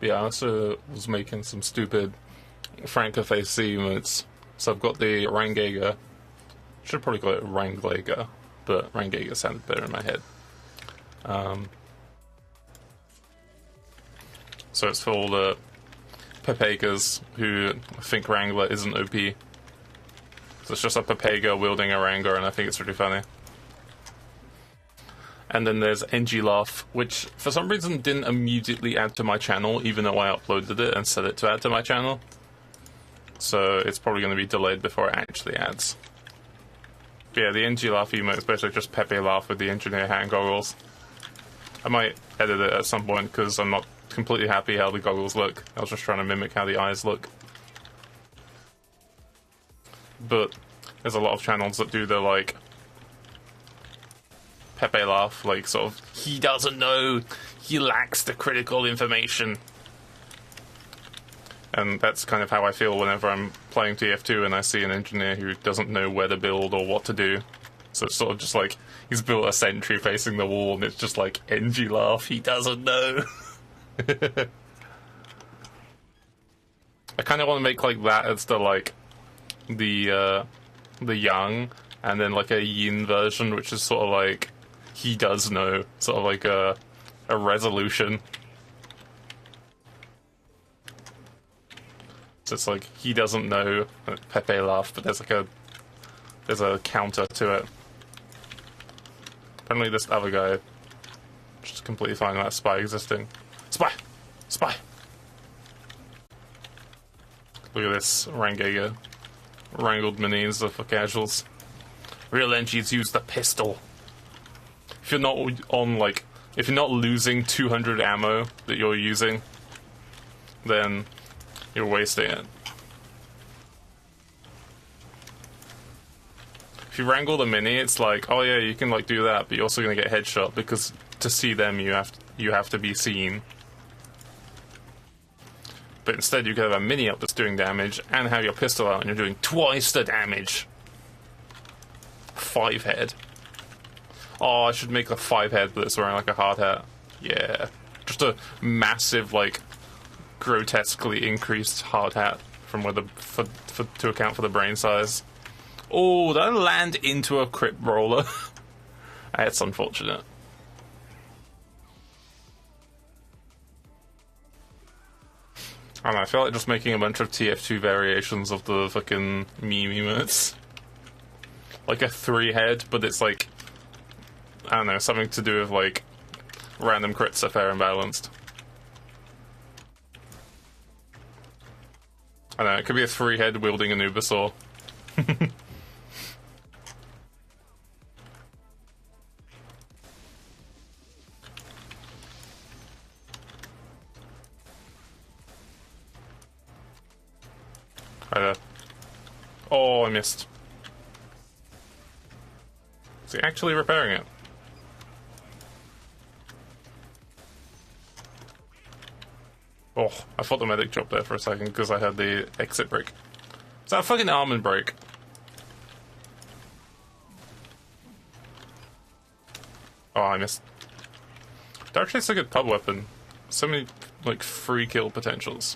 But yeah, I also was making some stupid FrankerFacez emotes. So I've got the Wrangega. Should probably call it Wrangega, but Wrangega sounded better in my head. So it's for all the Pepegas who think Wrangler isn't OP. So it's just a Pepega wielding a Wrangler, and I think it's really funny. And then there's EngiLaugh, which for some reason didn't immediately add to my channel, even though I uploaded it and set it to add to my channel. So it's probably going to be delayed before it actually adds. But yeah, the EngiLaugh emote is basically just Pepe Laugh with the engineer hat and goggles. I might edit it at some point because I'm not completely happy how the goggles look. I was just trying to mimic how the eyes look. But there's a lot of channels that do the like Pepe Laugh, like sort of, he doesn't know, he lacks the critical information. And that's kind of how I feel whenever I'm playing TF2 and I see an engineer who doesn't know where to build or what to do. So it's sort of just like, he's built a sentry facing the wall and it's just like, EngiLaugh, he doesn't know. I kind of want to make like that as the like, the yang, and then like a yin version, which is sort of like, he does know, sort of like a resolution. So it's like, he doesn't know Pepe Laugh, but there's a counter to it. Apparently this other guy just completely fine with that spy existing. Spy! Spy! Look at this Wrangega. Wrangled minis for casuals. Real Engies use the pistol. If you're not on, like, if you're not losing 200 ammo that you're using, then you're wasting it. If you wrangle the mini, it's like, oh yeah, you can like do that, but you're also gonna get headshot because to see them you have to be seen. But instead you could have a mini up that's doing damage and have your pistol out and you're doing twice the damage. 5 head. Oh, I should make a 5 head that's wearing like a hard hat. Yeah. Just a massive, like, grotesquely increased hard hat from where to account for the brain size. Oh, did I land into a crit roller? That's unfortunate. I don't know, I feel like just making a bunch of TF2 variations of the fucking meme emotes. Like a 3 head, but it's like, I don't know, something to do with like random crits are fair and balanced. I don't know, it could be a 3 head wielding a Nubasaur. Hi there. Oh, I missed. Is he actually repairing it? Oh, I thought the medic dropped there for a second because I had the exit brake. Is that a fucking almond brake? Oh, I missed. Dark Shade's a good pub weapon. So many, like, free kill potentials.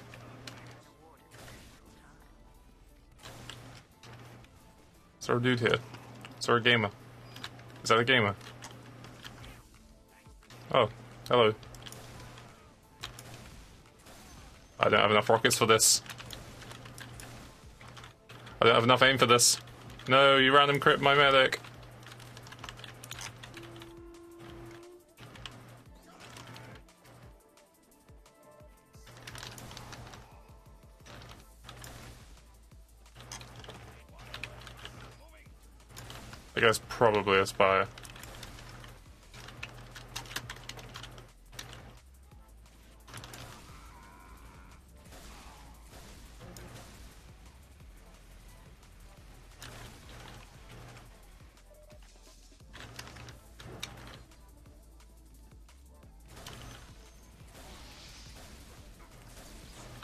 Is there a dude here? Is there a gamer? Is that a gamer? Oh, hello. I don't have enough rockets for this. I don't have enough aim for this. No, you random crit my medic. That guy's probably a spy.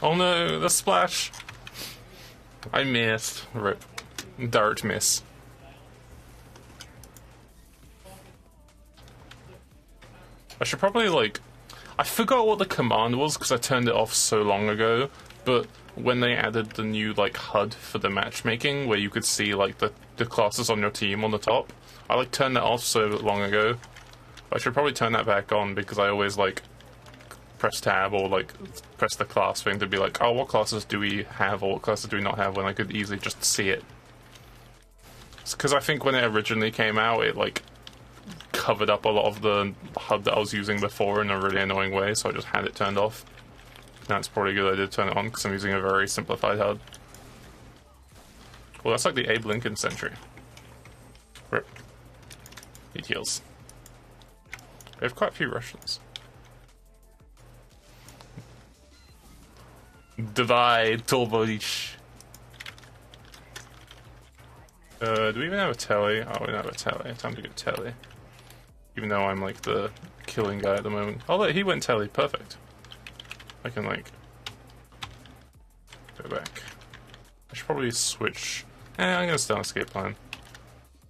Oh no, the splash! I missed. Rip. Dart miss. I should probably, like... I forgot what the command was because I turned it off so long ago, but when they added the new, like, HUD for the matchmaking, where you could see, like, the classes on your team on the top, I, like, turned that off so long ago. I should probably turn that back on because I always, like, press tab or, like, press the class thing to be like, oh, what classes do we have or what classes do we not have, when I could easily just see it. Because I think when it originally came out, it, like, covered up a lot of the HUD that I was using before in a really annoying way, so I just had it turned off. Now it's probably good I did turn it on because I'm using a very simplified HUD. Well, that's like the Abe Lincoln Century. Rip. Need heals. We have quite a few Russians. Divide, Tolvodish. Do we even have a telly? Oh, we don't have a telly. Time to get telly. Even though I'm like the killing guy at the moment. Oh, look, he went telly. Perfect. I can like go back. I should probably switch. I'm gonna stay on escape plan.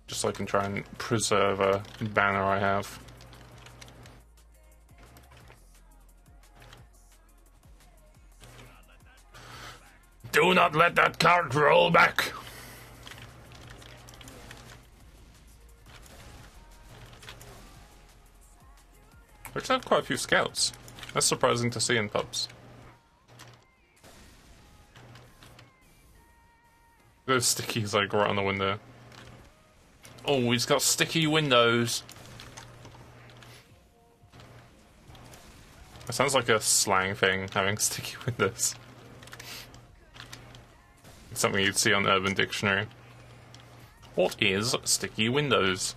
Just so I can try and preserve a banner I have. Do not let that cart roll back! We actually have quite a few scouts. That's surprising to see in pubs. Those stickies like right on the window. Oh, he's got sticky windows. That sounds like a slang thing, having sticky windows. It's something you'd see on Urban Dictionary. What is sticky windows?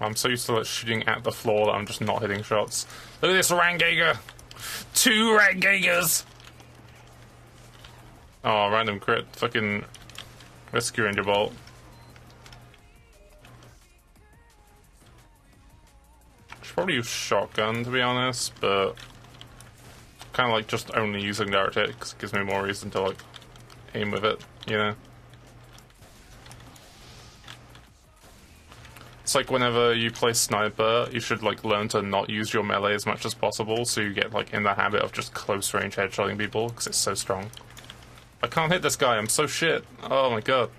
I'm so used to like, shooting at the floor that I'm just not hitting shots. Look at this Wrangega! 2 Wrangegas! Oh, random crit. Fucking Rescue Ranger Bolt. Should probably use shotgun to be honest, but kind of like just only using direct hit because it gives me more reason to like aim with it, you know? It's like whenever you play sniper, you should like learn to not use your melee as much as possible, so you get like in the habit of just close range headshotting people because it's so strong. I can't hit this guy. I'm so shit. Oh my god.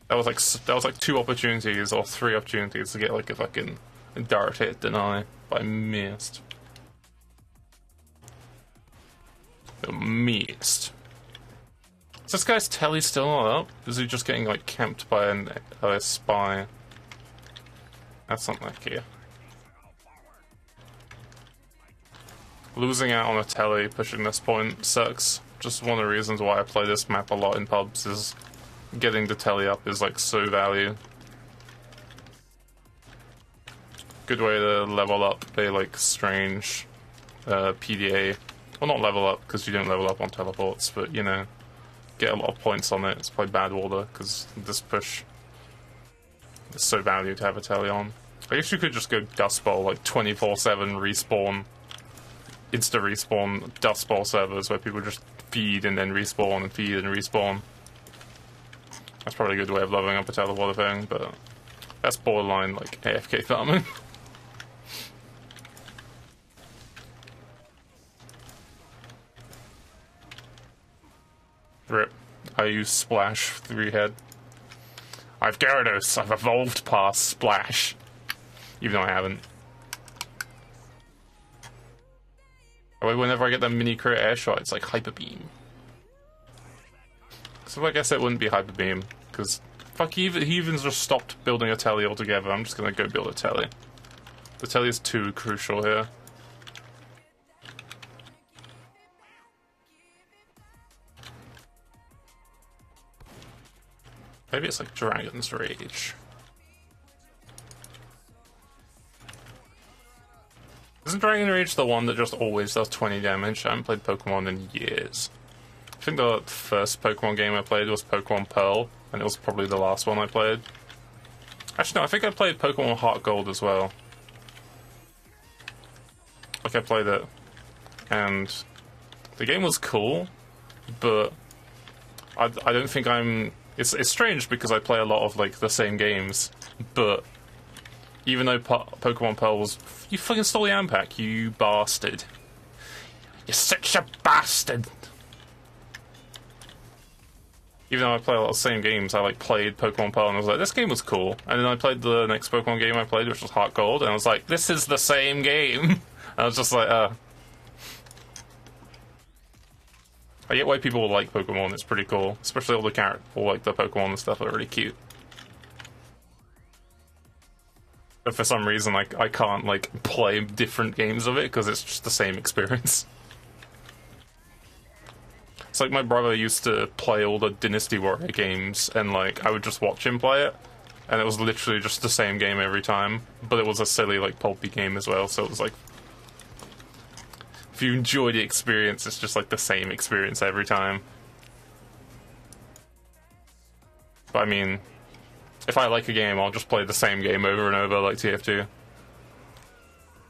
That was like 2 opportunities or 3 opportunities to get like a fucking direct hit deny, but I missed. I missed. Is this guy's telly still not up? Is he just getting like camped by a spy? That's not lucky. Losing out on a telly pushing this point sucks. Just one of the reasons why I play this map a lot in pubs is getting the telly up is like so value. Good way to level up a like strange PDA. Well, not level up because you don't level up on teleports, but you know, get a lot of points on it. It's probably bad water because this push is so valued to have a telly on. I guess you could just go Dust Bowl like 24/7 respawn, insta respawn Dust Bowl servers where people just feed and then respawn and feed and respawn. That's probably a good way of leveling up a teleporter thing, but that's borderline like AFK farming. Rip. I use Splash 3-head. I've Gyarados. I've evolved past Splash. Even though I haven't. Whenever I get that mini crit air shot, it's like Hyper Beam. So I guess it wouldn't be Hyper Beam, because fuck, he even just stopped building a telly altogether. I'm just gonna go build a telly. The telly is too crucial here. Maybe it's like Dragon's Rage. Isn't Dragon Rage the one that just always does 20 damage? I haven't played Pokemon in years. I think the first Pokemon game I played was Pokemon Pearl, and it was probably the last one I played. Actually, no, I think I played Pokemon Heart Gold as well. Like, I played it, and the game was cool, but I don't think I'm It's strange because I play a lot of like the same games, but even though Pokemon Pearl was, you fucking stole the AMP pack, you bastard! You're such a bastard! Even though I play a lot of the same games, I like played Pokemon Pearl and I was like, this game was cool. And then I played the next Pokemon game I played, which was Heart Gold, and I was like, this is the same game. And I was just like, I get why people like Pokemon. It's pretty cool, especially all the characters, like the Pokemon and stuff, are really cute. But for some reason, I can't like play different games of it because it's just the same experience. It's like my brother used to play all the Dynasty Warrior games, and like I would just watch him play it, and it was literally just the same game every time. But it was a silly, like, pulpy game as well, so it was like, if you enjoy the experience, it's just like the same experience every time. But I mean, if I like a game, I'll just play the same game over and over, like TF2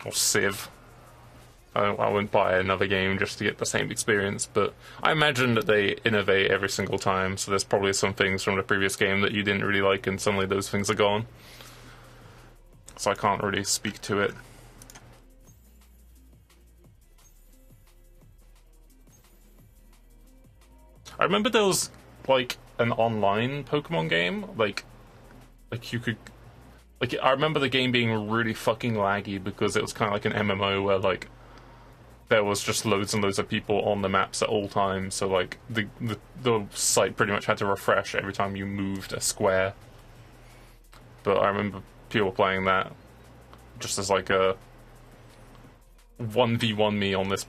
or Civ. I wouldn't buy another game just to get the same experience, but I imagine that they innovate every single time, so there's probably some things from the previous game that you didn't really like, and suddenly those things are gone. So I can't really speak to it. I remember there was, like, an online Pokemon game, like you could... Like, I remember the game being really fucking laggy because it was kind of like an MMO where, like, there was just loads and loads of people on the maps at all times, so like the site pretty much had to refresh every time you moved a square. But I remember people playing that just as like a 1v1 me on this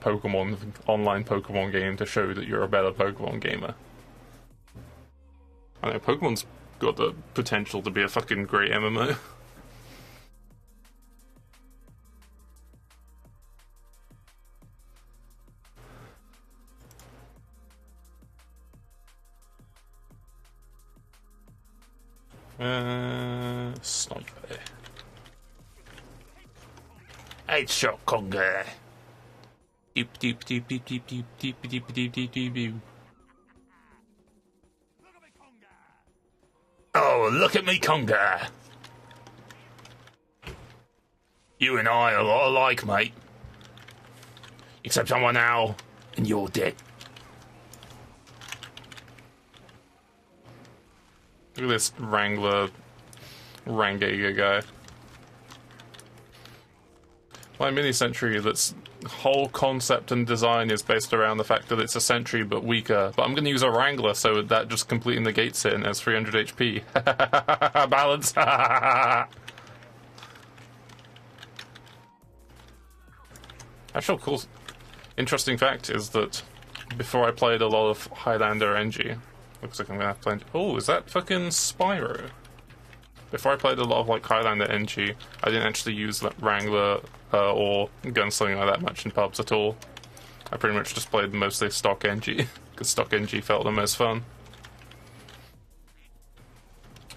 online Pokemon game to show that you're a better Pokemon gamer. I know Pokemon's got the potential to be a fucking great MMO. Sniper. Headshot Conga. Doop doop doop doop doop doop doop doop doop doop doop doop. Oh, look at me, Conga. You and I are a lot alike, mate. Except I'm an owl and you're dead. Look at this Wrangler Wrangega guy. My mini sentry that's whole concept and design is based around the fact that it's a sentry but weaker. But I'm going to use a Wrangler so that just completely negates it and has 300 HP. Balance. Actual cool, interesting fact is that before I played a lot of Highlander Engi, looks like I'm gonna have to play. Oh, is that fucking Spyro? Before I played a lot of like Highlander Engi, I didn't actually use that Wrangler or Gunslinging like that much in pubs at all. I pretty much just played mostly stock Engi, because stock Engi felt the most fun.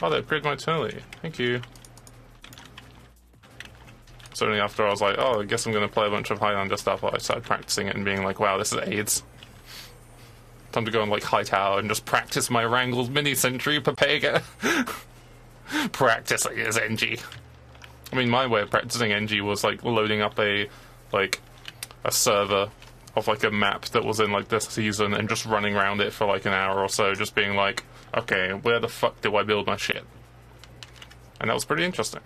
Oh, they upgraded my Turnley. Thank you. So only after I was like, oh, I guess I'm gonna play a bunch of Highlander stuff, I started practicing it and being like, wow, this is AIDS. Time to go on like High Tower and just practice my Wrangle's mini sentry Papega. Practicing as Engi. I mean, my way of practicing Engi was like loading up a server of like a map that was in like this season and just running around it for like an hour or so, just being like, okay, where the fuck do I build my shit? And that was pretty interesting.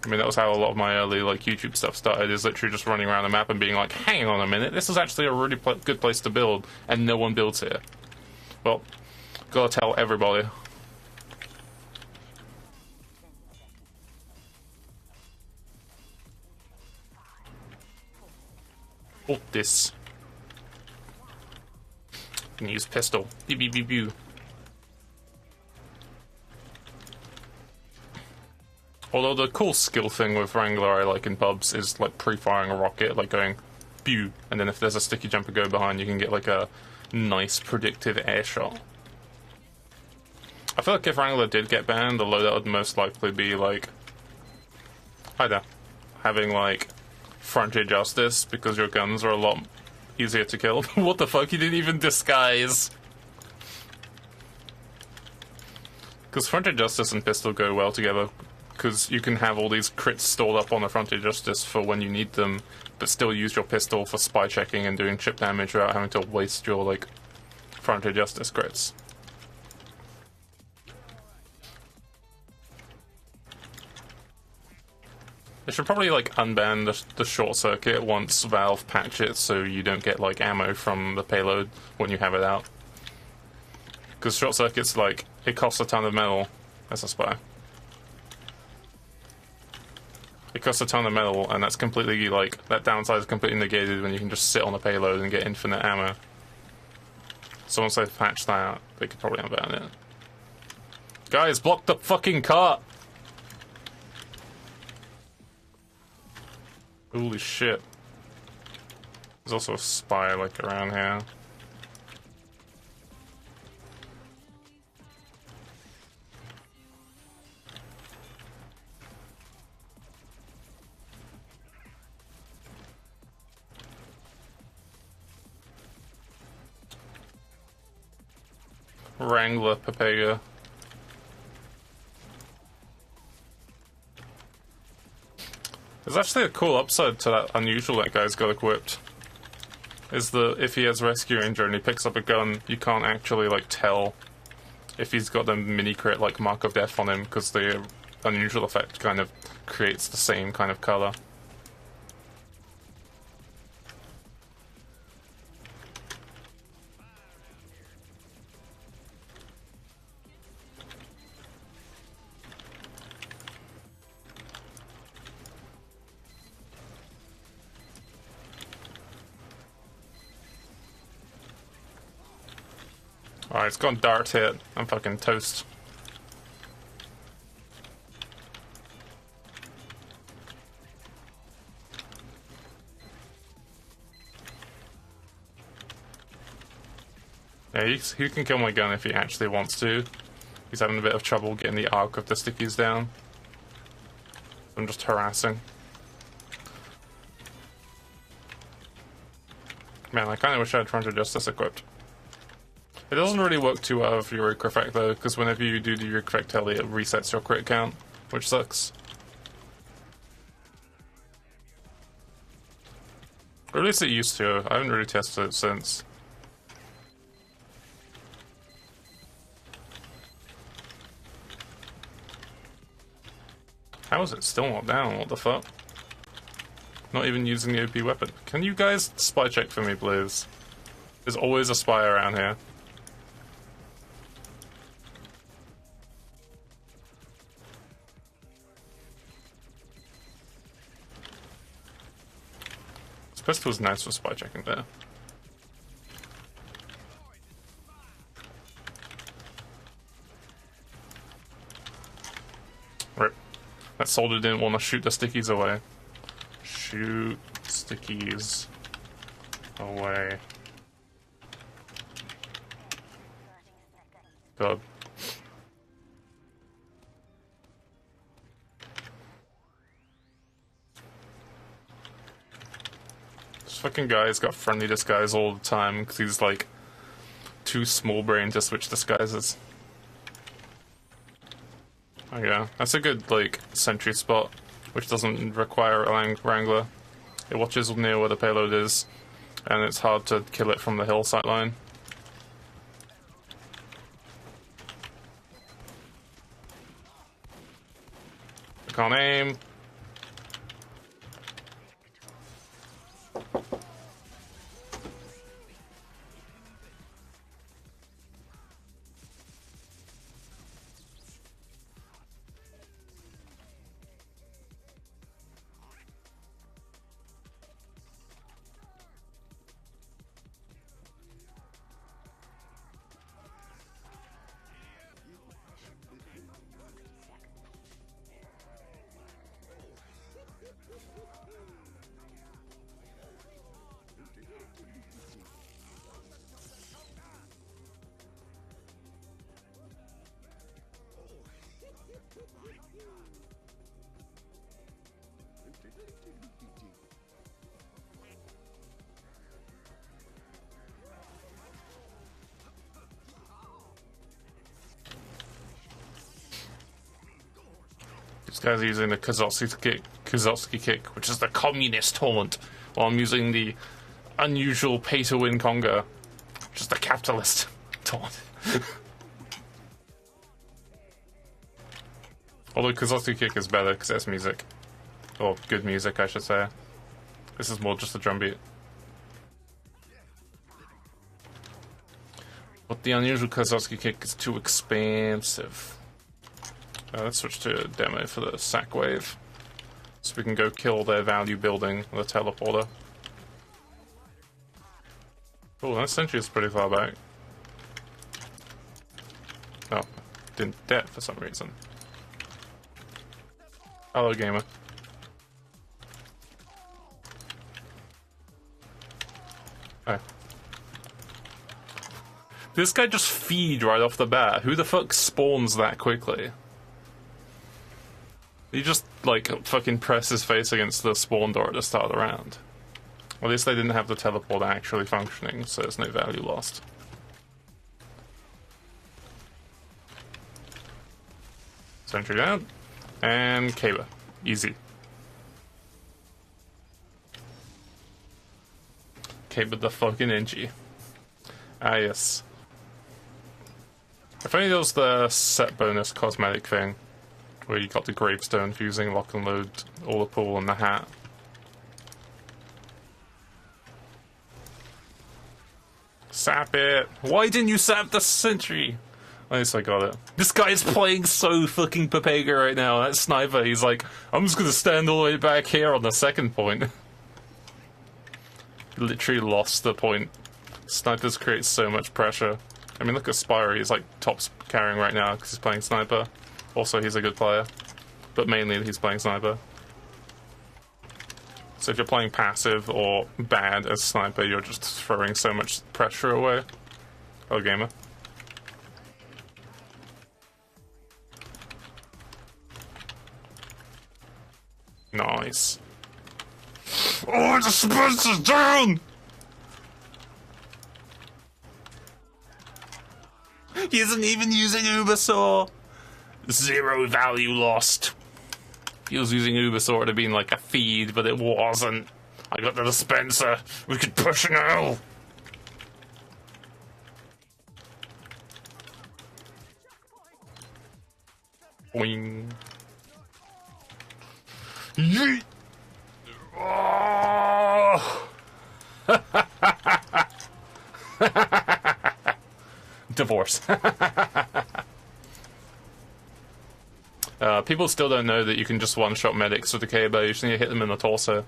I mean, that was how a lot of my early like YouTube stuff started, is literally just running around a map and being like, hang on a minute, this is actually a really good place to build, and no one builds here. Well, gotta tell everybody. Oh, this. Can use pistol. Beep beep beep beep. Although the cool skill thing with Wrangler I like in pubs is like pre-firing a rocket, like going pew, and then if there's a sticky jumper go behind, you can get like a nice predictive air shot. I feel like if Wrangler did get banned, the loadout would most likely be like, hi there, having like frontier justice, because your guns are a lot easier to kill. What the fuck, you didn't even disguise. Because Frontier Justice and Pistol go well together, because you can have all these crits stored up on the Frontier Justice for when you need them, but still use your pistol for spy checking and doing chip damage without having to waste your, like, Frontier Justice crits. They should probably, like, unban the short circuit once Valve patch it so you don't get, like, ammo from the payload when you have it out. Because short circuit's, like, it costs a ton of metal as a spy. It costs a ton of metal, and that's completely, like, that downside is completely negated when you can just sit on the payload and get infinite ammo. So once they've patched that out, they could probably unban it. Guys, block the fucking cart! Holy shit. There's also a spy, like, around here. Wrangler, Papega. There's actually a cool upside to that unusual that guy's got equipped. Is if he has Rescue Ranger and he picks up a gun, you can't actually, like, tell if he's got the mini crit, like, Mark of Death on him, because the unusual effect kind of creates the same kind of color. Alright, it's gone dart hit. I'm fucking toast. Yeah, he can kill my gun if he actually wants to. He's having a bit of trouble getting the arc of the stickies down. I'm just harassing. Man, I kinda wish I had Frontier Justice equipped. It doesn't really work too well with your effect though, because whenever you do the effect tally, it resets your crit count, which sucks. Or at least it used to. I haven't really tested it since. How is it still not down? What the fuck? Not even using the OP weapon. Can you guys spy check for me, please? There's always a spy around here. This pistol was nice for spy checking there. Right. That soldier didn't want to shoot the stickies away. Shoot stickies away. God. This fucking guy's got friendly disguise all the time because he's like too small brain to switch disguises. Oh yeah, that's a good like sentry spot, which doesn't require a Wrangler. It watches near where the payload is, and it's hard to kill it from the hill sightline. I can't aim. This guy's using the Kozowski kick, which is the communist taunt, while I'm using the unusual pay-to-win conga, which is the capitalist taunt. Although Kozowski kick is better because it's music. Or good music, I should say. This is more just a drum beat. But the unusual Kozowski kick is too expensive. Let's switch to a demo for the sack wave. So we can go kill their value building, the teleporter. Oh, that sentry is pretty far back. Oh, didn't death for some reason. Hello, gamer. Oh. This guy just feed right off the bat. Who the fuck spawns that quickly? He just, like, fucking press his face against the spawn door at the start of the round. At least they didn't have the teleport actually functioning, so there's no value lost. Sentry down. And Kaba. Easy. Kaba the fucking Engie. Ah, yes. If only there was the set bonus cosmetic thing, where you got the gravestone fusing, lock and load, all the pool, and the hat. Sap it! Why didn't you sap the sentry? At least I got it. This guy is playing so fucking Papega right now. That sniper, he's like, I'm just gonna stand all the way back here on the second point. Literally lost the point. Snipers create so much pressure. I mean, look at Spyro, he's like tops carrying right now because he's playing sniper. Also, he's a good player, but mainly he's playing sniper. So if you're playing passive or bad as sniper, you're just throwing so much pressure away. Oh, gamer. Nice. Oh, the Spencer's down! He isn't even using Ubersaw. Zero value lost. He was using Ubersaw to be like a feed, but it wasn't. I got the dispenser. We could push now. Boing. Yeet. Oh. Divorce. People still don't know that you can just one-shot medics with the Kaba. You just need to hit them in the torso.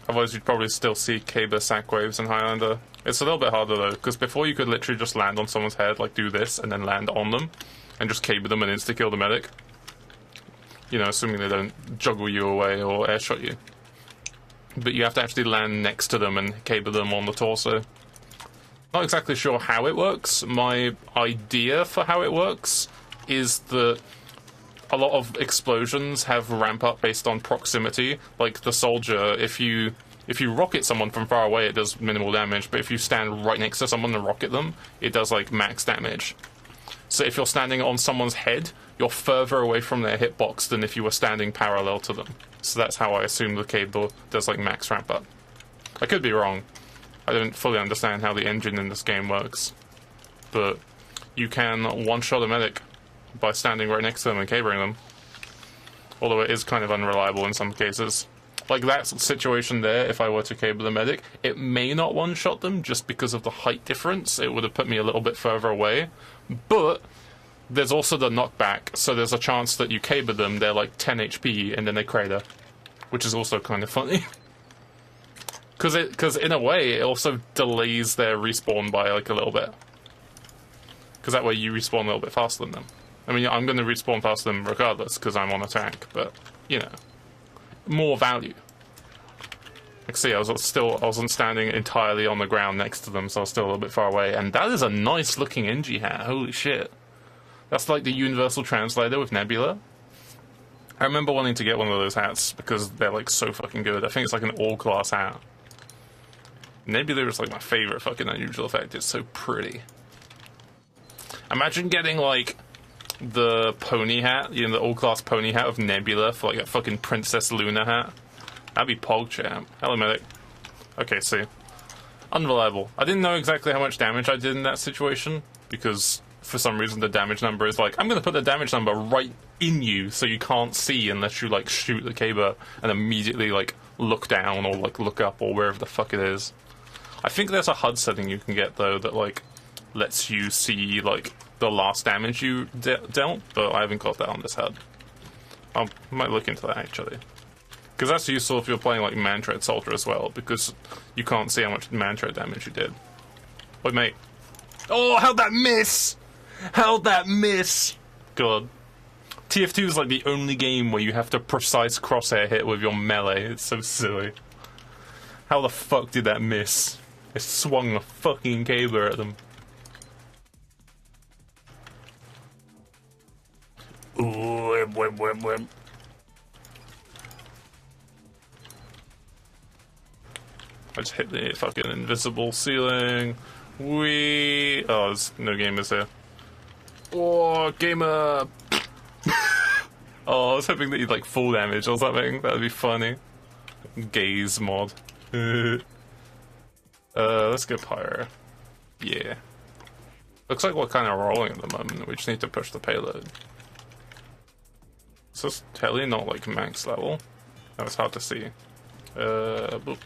Otherwise, you'd probably still see Kaba sack waves in Highlander. It's a little bit harder though, because before you could literally just land on someone's head, like do this, and then land on them, and just Kaba them and insta-kill the medic. You know, assuming they don't juggle you away or airshot you. But you have to actually land next to them and Kaba them on the torso. Not exactly sure how it works. My idea for how it works is that a lot of explosions have ramp up based on proximity. Like the soldier, if you rocket someone from far away, it does minimal damage, but if you stand right next to someone and rocket them, it does like max damage. So if you're standing on someone's head, you're further away from their hitbox than if you were standing parallel to them. So that's how I assume the cable does like max ramp up. I could be wrong. I don't fully understand how the engine in this game works. But you can one-shot a medic by standing right next to them and cabering them. Although it is kind of unreliable in some cases. Like that situation there, if I were to cable the medic, it may not one-shot them just because of the height difference. It would have put me a little bit further away. But there's also the knockback, so there's a chance that you caber them, they're like 10 HP, and then they crater. Which is also kind of funny. Because in a way, it also delays their respawn by like a little bit. Because that way you respawn a little bit faster than them. I mean, I'm going to respawn faster than them regardless, because I'm on attack, but, you know. More value. Like, see, I wasn't standing entirely on the ground next to them, so I was still a little bit far away. And that is a nice looking Engie hat, holy shit. That's like the universal translator with Nebula. I remember wanting to get one of those hats, because they're like so fucking good. I think it's like an all-class hat. Nebula is like my favorite fucking unusual effect, it's so pretty. Imagine getting like the pony hat, you know, the all-class pony hat of Nebula for like a fucking Princess Luna hat. That'd be PogChamp. Hello, medic. Okay, see. Unreliable. I didn't know exactly how much damage I did in that situation, because for some reason the damage number is like, I'm gonna put the damage number right in you so you can't see unless you like shoot the caber and immediately like look down or like look up or wherever the fuck it is. I think there's a HUD setting you can get though that like lets you see like the last damage you dealt, but I haven't got that on this HUD. I might look into that actually. Because that's useful if you're playing like Mantread Soldier as well, because you can't see how much Mantread damage you did. Wait, mate. Oh, how'd that miss? How'd that miss? God. TF2 is like the only game where you have to precise crosshair hit with your melee. It's so silly. How the fuck did that miss? It swung a fucking caber at them. Ooh, whip. I just hit the fucking invisible ceiling. Wee. Oh, there's no gamers here. Oh, gamer. Oh, I was hoping that you'd like full damage or something. That would be funny. Gaze mod. Let's go pyro. Yeah. Looks like we're kind of rolling at the moment. We just need to push the payload. Is this tele not like max level? That was hard to see. Boop.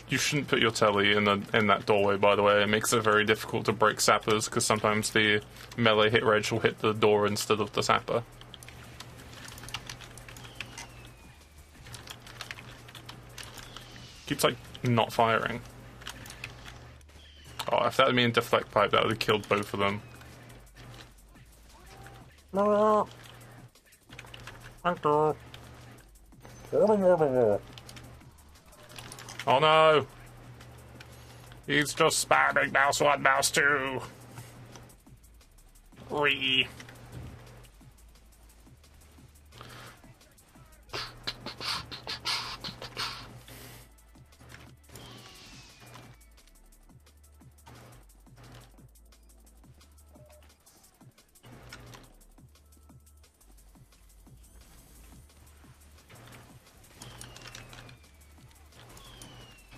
You shouldn't put your telly in that doorway, by the way. It makes it very difficult to break sappers, because sometimes the melee hit reg will hit the door instead of the sapper. Keeps, like, not firing. Oh, if that had been deflect pipe, that would have killed both of them. Oh no! He's just spamming mouse 1, mouse 2. Wee.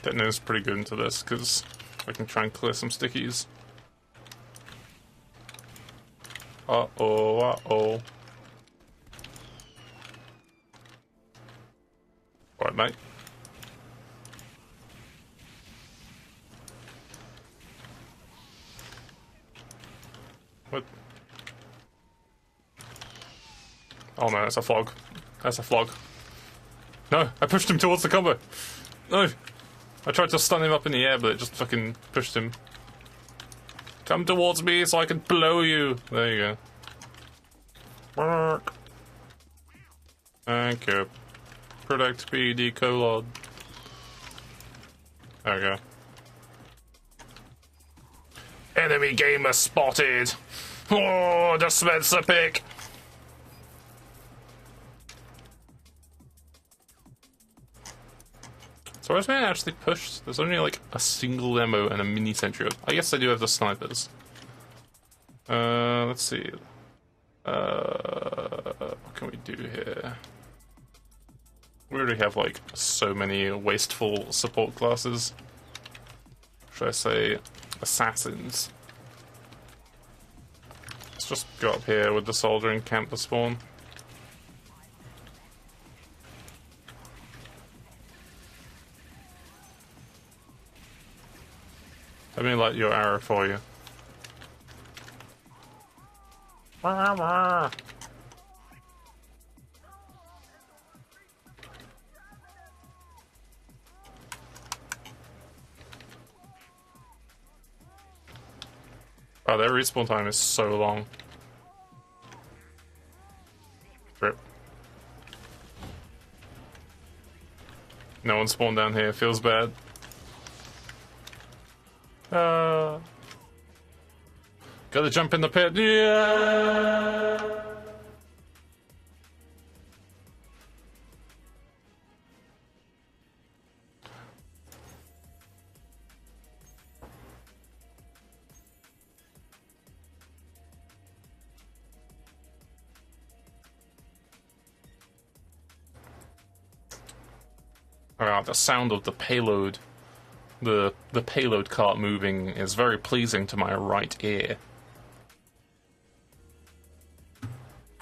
Techno's pretty good into this, because I can try and clear some stickies. Uh-oh, uh-oh. Alright, mate. What? Oh no, that's a flog. That's a flog. No, I pushed him towards the combo. No! I tried to stun him up in the air, but it just fucking pushed him. Come towards me so I can blow you. There you go. Thank you. Protect PD colon. There we go. Enemy gamer spotted. Oh, dispenser pick. So where's man actually pushed? There's only like a single demo and a mini sentry. I guess I do have the snipers. Let's see. What can we do here? We already have like so many wasteful support classes. Should I say assassins? Let's just go up here with the soldier and camp the spawn. Let me light your arrow for you. Oh, their respawn time is so long. Rip. No one spawned down here, feels bad. Gotta jump in the pit. Yeah. Wow, the sound of the payload, the payload cart moving is very pleasing to my right ear.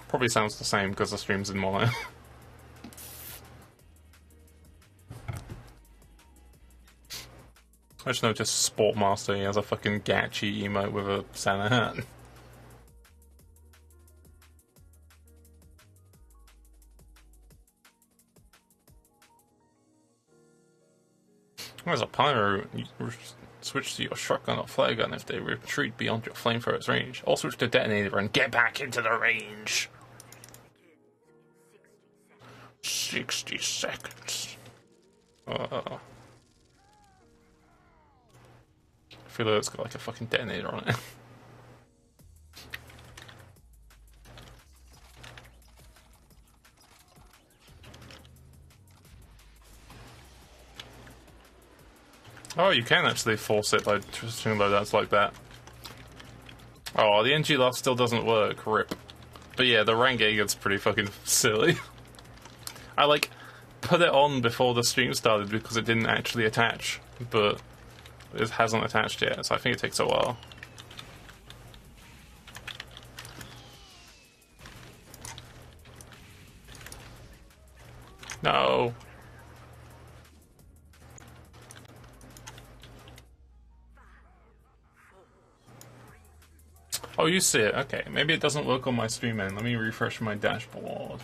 Probably sounds the same because the stream's in mono. I just noticed Sportmaster, he has a fucking Gatchy emote with a Santa hat. As a pyro, you switch to your shotgun or flare gun if they retreat beyond your flamethrower's range. Or switch to detonator and get back into the range. 60 seconds. I feel like it's got like a fucking detonator on it. Oh, you can actually force it by switching loadouts like that. Oh, the EngiLaugh still doesn't work, rip. But yeah, the Wrangega's pretty fucking silly. I like put it on before the stream started because it didn't actually attach, but it hasn't attached yet, so I think it takes a while. No. Oh, you see it. Okay, maybe it doesn't work on my stream end. Let me refresh my dashboard.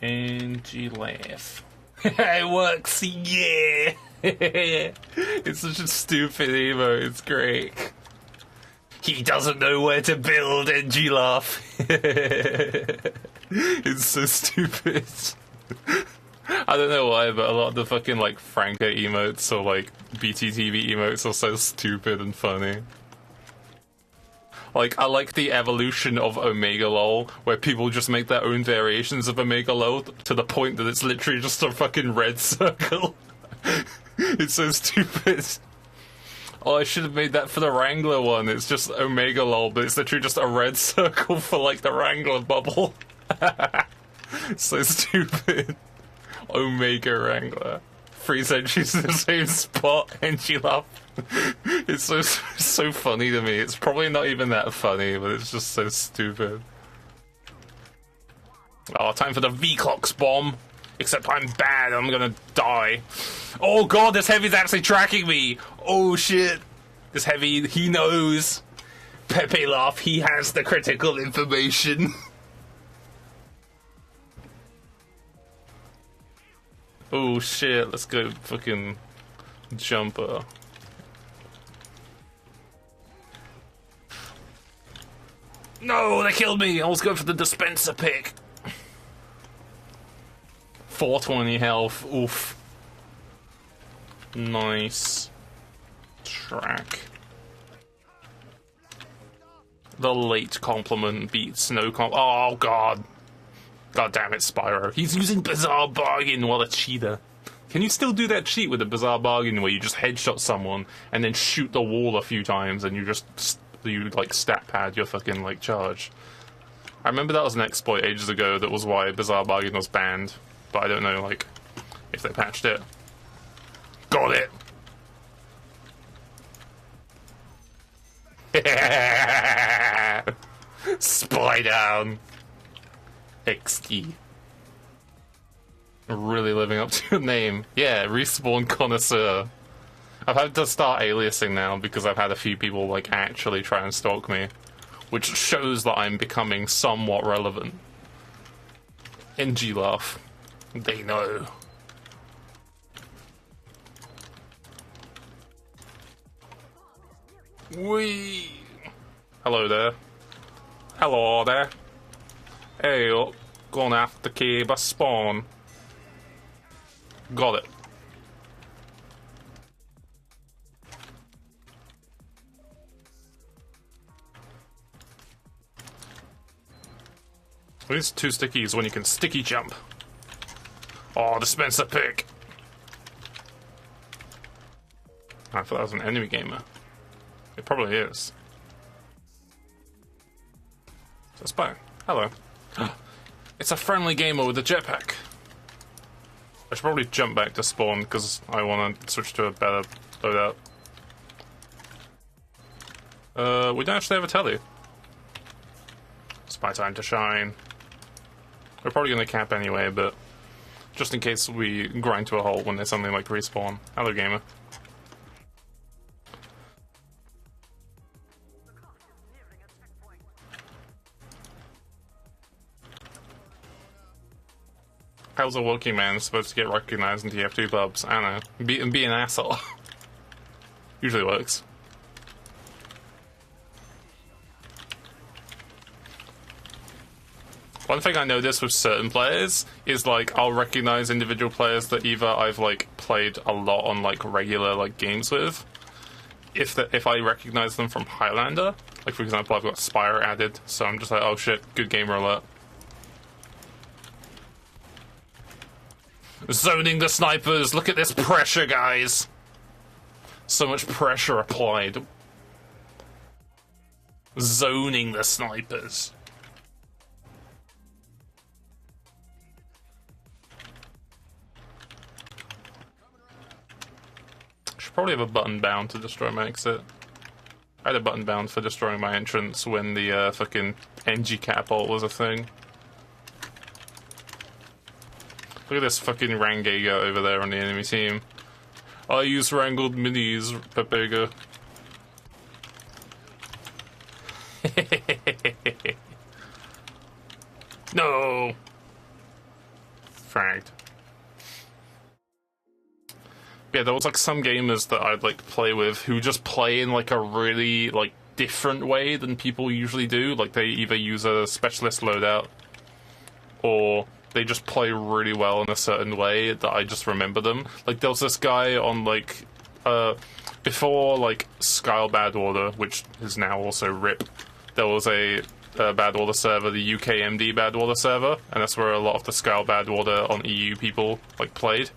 EngiLaugh. It works, yeah! It's such a stupid emo, it's great. He doesn't know where to build, EngiLaugh. It's so stupid. I don't know why, but a lot of the fucking, like, Franker emotes or, like, BTTV emotes are so stupid and funny. Like, I like the evolution of EngiLaugh, where people just make their own variations of EngiLaugh to the point that it's literally just a fucking red circle. It's so stupid. Oh, I should have made that for the Wrangler one. It's just EngiLaugh, but it's literally just a red circle for, like, the Wrangler bubble. So stupid. Omega Wrangler. 3 centuries in the same spot, EngiLaugh. It's so funny to me. It's probably not even that funny, but it's just so stupid. Oh, time for the V-Clocks bomb. Except I'm bad, I'm gonna die. Oh god, this heavy's actually tracking me! Oh shit. This heavy, he knows. Pepe Laugh, he has the critical information. Oh shit, let's go fucking jumper. No, they killed me! I was going for the dispenser pick. 420 health, oof. Nice. Track. The late compliment beats no oh god. God damn it, Spyro. He's using Bizarre Bargain while a cheater. Can you still do that cheat with a Bizarre Bargain where you just headshot someone and then shoot the wall a few times and you just, like, stat pad your fucking, like, charge? I remember that was an exploit ages ago that was why Bizarre Bargain was banned, but I don't know, like, if they patched it. Got it! Spy down! XD. Really living up to your name. Yeah, Respawn Connoisseur. I've had to start aliasing now because I've had a few people, like, actually try and stalk me. Which shows that I'm becoming somewhat relevant. EngiLaugh. They know. Wee. Hello there. Hello there. Hey, up. Going after Cable Spawn. Got it. These 2 stickies when you can sticky jump. Oh, dispenser pick. I thought that was an enemy gamer. It probably is. So spy. Hello. It's a friendly gamer with a jetpack. I should probably jump back to spawn because I want to switch to a better loadout. We don't actually have a telly. It's my time to shine. We're probably going to cap anyway, but just in case we grind to a halt when there's something like respawn. Hello, gamer. How's a working man supposed to get recognized in TF2 pubs? I don't know. Be an asshole. Usually works. One thing I notice with certain players is, like, I'll recognize individual players that either I've, like, played a lot on, like, regular, like, games with. If I recognize them from Highlander, like, for example, I've got Spire added, so I'm just like, oh shit, good gamer alert. Zoning the snipers! Look at this pressure, guys! So much pressure applied. Zoning the snipers. Should probably have a button bound to destroy my exit. I had a button bound for destroying my entrance when the fucking EngiLaugh ult was a thing. Look at this fucking Wrangega over there on the enemy team. I use wrangled minis, Pepega. No! Fragged. Yeah, there was like some gamers that I'd like play with who just play in like a really like different way than people usually do. Like they either use a specialist loadout or they just play really well in a certain way that I just remember them. Like, there was this guy on, like, before, like, Skyle Bad Order, which is now also RIP, there was a Bad Order server, the UKMD Bad Order server, and that's where a lot of the Skyle Bad Order on EU people, like, played.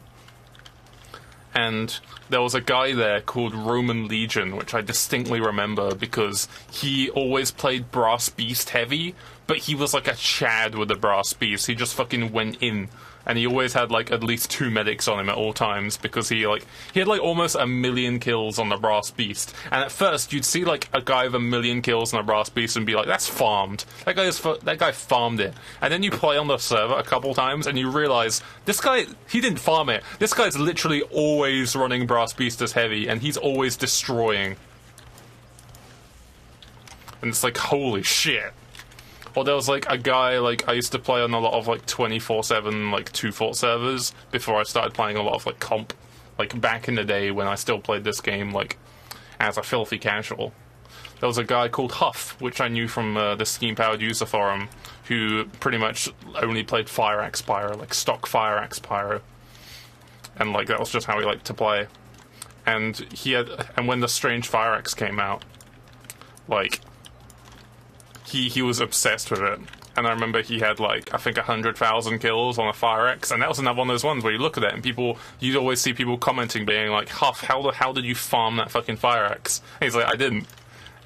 And there was a guy there called Roman Legion, which I distinctly remember because he always played Brass Beast heavy, but he was like a Chad with the Brass Beast. He just fucking went in, and he always had like at least 2 medics on him at all times because he had like almost 1 million kills on the Brass Beast. And at first you'd see like a guy with 1 million kills on a Brass Beast and be like, that's farmed. That guy farmed it. And then you play on the server a couple times and you realize this guy, he didn't farm it. This guy's literally always running Brass Beast as heavy, and he's always destroying. And it's like, holy shit. Or there was like a guy, like I used to play on a lot of like 24/7 like 2-fort servers before I started playing a lot of like comp, like back in the day when I still played this game like as a filthy casual. There was a guy called Huff, which I knew from the Steam Powered User Forum, who pretty much only played Fire Axe Pyro, like stock Fire Axe Pyro, and like that was just how he liked to play. And and when the Strange Fire Axe came out, like. He was obsessed with it, and I remember he had like I think 100,000 kills on a Fire Axe, and that was another one of those ones where you look at it and you'd always see people commenting being like, Huff, how did you farm that fucking Fire Axe? And he's like, I didn't.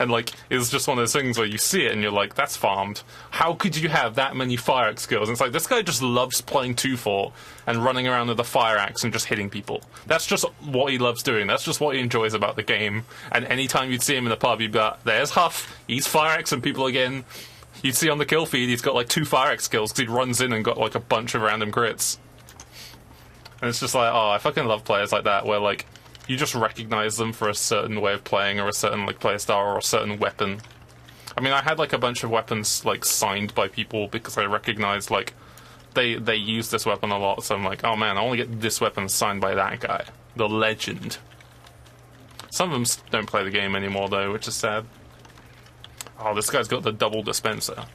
And like it was just one of those things where you see it and you're like, that's farmed. How could you have that many Fire Axe kills? And it's like, this guy just loves playing 2-fort and running around with a Fire Axe and just hitting people. That's just what he loves doing. That's just what he enjoys about the game. And anytime you'd see him in the pub, you'd be like, there's Huff, he's Fire Axing people again. You'd see on the kill feed he's got like 2 Fire Axe kills because he runs in and got like a bunch of random crits. And it's just like, oh, I fucking love players like that where like you just recognize them for a certain way of playing or a certain like playstyle or a certain weapon. I mean, I had like a bunch of weapons like signed by people because I recognized like they use this weapon a lot, so I'm like, oh man, I want to get this weapon signed by that guy, the legend. Some of them don't play the game anymore though, which is sad. Oh, this guy's got the double dispenser.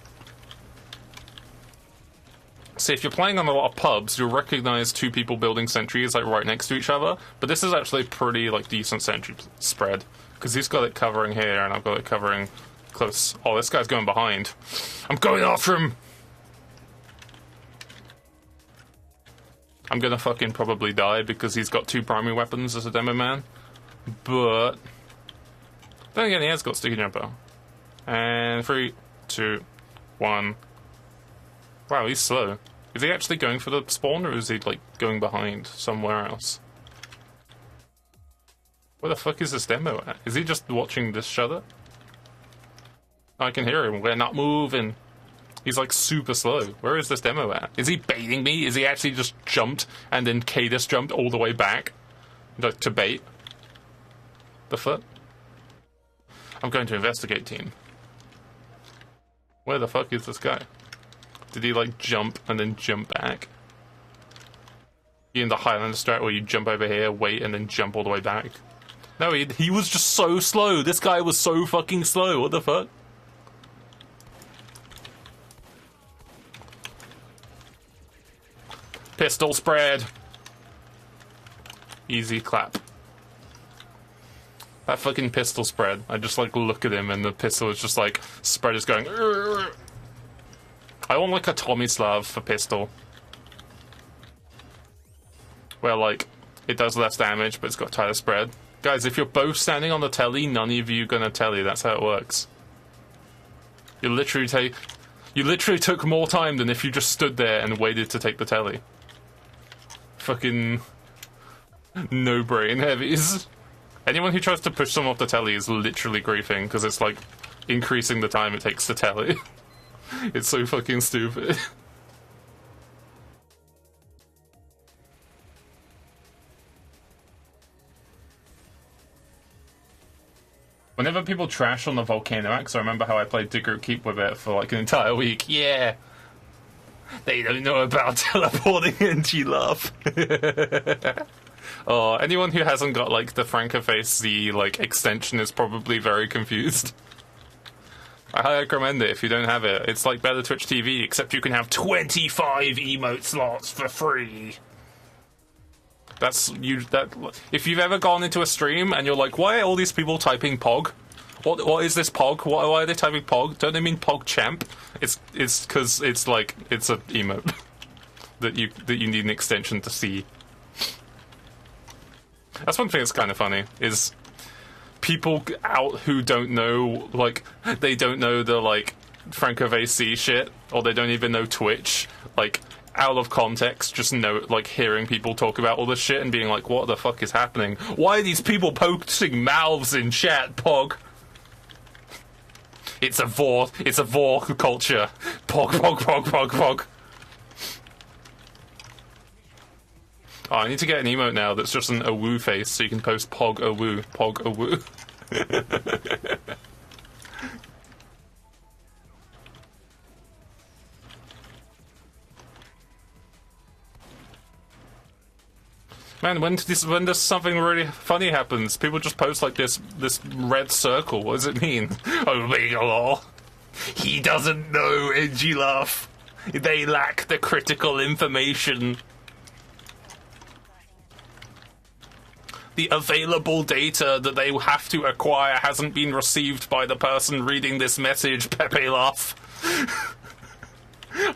See, if you're playing on a lot of pubs, you'll recognize 2 people building sentries like right next to each other, but this is actually pretty like decent sentry spread because he's got it covering here and I've got it covering close. Oh, this guy's going behind. I'm going after him. I'm gonna fucking probably die because he's got 2 primary weapons as a demo man, but then again, he has got sticky jumper. And 3, 2, 1. Wow, he's slow. Is he actually going for the spawn, or is he, like, going behind somewhere else? Where the fuck is this demo at? Is he just watching this shutter? I can hear him. We're not moving. He's, like, super slow. Where is this demo at? Is he baiting me? Is he actually just jumped and then Cadus jumped all the way back? Like, to bait? The fuck? I'm going to investigate, team. Where the fuck is this guy? Did he, like, jump and then jump back? You in the Highlander strat where you jump over here, wait, and then jump all the way back? No, he was just so slow. This guy was so fucking slow. What the fuck? Pistol spread. Easy clap. That fucking pistol spread. I just, like, look at him and the pistol is just, like, spread is going... Urgh. I want, like, a Tomislav for pistol. Where, like, it does less damage, but it's got tighter spread. Guys, if you're both standing on the telly, none of you gonna telly. That's how it works. You literally took more time than if you just stood there and waited to take the telly. Fucking... no brain heavies. Anyone who tries to push someone off the telly is literally griefing, because it's, like, increasing the time it takes to telly. It's so fucking stupid. Whenever people trash on the Volcano Axe, I remember how I played Digger Keep with it for like an entire week. Yeah! They don't know about teleporting EngiLaugh. Oh, anyone who hasn't got like the FrankerFacez like extension is probably very confused. I highly recommend it if you don't have it. It's like better Twitch TV, except you can have 25 emote slots for free. If you've ever gone into a stream and you're like, why are all these people typing Pog? What is this Pog? Why are they typing Pog? Don't they mean Pog Champ? It's because it's like it's an emote that you need an extension to see. That's one thing that's kind of funny is people out who don't know, like, they don't know the, like, FrankerFacez shit, or they don't even know Twitch, like, out of context, just know, like, hearing people talk about all this shit and being like, what the fuck is happening? Why are these people posting mouths in chat, Pog? It's a vor culture. Pog, pog, pog, pog, pog. Oh, I need to get an emote now that's just an awoo face so you can post Pog awoo, Pog awoo. Man, when does something really funny happens? People just post like this red circle. What does it mean? EngiLaugh. He doesn't know EngiLaugh. They lack the critical information. The available data that they have to acquire hasn't been received by the person reading this message, Pepe Laugh.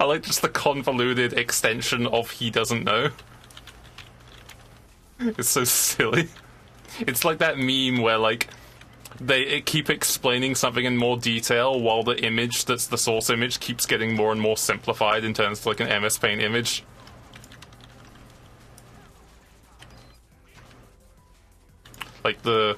I like just the convoluted extension of he doesn't know. It's so silly. It's like that meme where, like, they keep explaining something in more detail while the image that's the source image keeps getting more and more simplified in terms of, like, an MS Paint image. Like the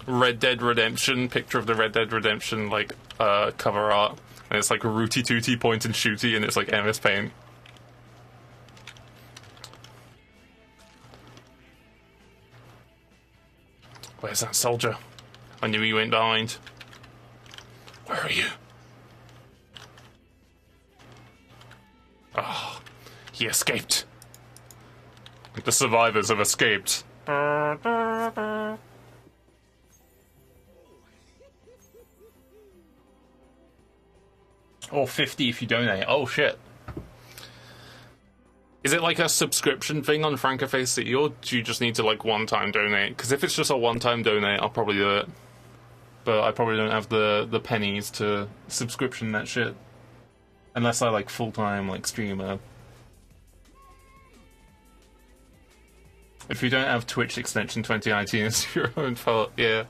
Red Dead Redemption, picture of the Red Dead Redemption, like, cover art. And it's like rooty tooty point and shooty, and it's like MS Paint. Where's that soldier? I knew he went behind. Where are you? Oh, he escaped. The survivors have escaped. Or 50 if you donate. Oh shit. Is it like a subscription thing on FrankerFacez, or do you just need to like one-time donate? Because if it's just a one-time donate, I'll probably do it. But I probably don't have the pennies to subscription that shit. Unless I like full-time like streamer. If you don't have Twitch extension 2019, it's your own fault, yeah.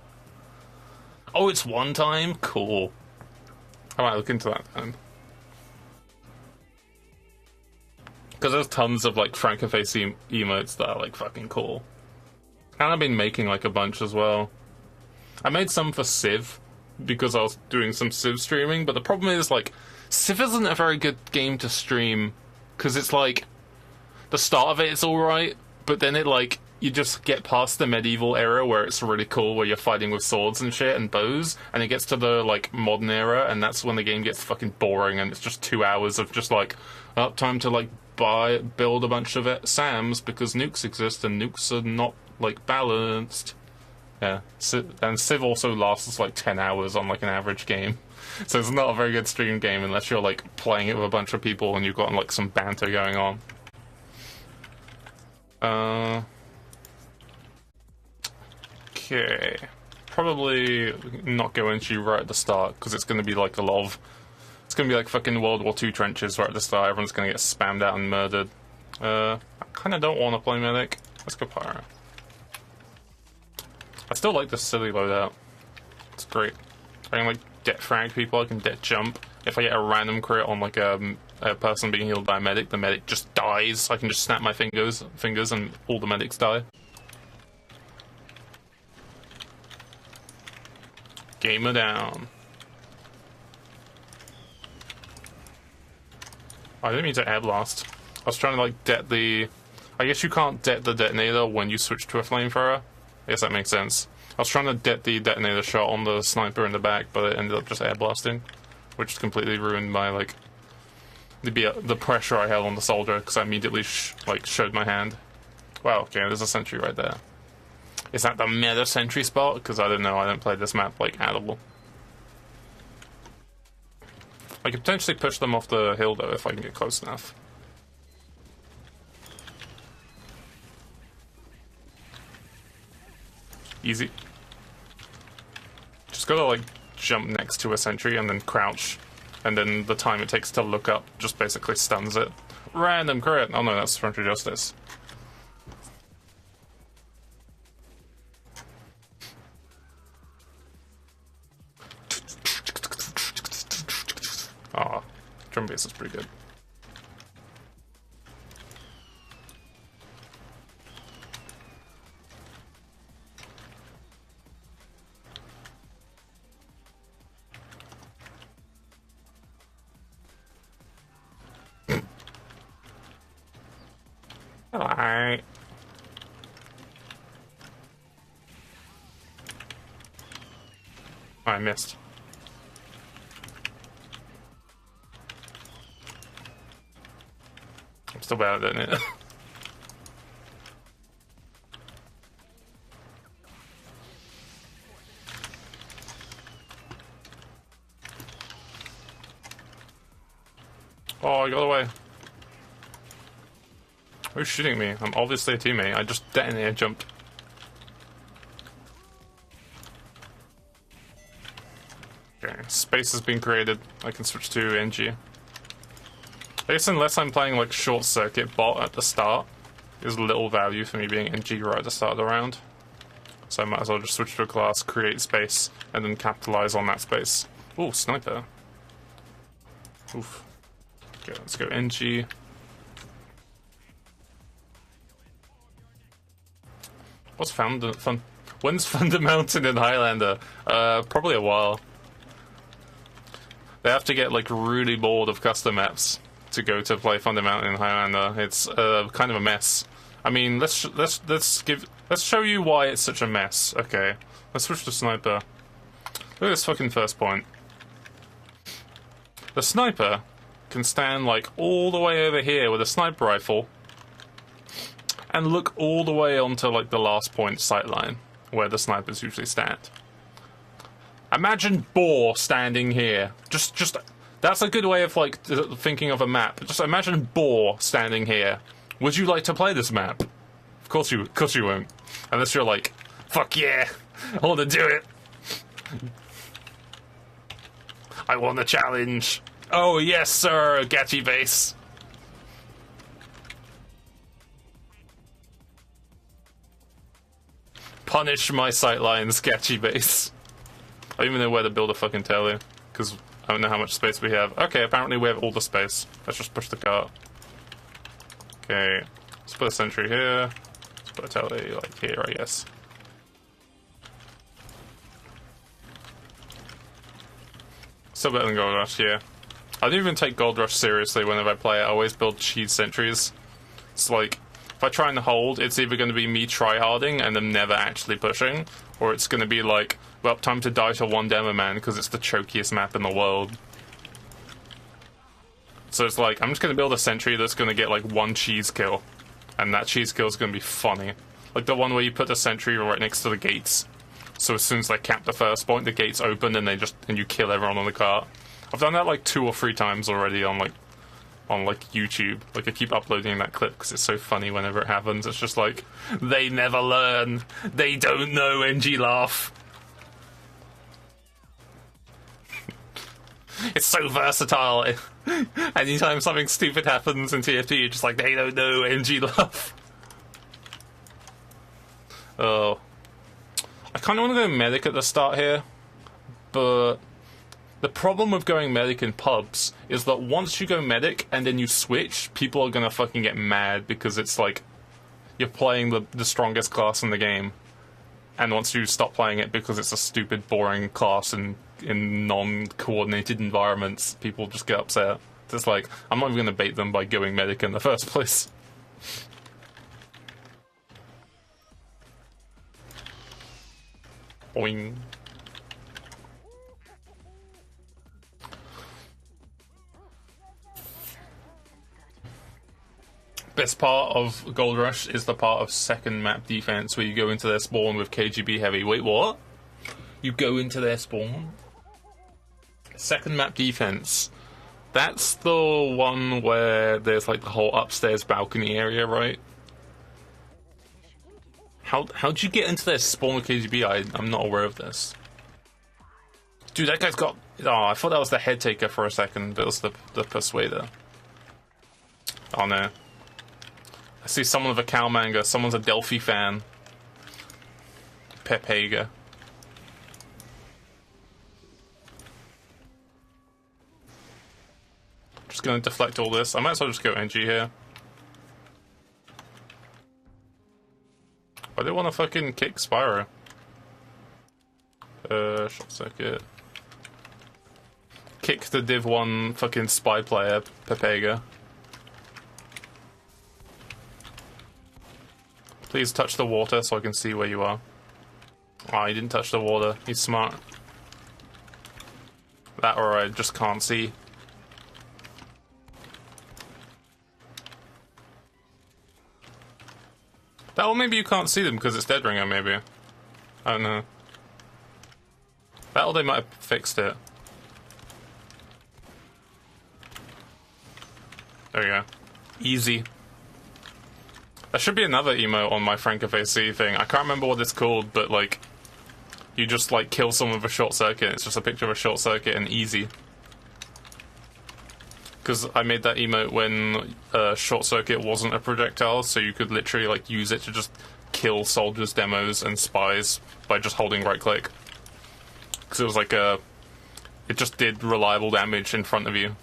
Oh, it's one time? Cool. I might look into that then. Because there's tons of like FrankerFacez emotes that are like fucking cool. And I've been making like a bunch as well. I made some for Civ because I was doing some Civ streaming, but the problem is like Civ isn't a very good game to stream because it's like the start of it's alright, but then it like you just get past the medieval era where it's really cool, where you're fighting with swords and shit and bows, and it gets to the like modern era, and that's when the game gets fucking boring, and it's just 2 hours of just like, oh, time to like build a bunch of SAMs because nukes exist and nukes are not like balanced. Yeah, and Civ also lasts like 10 hours on like an average game, so it's not a very good stream game unless you're like playing it with a bunch of people and you've got like some banter going on. Okay, probably not go into right at the start because it's going to be like a lot of, it's going to be like fucking World War II trenches right at the start. Everyone's going to get spammed out and murdered. I kind of don't want to play medic. Let's go pyro. I still like this silly loadout. It's great. I can like det frag people. I can det jump. If I get a random crit on like a person being healed by a medic, the medic just dies. I can just snap my fingers and all the medics die. Gamer down. I didn't mean to air blast. I was trying to like det the... I guess you can't det the detonator when you switch to a flamethrower. I guess that makes sense. I was trying to det the detonator shot on the sniper in the back, but it ended up just air blasting, which completely ruined my like the pressure I held on the soldier because I immediately showed my hand. Wow, okay, there's a sentry right there. Is that the meta sentry spot? Because I don't know, I don't play this map like at all. I could potentially push them off the hill though if I can get close enough. Easy. Just gotta like jump next to a sentry and then crouch, and then the time it takes to look up just basically stuns it. Random crit! Oh no, that's Frontier Justice. Ah, drum bass is pretty good. Alright. I missed. I'm still bad at it. Oh, I got away. Who's shooting me? I'm obviously a teammate. I just detonated jumped. Okay, space has been created. I can switch to NG. I guess unless I'm playing like short circuit bot at the start, there's little value for me being NG right at the start of the round. So I might as well just switch to a class, create space, and then capitalize on that space. Ooh, sniper. Oof. Okay, let's go NG. What's when's Thunder Mountain in Highlander? Probably a while. They have to get like really bored of custom maps to go to play Thunder Mountain in Highlander. It's kind of a mess. I mean, let's show you why it's such a mess. Okay, let's switch to sniper. Look at this fucking first point. The sniper can stand like all the way over here with a sniper rifle and look all the way onto like the last point sightline where the snipers usually stand. Imagine Boar standing here. Just that's a good way of like thinking of a map. Just imagine Boar standing here. Would you like to play this map? Of course you won't. Unless you're like, fuck yeah, I want to do it. I want the challenge. Oh yes, sir, Gachi base. Punish my sightlines, Gachi base. I don't even know where to build a fucking tele, because I don't know how much space we have. Okay, apparently we have all the space. Let's just push the cart. Okay, let's put a sentry here. Let's put a tele like here, I guess. Still better than Gold Rush, yeah. I don't even take Gold Rush seriously whenever I play it. I always build cheese sentries. It's like, if I try and hold, it's either going to be me tryharding and them never actually pushing, or it's going to be like, well, time to die to one demo man because it's the chokiest map in the world. So it's like, I'm just going to build a sentry that's going to get like one cheese kill, and that cheese kill is going to be funny. Like the one where you put the sentry right next to the gates, so as soon as they cap the first point, the gates open and and you kill everyone on the cart. I've done that like 2 or 3 times already on YouTube. Like I keep uploading that clip because it's so funny whenever it happens. It's just like, they never learn. They don't know EngiLaugh. It's so versatile. Anytime something stupid happens in TF2, you're just like, they don't know EngiLaugh. Oh. I kind of want to go medic at the start here, but the problem with going medic in pubs is that once you go medic and then you switch, people are gonna fucking get mad because it's like you're playing the strongest class in the game, and once you stop playing it because it's a stupid, boring class in non-coordinated environments, people just get upset. It's like, I'm not even gonna bait them by going medic in the first place. Boing. Best part of Gold Rush is the part of second map defense where you go into their spawn with KGB heavy. Wait, what? You go into their spawn? Second map defense. That's the one where there's like the whole upstairs balcony area, right? How'd you get into their spawn with KGB? I'm not aware of this. Dude, that guy's got... Oh, I thought that was the head taker for a second. That was the persuader. Oh no. I see someone with a Calmanga. Someone's a Delphi fan. Pepega. Just gonna deflect all this. I might as well just go NG here. I do want to fucking kick Spyro. Short circuit. Kick the Div 1 fucking spy player, Pepega. Please touch the water so I can see where you are. Oh, he didn't touch the water. He's smart. That or I just can't see. That or maybe you can't see them because it's Dead Ringer, maybe. I don't know. That or they might have fixed it. There we go. Easy. There should be another emote on my FrankerFacez thing. I can't remember what it's called, but like, you just like kill someone with a short circuit. It's just a picture of a short circuit and easy. Because I made that emote when short circuit wasn't a projectile, so you could literally like use it to just kill soldiers, demos, and spies by just holding right click. Because it was like it just did reliable damage in front of you.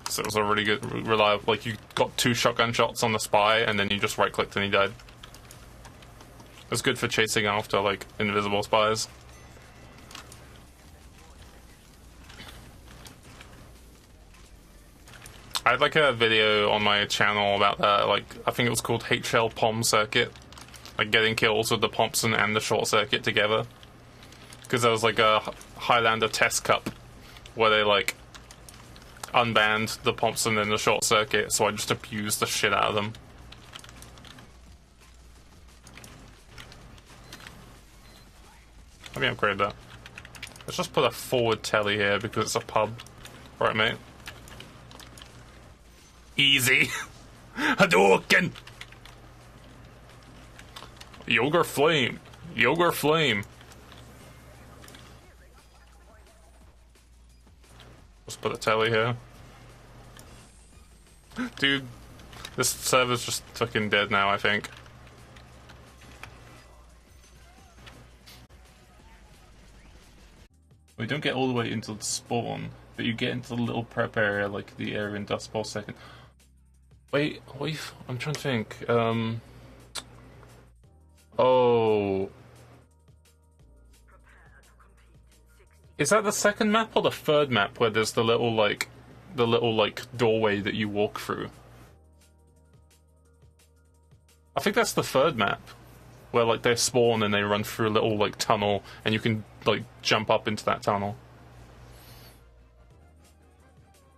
So it was a really good, reliable, like you got 2 shotgun shots on the spy and then you just right clicked and he died. It was good for chasing after like invisible spies. I had like a video on my channel about that, like I think it was called HL Pom Circuit. Like getting kills with the Thompson and the short circuit together. Because there was like a Highlander test cup where they like unbanned the Thompson and the short circuit, so I just abused the shit out of them. Let me upgrade that. Let's just put a forward telly here because it's a pub. Right, mate? Easy. Hadouken! Yoga Flame. Yoga Flame. Let's put a telly here. Dude, this server's just fucking dead now, I think. We don't get all the way into the spawn, but you get into the little prep area, like the area in Dust Bowl second. Wait, I'm trying to think. Oh. Is that the second map or the third map where there's the little doorway that you walk through? I think that's the third map, where like they spawn and they run through a little like tunnel, and you can like jump up into that tunnel.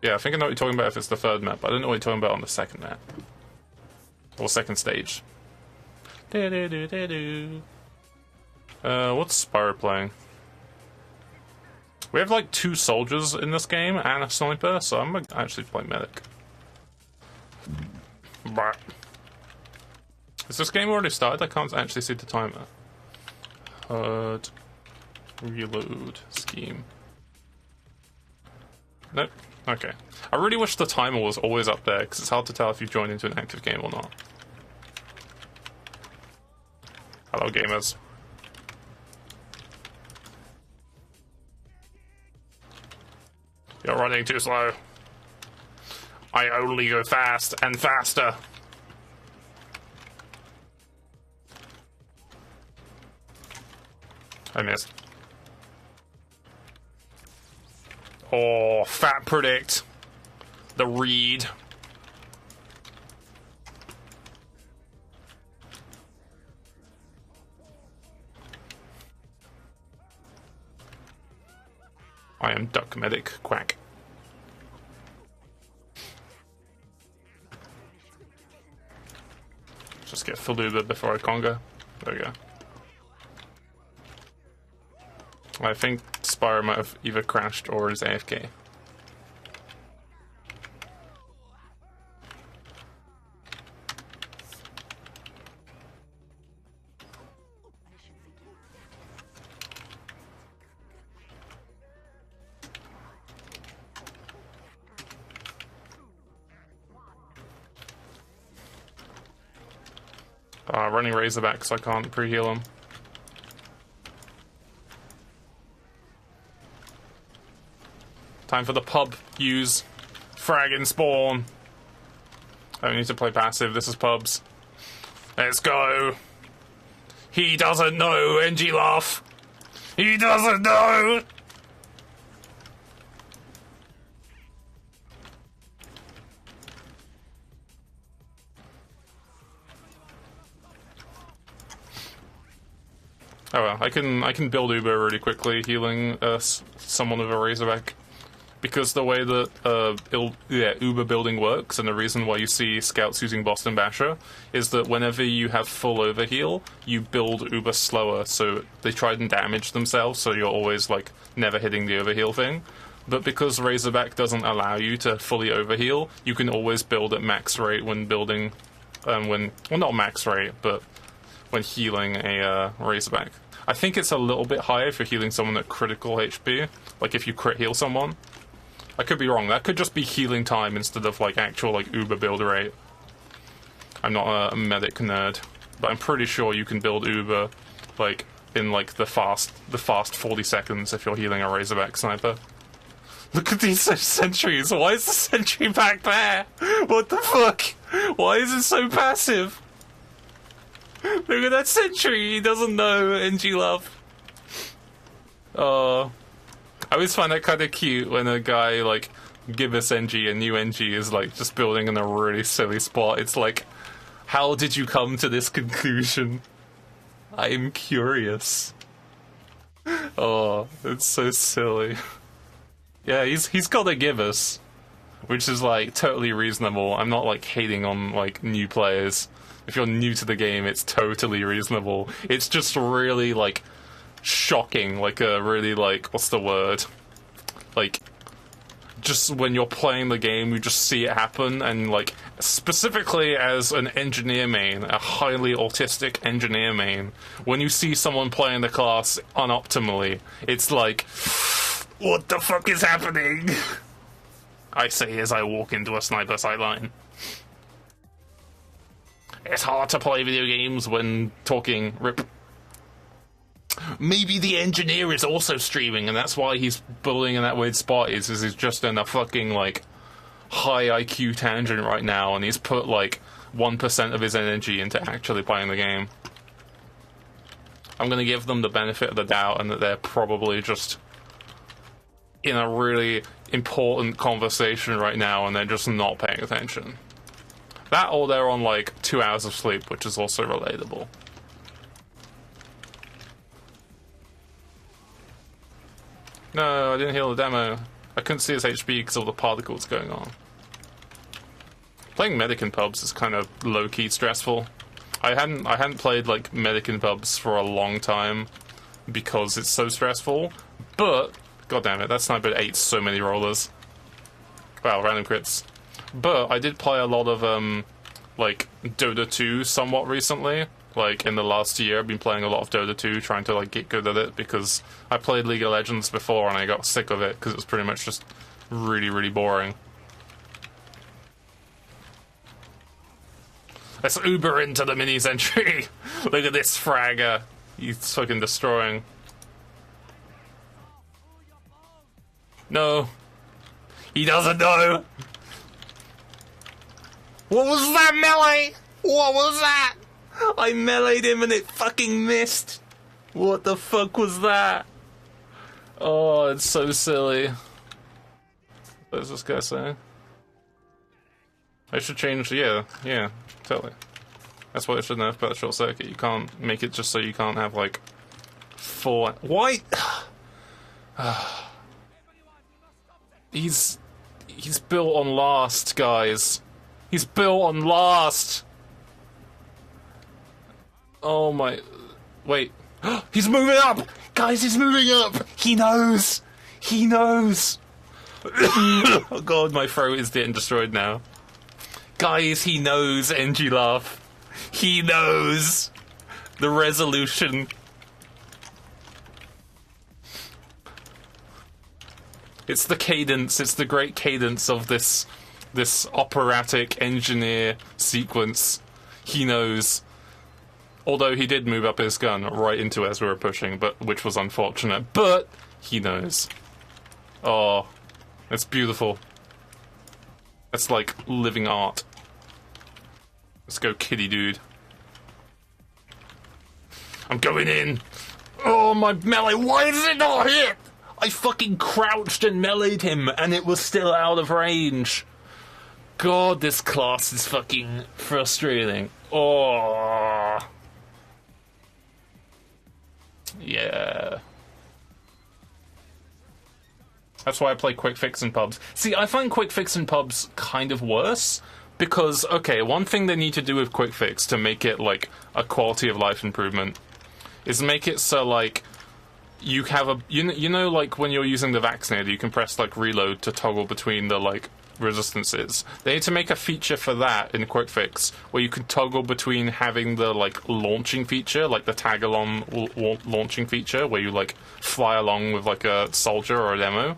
Yeah, I think I know what you're talking about if it's the third map. I don't know what you're talking about on the second map. Or second stage. What's Spyro playing? We have like 2 soldiers in this game and a sniper, so I'm gonna actually play medic. But is this game already started? I can't actually see the timer. Reload scheme. Nope. Okay. I really wish the timer was always up there, because it's hard to tell if you've joined into an active game or not. Hello, gamers. You're running too slow. I only go fast and faster. I missed. Oh, fat predict. The read. I am duck medic quack. Just get full Uber before I conga. There we go. I think Spyro might have either crashed or is AFK. Running Razorback, so I can't pre-heal him. Time for the pub use. Frag and spawn. I don't need to play passive, this is pubs. Let's go. He doesn't know, EngiLaugh. He doesn't know. Oh well, I can build Uber really quickly, healing someone with a Razorback. Because the way that Uber building works, and the reason why you see scouts using Boston Basher, is that whenever you have full overheal, you build Uber slower, so they try and damage themselves, so you're always like never hitting the overheal thing. But because Razorback doesn't allow you to fully overheal, you can always build at max rate when building, well not max rate, but when healing a Razorback. I think it's a little bit higher if you're healing someone at critical HP, like if you crit heal someone. I could be wrong, that could just be healing time instead of like actual like Uber build rate. I'm not a medic nerd, but I'm pretty sure you can build Uber like in like the fast 40 seconds if you're healing a Razorback sniper. Look at these sentries, why is the sentry back there? What the fuck? Why is it so passive? Look at that sentry, he doesn't know EngiLaugh. Oh. I always find that kind of cute when a guy, like, give us Engie, a new Engie is, like, just building in a really silly spot. It's like, how did you come to this conclusion? I'm curious. Oh, it's so silly. Yeah, he's got to give us, which is, like, totally reasonable. I'm not, like, hating on, like, new players. If you're new to the game, it's totally reasonable. It's just really, like, shocking, like a really, like, what's the word? Like, just when you're playing the game, you just see it happen, and, like, specifically as an engineer main, a highly autistic engineer main, when you see someone playing the class unoptimally, it's like, what the fuck is happening? I say as I walk into a sniper sightline. It's hard to play video games when talking rip. Maybe the engineer is also streaming, and that's why he's building in that weird spot. Is he's just in a fucking like high IQ tangent right now, and he's put like 1% of his energy into actually playing the game. I'm gonna give them the benefit of the doubt and that they're probably just in a really important conversation right now and they're just not paying attention. That, or they're on like 2 hours of sleep, which is also relatable. No, I didn't heal the demo. I couldn't see his HP because of all the particles going on. Playing Medic in pubs is kind of low-key stressful. I hadn't played like Medic in pubs for a long time because it's so stressful, but god damn it, that sniper ate so many rollers. Wow, random crits. But I did play a lot of like Dota 2 somewhat recently. Like in the last year, I've been playing a lot of Dota 2, trying to like get good at it because I played League of Legends before and I got sick of it because it was pretty much just really, really boring. Let's Uber into the mini sentry. Look at this fragger. He's fucking destroying. No. He doesn't know. What was that melee? What was that? I meleeed him and it fucking missed. What the fuck was that? Oh, it's so silly. What does this guy say? I should change, yeah, totally. That's what I should nerf about short circuit. You can't make it just so you can't have like full. Why? He's built on last, guys. He's built on last. Oh my, wait. He's moving up! Guys, he's moving up! He knows! He knows! Oh god, my throat is getting destroyed now. Guys, he knows, EngiLaugh. He knows the resolution. It's the cadence, it's the great cadence of this operatic engineer sequence. He knows. Although he did move up his gun right into as we were pushing, but which was unfortunate. But he knows. Oh, it's beautiful. It's like living art. Let's go, kitty dude. I'm going in. Oh, my melee. Why did it not hit? I fucking crouched and meleeed him, and it was still out of range. God, this class is fucking frustrating. Oh. Yeah. That's why I play quick fix in pubs. See, I find quick fix in pubs kind of worse. Because, okay, one thing they need to do with quick fix to make it, like, a quality of life improvement is make it so, like, you have a... You know, like, when you're using the vaccinator, you can press, like, reload to toggle between the, like, resistances. They need to make a feature for that in quick fix where you can toggle between having the, like, launching feature, like the tag-along launching feature where you, like, fly along with, like, a soldier or a demo.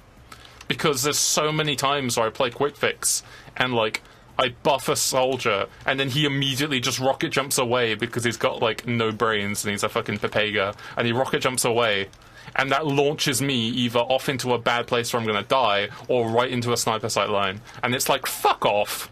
Because there's so many times where I play quick fix and, like, I buff a soldier, and then he immediately just rocket jumps away because he's got, like, no brains and he's a fucking Pepega, and he rocket jumps away, and that launches me either off into a bad place where I'm gonna die, or right into a sniper sight line. And it's like, fuck off!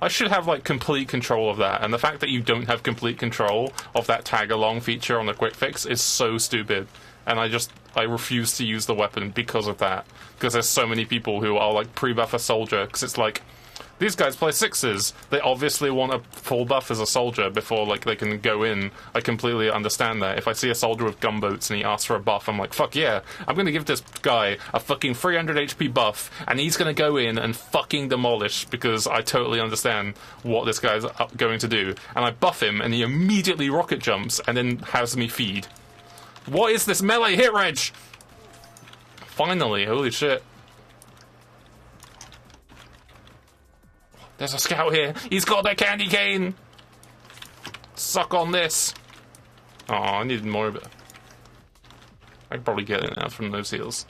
I should have, like, complete control of that, and the fact that you don't have complete control of that tag-along feature on the quick fix is so stupid. And I refuse to use the weapon because of that. Because there's so many people who are, like, pre-buff a soldier, because it's like, these guys play sixes. They obviously want a full buff as a soldier before, like, they can go in. I completely understand that. If I see a soldier with gunboats and he asks for a buff, I'm like, fuck yeah. I'm gonna give this guy a fucking 300 HP buff, and he's gonna go in and fucking demolish, because I totally understand what this guy's going to do. And I buff him, and he immediately rocket jumps, and then has me feed. What is this melee hit reg? Finally, holy shit. There's a scout here. He's got their candy cane. Suck on this. Oh, I needed more of it. I could probably get it now from those heals.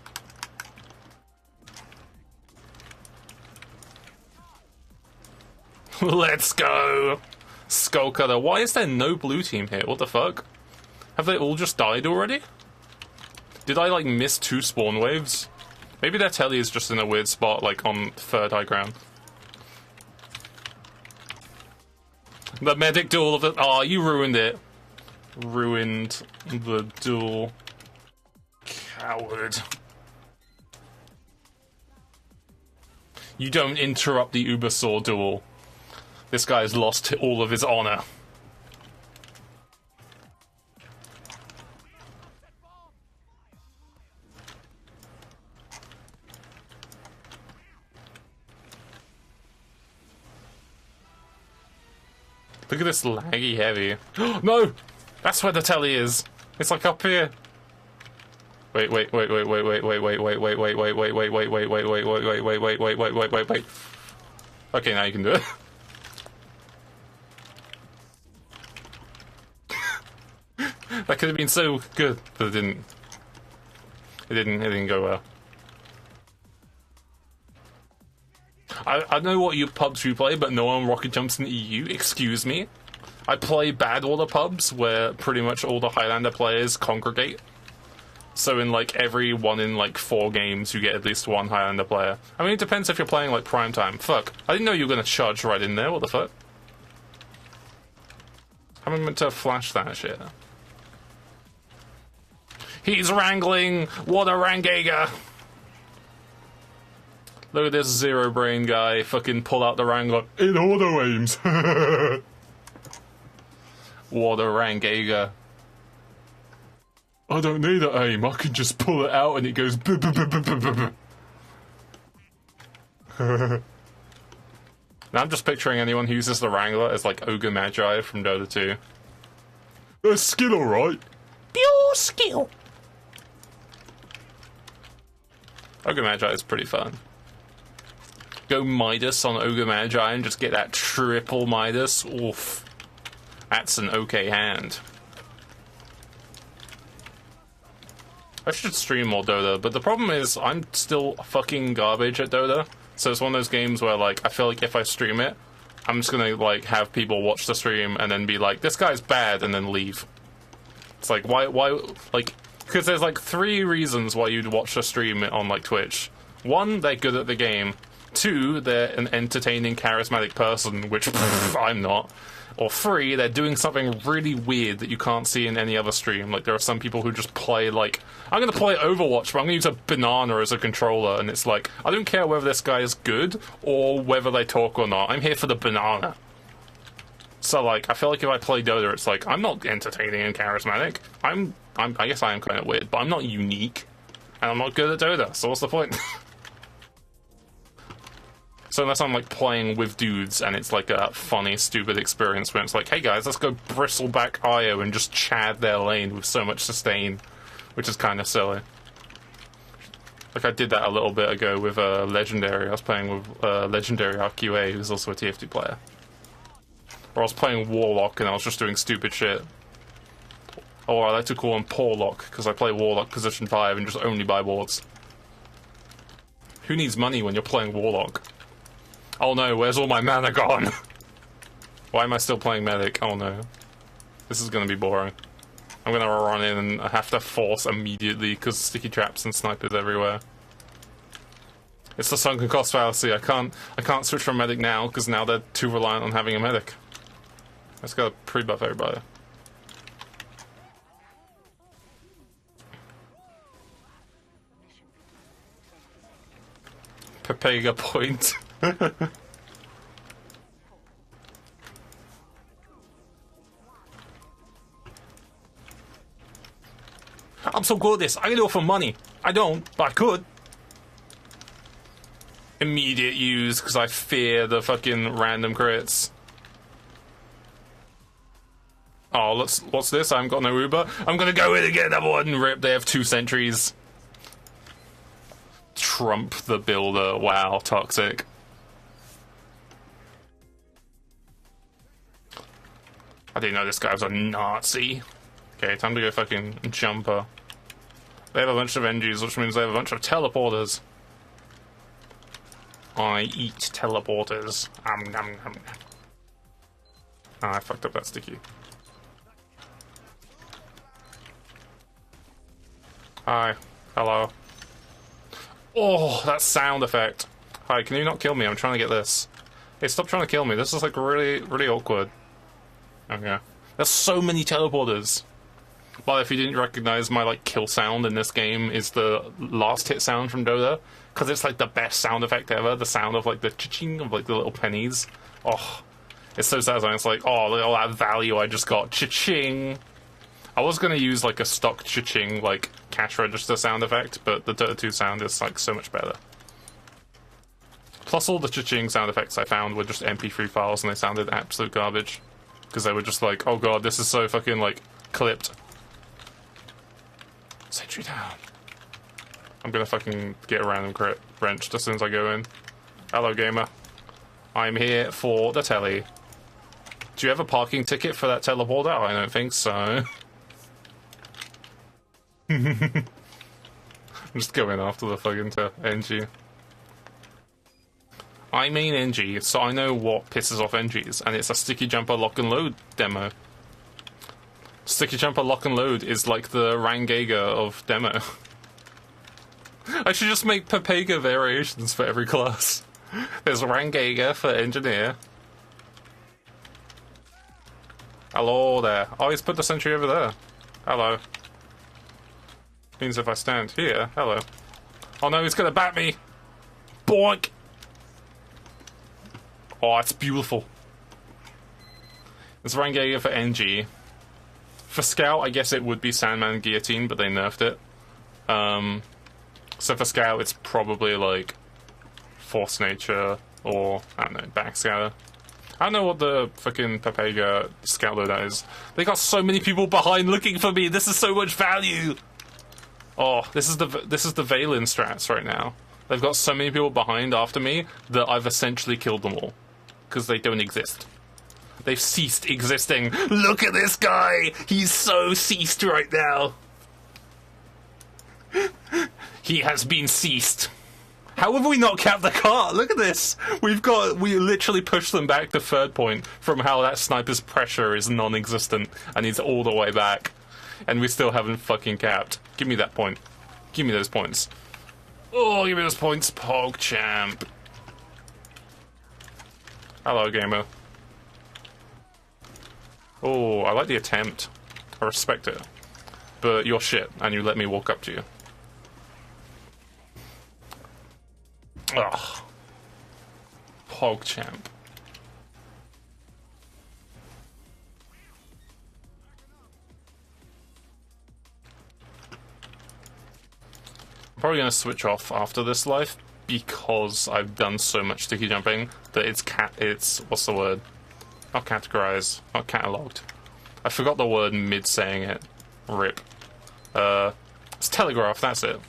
Let's go. Skull Cutter. Why is there no blue team here? What the fuck? Have they all just died already? Did I, like, miss 2 spawn waves? Maybe their telly is just in a weird spot, like, on third high ground. The medic duel of the... Oh, you ruined it. Ruined the duel. Coward. You don't interrupt the Ubersaw duel. This guy's lost all of his honor. Look at this laggy heavy. No! That's where the telly is. It's like up here. Wait. Okay, now you can do it. That could have been so good, but it didn't. It didn't go well. I know what you pubs you play, but no one rocket jumps in the EU. Excuse me. I play Badwater pubs where pretty much all the Highlander players congregate. So in like every 1 in like 4 games, you get at least 1 Highlander player. I mean, it depends if you're playing like prime time. Fuck, I didn't know you were gonna charge right in there. What the fuck? How am I meant to flash that shit? He's wrangling. What a Wrangega! Look at this zero brain guy fucking pull out the Wrangler in auto aims. What a Wrangega. I don't need an aim, I can just pull it out and it goes buh, buh, buh, buh, buh, buh. Now I'm just picturing anyone who uses the Wrangler as like Ogre Magi from Dota 2. There's skill, alright. Pure skill. Ogre Magi is pretty fun. Go Midas on Ogre Magi and just get that triple Midas. Oof. That's an okay hand. I should stream more Dota, but the problem is I'm still fucking garbage at Dota. So it's one of those games where, like, I feel like if I stream it, I'm just gonna, like, have people watch the stream and then be like, this guy's bad, and then leave. It's like, why, like, because there's, like, 3 reasons why you'd watch a stream on, like, Twitch. 1, they're good at the game. 2, they're an entertaining, charismatic person, which I'm not. Or 3, they're doing something really weird that you can't see in any other stream. Like, there are some people who just play, like, I'm gonna play Overwatch, but I'm gonna use a banana as a controller, and it's like, I don't care whether this guy is good, or whether they talk or not, I'm here for the banana. So, like, I feel like if I play Dota, it's like, I'm not entertaining and charismatic. I guess I am kind of weird, but I'm not unique. And I'm not good at Dota, so what's the point? So unless I'm, like, playing with dudes and it's, like, a funny, stupid experience where it's like, hey guys, let's go bristleback IO and just chad their lane with so much sustain, which is kind of silly. Like, I did that a little bit ago with Legendary. I was playing with Legendary RQA, who's also a TF2 player. Or I was playing Warlock and I was just doing stupid shit. Or I like to call him Porlock, because I play Warlock position 5 and just only buy wards. Who needs money when you're playing Warlock? Oh no, where's all my mana gone? Why am I still playing Medic? Oh no. This is gonna be boring. I'm gonna run in and I have to force immediately because sticky traps and snipers everywhere. It's the sunken cost fallacy. I can't switch from Medic now because now they're too reliant on having a Medic. Let's go pre-buff everybody. Pepega point. I'm so good at this. I can do it for money. I don't, but I could. Immediate use, because I fear the fucking random crits. Oh, what's this? I haven't got no Uber. I'm gonna go in and get another one. Rip, they have 2 sentries. Trump the builder. Wow, toxic. I didn't know this guy was a Nazi. Okay, time to go fucking jumper. They have a bunch of Engis, which means they have a bunch of teleporters. I eat teleporters. I fucked up that sticky. Hi. Hello. Oh, that sound effect. Hi, can you not kill me? I'm trying to get this. Hey, stop trying to kill me. This is like really, really awkward. Okay. There's so many teleporters. Well, if you didn't recognize, my like kill sound in this game is the last hit sound from Dota, because it's like the best sound effect ever. The sound of like the cha-ching of like the little pennies. Oh, it's so satisfying. It's like, oh, look at all that value I just got. Cha-ching. I was gonna use like a stock cha-ching like cash register sound effect, but the Dota 2 sound is like so much better. Plus, all the cha-ching sound effects I found were just MP3 files, and they sounded absolute garbage because they were just like, oh god, this is so fucking like clipped. Sentry down. I'm gonna fucking get a random crit wrenched as soon as I go in. Hello, gamer. I'm here for the telly. Do you have a parking ticket for that teleporter? I don't think so. I'm just going after the fucking NG. I mean NG, so I know what pisses off NGs, and it's a sticky jumper lock and load demo. Sticky jumper lock and load is like the Wrangega of demo. I should just make Papega variations for every class. There's Wrangega for engineer. Hello there. Oh, he's put the sentry over there. Hello. Means if I stand here, hello. Oh no, he's gonna bat me! Boink! Oh, it's beautiful. It's Wrangega for NG. For Scout, I guess it would be Sandman Guillotine, but they nerfed it. So for Scout, it's probably like Force Nature or, I don't know, Backscatter. I don't know what the fucking Papega Scout loadout is. They got so many people behind looking for me. This is so much value. Oh, this is the Valen strats right now. They've got so many people behind after me that I've essentially killed them all because they don't exist. They've ceased existing. Look at this guy. He's so ceased right now. He has been ceased. How have we not capped the cart? Look at this. We literally pushed them back to third point from how that sniper's pressure is non-existent and he's all the way back. And we still haven't fucking capped. Give me that point. Give me those points. Oh, give me those points, PogChamp. Hello, gamer. Oh, I like the attempt. I respect it. But you're shit, and you let me walk up to you. Ugh. PogChamp. I'm probably going to switch off after this life because I've done so much sticky jumping that it's what's the word? Not categorized, not catalogued. I forgot the word mid saying it. RIP. It's telegraph, that's it.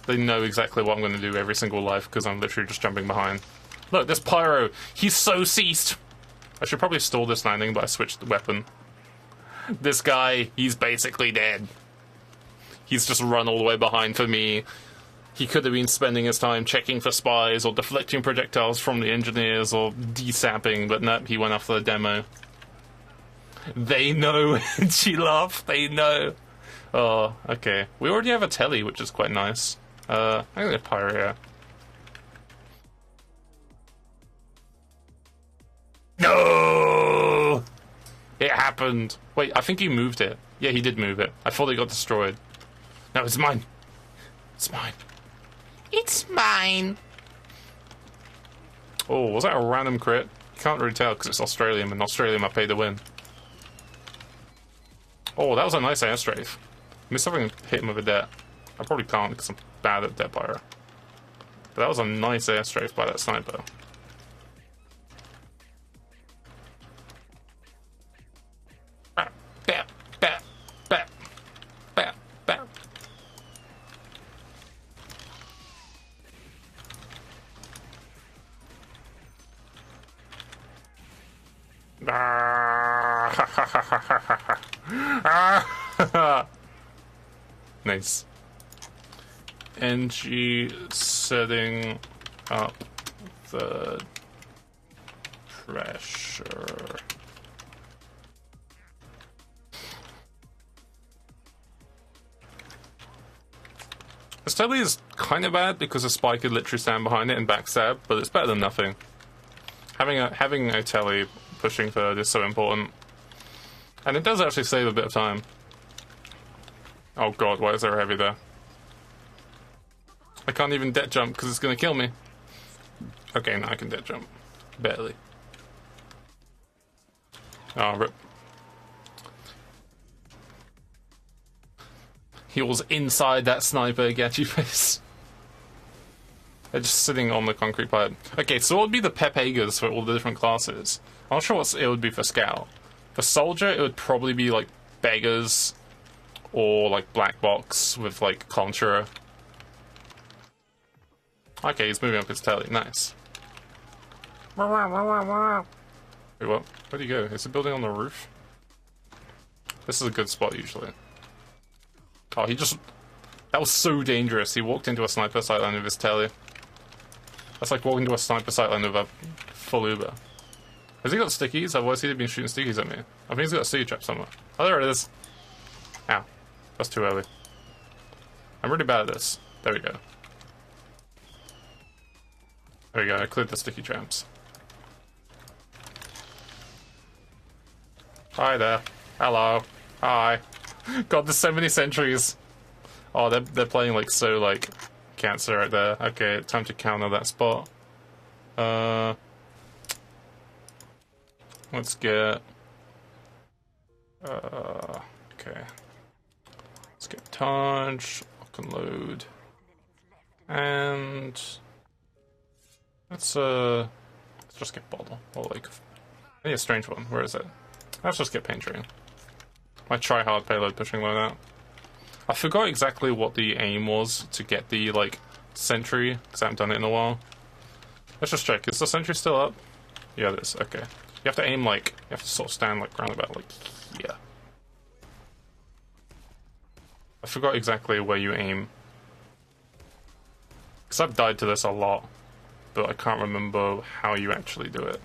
They know exactly what I'm going to do every single life because I'm literally just jumping behind. Look, this Pyro, he's so ceased. I should probably stall this landing, but I switched the weapon. This guy, he's basically dead. He's just run all the way behind for me. He could have been spending his time checking for spies or deflecting projectiles from the engineers or desapping, but nope, he went after the demo. They know, EngiLaugh, they know. Oh, okay. We already have a telly, which is quite nice. I'm gonna get Pyro here. No! It happened. Wait, I think he moved it. Yeah, he did move it. I thought it got destroyed. No, it's mine. It's mine. It's mine. Oh, was that a random crit? You can't really tell because it's Australian, and Australian I pay to win. Oh, that was a nice airstrafe. Missed if I can hit him with a det. I probably can't because I'm bad at det pyro. But that was a nice airstrafe by that sniper. Nice. NG setting up the pressure. This telly is kind of bad because a spy could literally stand behind it and backstab, but it's better than nothing. Having a telly pushing third is so important. And it does actually save a bit of time. Oh god, why is there a heavy there? I can't even debt jump because it's gonna kill me. Okay, now I can debt jump. Barely. Oh, rip. He was inside that sniper, get you face. They're just sitting on the concrete pipe. Okay, so what would be the Pepegas for all the different classes? I'm not sure what it would be for Scout. For Soldier, it would probably be like Beggars or like Black Box with like Conjurer. Okay, he's moving up his telly. Nice. Wait, what? Where'd he go? Is it building on the roof? This is a good spot usually. Oh, he just... That was so dangerous. He walked into a sniper sightline with his telly. That's like walking into a sniper sightline with a full Uber. Has he got stickies? Otherwise he'd have been shooting stickies at me. I think he's got a sticky trap somewhere. Oh, there it is. Ow. That's too early. I'm really bad at this. There we go. There we go, I cleared the sticky traps. Hi there. Hello. Hi. God, there's so many sentries. Oh, they're playing like so like cancer right there. Okay, time to counter that spot. Let's get okay. Let's get Taj, lock and load. And let's just get bottle. Or like I need a strange one. Where is it? Let's just get paint train. My try-hard payload pushing load out. I forgot exactly what the aim was to get the, like, sentry, because I haven't done it in a while. Let's just check. Is the sentry still up? Yeah, it is. Okay. You have to aim, like, you have to sort of stand, like, round about, like, here. I forgot exactly where you aim. Because I've died to this a lot, but I can't remember how you actually do it.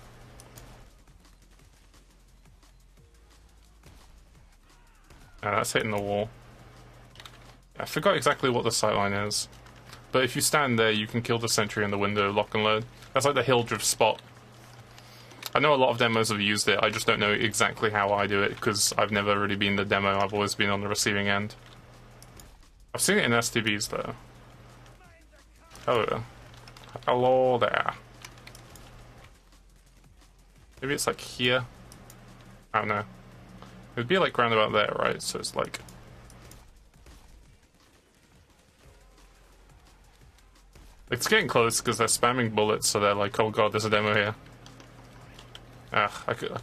That's hitting the wall. I forgot exactly what the sightline is. But if you stand there, you can kill the sentry in the window, lock and load. That's like the hill drift spot. I know a lot of demos have used it, I just don't know exactly how I do it, because I've never really been the demo, I've always been on the receiving end. I've seen it in STBs though. Hello. Hello there. Maybe it's like here? I don't know. It would be like round about there, right? So it's like... It's getting close because they're spamming bullets, so they're like, oh god, there's a demo here. I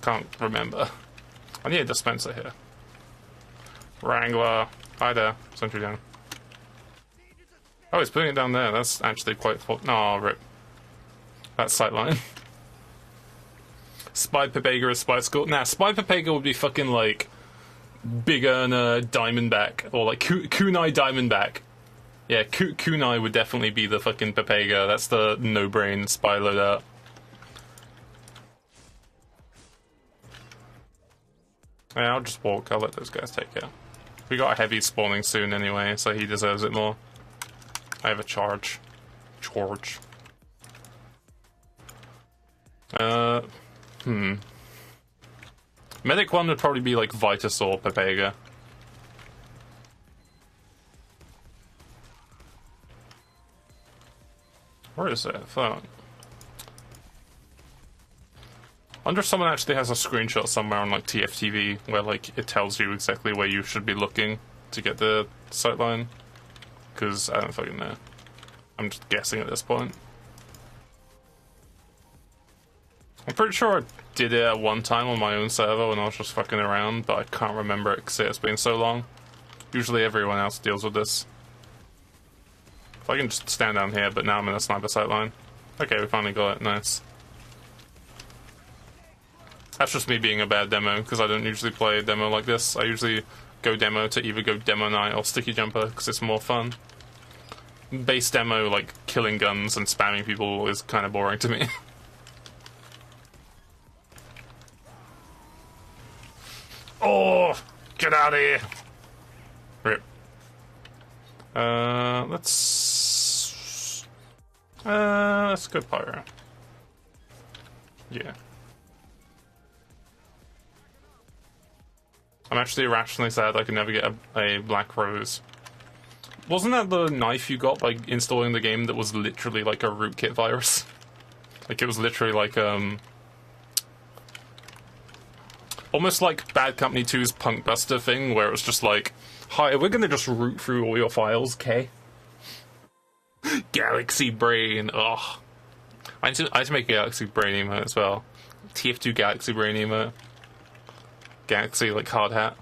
can't remember. I need a dispenser here. Wrangler. Hi there. Sentry down. Oh, he's putting it down there. That's actually quite... No, rip. That's sightline. Spy Pepega is Spy Skull. Nah, Spy Pepega would be fucking like Big Earner Diamondback or like Kunai Diamondback. Yeah, Kunai would definitely be the fucking Pepega. That's the no-brain spy loadout. Yeah, I'll just walk. I'll let those guys take it. We got a heavy spawning soon anyway, so he deserves it more. I have a charge. Medic 1 would probably be like Vitus or Pepega. Where is it? Phone. I wonder if someone actually has a screenshot somewhere on like TF2 where like it tells you exactly where you should be looking to get the sightline. Because I don't fucking know. I'm just guessing at this point. I'm pretty sure I did it at one time on my own server when I was just fucking around, but I can't remember it because it's been so long. Usually everyone else deals with this. If I can just stand down here, but now I'm in a sniper sightline. Okay, we finally got it. Nice. That's just me being a bad demo, because I don't usually play a demo like this. I usually go demo to either go demo night or sticky jumper, because it's more fun. Base demo, like killing guns and spamming people, is kind of boring to me. Oh, get out of here! Rip. Let's go pyro. Yeah. I'm actually irrationally sad I could never get a black rose. Wasn't that the knife you got by installing the game that was literally like a rootkit virus? Like, it was literally like, almost like Bad Company 2's Punkbuster thing, where it was just like, hi, we're gonna just root through all your files, okay? Galaxy Brain, ugh. I need to make a Galaxy Brain emote as well. TF2 Galaxy Brain emote. Galaxy, like, hard hat.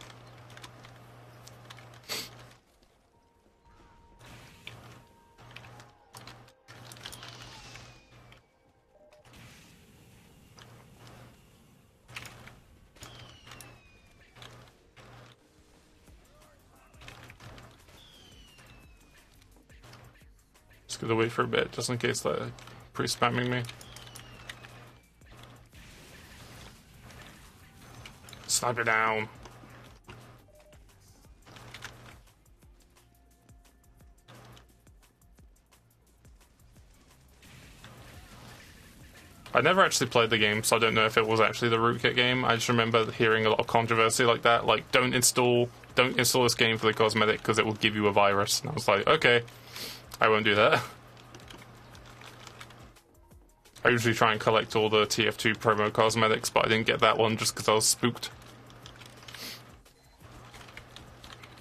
Just gonna wait for a bit, just in case they're pre-spamming me. Sniper down. I never actually played the game, so I don't know if it was actually the rootkit game. I just remember hearing a lot of controversy like that, like, don't install this game for the cosmetic because it will give you a virus. And I was like, okay, I won't do that. I usually try and collect all the TF2 promo cosmetics, but I didn't get that one just because I was spooked.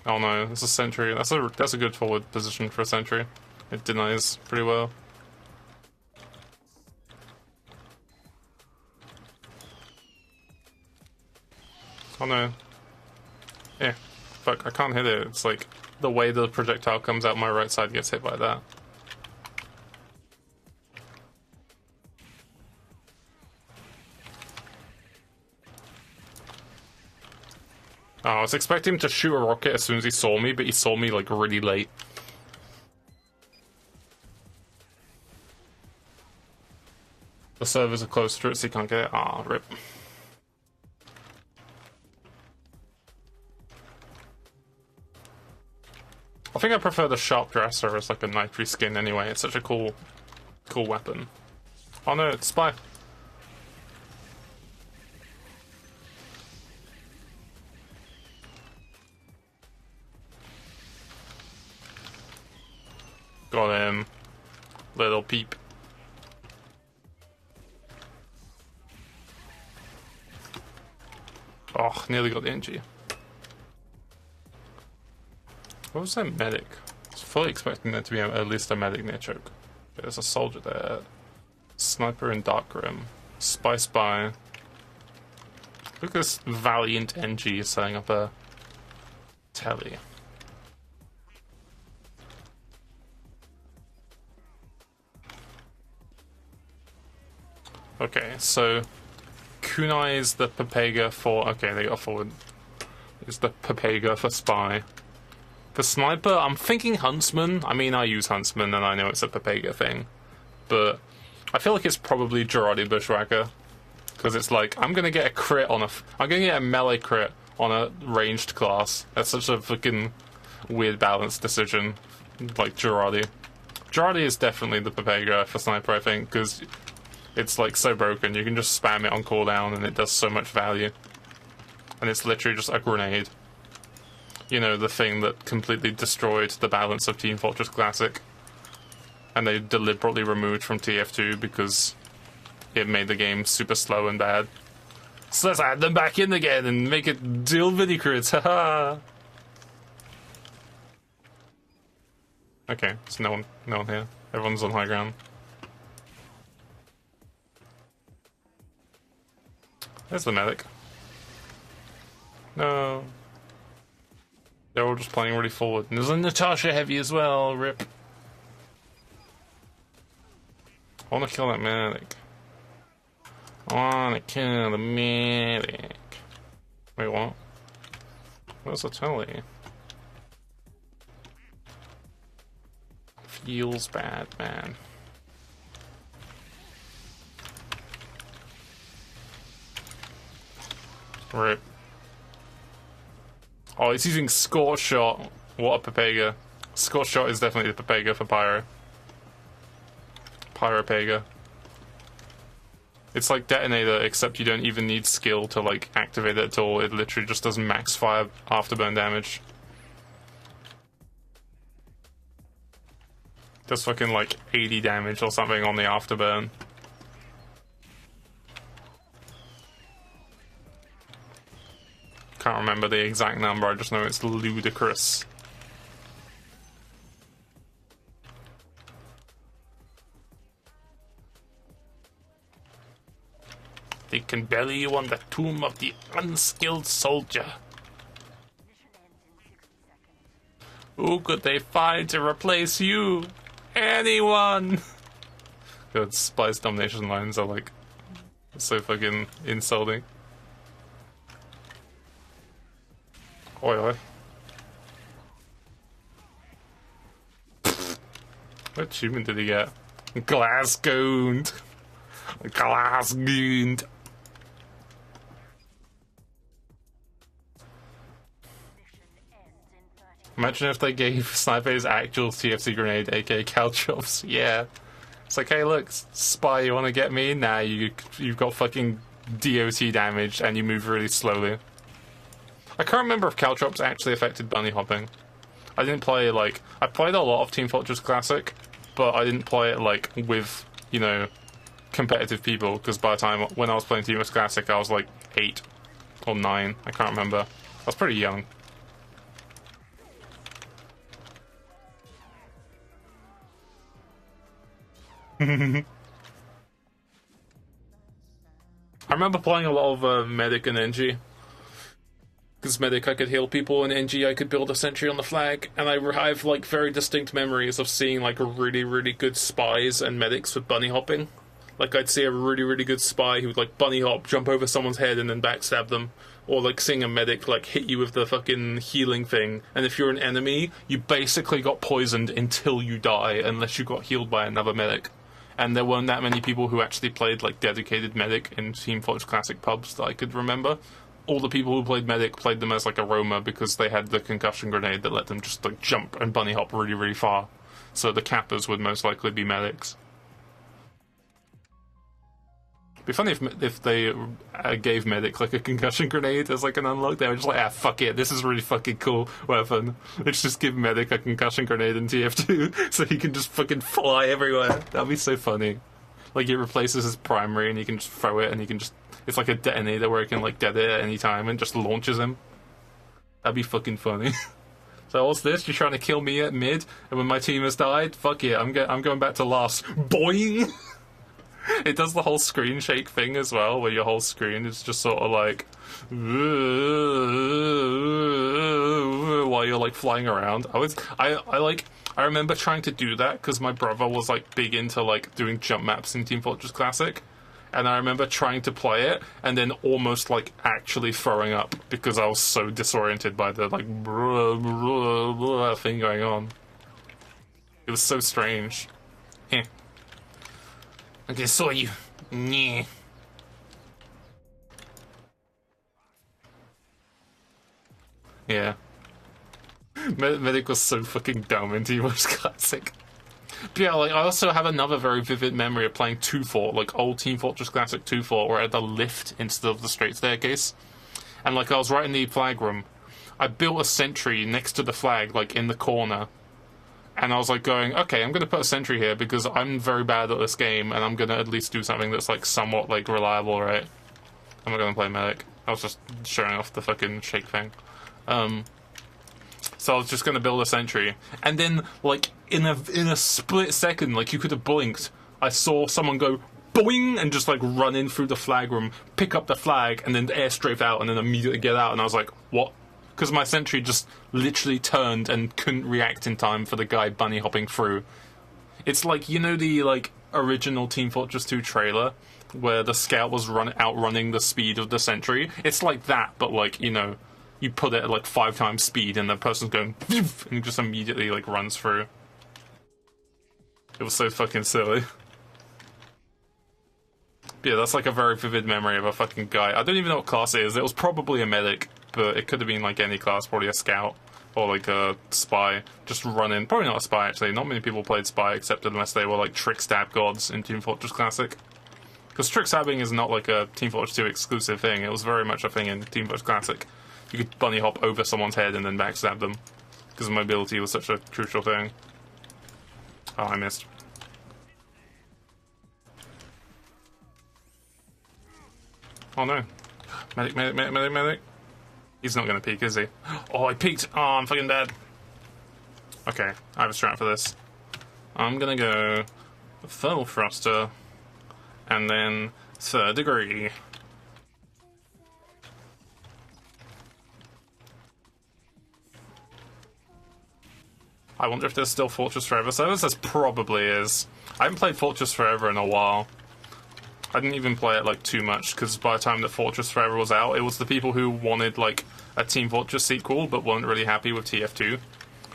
Oh no, it's a sentry. That's a good forward position for a sentry. It denies pretty well. Oh no. Yeah. Fuck, I can't hit it. It's like the way the projectile comes out my right side gets hit by that. Oh, I was expecting him to shoot a rocket as soon as he saw me, but he saw me like really late. The servers are close to it, so you can't get it. Ah, rip. I think I prefer the Sharp Dresser as like a knife skin anyway. It's such a cool weapon. Oh no, it's Spy. Got him. Little peep. Oh, nearly got the NG. What was that medic? I was fully expecting there to be at least a medic near choke. There's a soldier there. Sniper in Darkroom. Spy. Look at this valiant NG setting up a telly. Okay, so Kunai is the Pepega for... Okay, they got forward. It's the Pepega for Spy. For Sniper, I'm thinking Huntsman. I mean, I use Huntsman and I know it's a Pepega thing. But I feel like it's probably Girardi Bushwhacker. Because it's like, I'm gonna get a crit on I'm gonna get a melee crit on a ranged class. That's such a fucking weird balance decision. Like Girardi. Girardi is definitely the Pepega for Sniper, I think, because it's like so broken. You can just spam it on cooldown and it does so much value. And it's literally just a grenade. You know, the thing that completely destroyed the balance of Team Fortress Classic. And they deliberately removed from TF2 because it made the game super slow and bad. So let's add them back in again and make it deal mini crits, haha! Okay, so no one here. Everyone's on high ground. There's the medic. No. They're all just playing really forward. And there's a Natasha heavy as well, rip. I wanna kill that medic. I wanna kill the medic. Wait, what? Where's the telly? Feels bad, man. Rip. Oh, he's using Scorch Shot. What a Pepega. Scorch Shot is definitely the Pepega for Pyro. Pyropega. It's like Detonator, except you don't even need skill to like activate it at all. It literally just does max fire afterburn damage. Does fucking like 80 damage or something on the afterburn. Can't remember the exact number, I just know it's ludicrous. They can bury you on the tomb of the unskilled soldier. Who could they find to replace you? Anyone! God, Spice domination lines are like so fucking insulting. Oi oi. What achievement did he get? Glassgooned! Glassgooned! Imagine if they gave Sniper his actual TF2 grenade, aka caltrops. Yeah. It's like, hey look, spy, you wanna get me? Nah, you've got fucking DOT damage and you move really slowly. I can't remember if caltrops actually affected bunny hopping. I didn't play, like... I played a lot of Team Fortress Classic, but I didn't play it, like, with, you know, competitive people, because by the time when I was playing Team Fortress Classic, I was, like, 8 or 9. I can't remember. I was pretty young. I remember playing a lot of Medic and Engi. Because Medic I could heal people, and Engi I could build a sentry on the flag, and I have like very distinct memories of seeing like really, really good spies and medics with bunny hopping. Like I'd see a really, really good spy who would like bunny hop, jump over someone's head and then backstab them. Or like seeing a medic like hit you with the fucking healing thing, and if you're an enemy, you basically got poisoned until you die, unless you got healed by another medic. And there weren't that many people who actually played like dedicated medic in Team Fortress Classic pubs that I could remember. All the people who played medic played them as like a roamer because they had the concussion grenade that let them just like jump and bunny hop really, really far. So the cappers would most likely be medics. It'd be funny if they gave medic like a concussion grenade as like an unlock. They were just like, ah, fuck it, this is a really fucking cool weapon. Let's just give medic a concussion grenade in TF2 so he can just fucking fly everywhere. That'd be so funny. Like it replaces his primary and you can just throw it and you can just... It's like a detonator where it can like detonate at any time and just launches him. That'd be fucking funny. So what's this? You're trying to kill me at mid and when my team has died? Fuck yeah, I'm going back to last. Boing! It does the whole screen shake thing as well, where your whole screen is just sort of like while you're like flying around. I remember trying to do that because my brother was like big into like doing jump maps in Team Fortress Classic, and I remember trying to play it and then almost like actually throwing up because I was so disoriented by the like thing going on. It was so strange. Eh. Okay, saw you. Yeah. Yeah. Medic was so fucking dumb in Team Fortress Classic. But yeah, like, I also have another very vivid memory of playing 2 Fort, like old Team Fortress Classic 2 Fort, where I had the lift instead of the straight staircase. And like, I was right in the flag room. I built a sentry next to the flag, like in the corner. And I was like going, okay, I'm going to put a sentry here because I'm very bad at this game and I'm going to at least do something that's like somewhat like reliable, right? I'm not going to play medic. I was just showing off the fucking shake thing. So I was just going to build a sentry. And then like in a split second, like you could have blinked, I saw someone go boing and just like run in through the flag room, pick up the flag and then airstrafe out and then immediately get out. And I was like, what? Because my sentry just literally turned and couldn't react in time for the guy bunny hopping through. It's like, you know the like original Team Fortress 2 trailer where the scout was outrunning the speed of the sentry? It's like that, but like, you know, you put it at like 5 times speed and the person's going and just immediately like runs through. It was so fucking silly. But yeah, that's like a very vivid memory of a fucking guy. I don't even know what class it is. It was probably a medic. But it could have been like any class, probably a scout or like a spy, just running. Probably not a spy actually. Not many people played spy except unless they were like trick stab gods in Team Fortress Classic. Because trick stabbing is not like a Team Fortress 2 exclusive thing. It was very much a thing in Team Fortress Classic. You could bunny hop over someone's head and then backstab them. Because mobility was such a crucial thing. Oh, I missed. Oh no. Medic, medic, medic, medic, medic. He's not gonna peek, is he? Oh, I peeked! Oh, I'm fucking dead. Okay, I have a strat for this. I'm gonna go Thermal Thruster, and then Third Degree. I wonder if there's still Fortress Forever servers? There probably is. I haven't played Fortress Forever in a while. I didn't even play it like too much, because by the time that Fortress Forever was out, it was the people who wanted like a Team Fortress sequel but weren't really happy with TF2.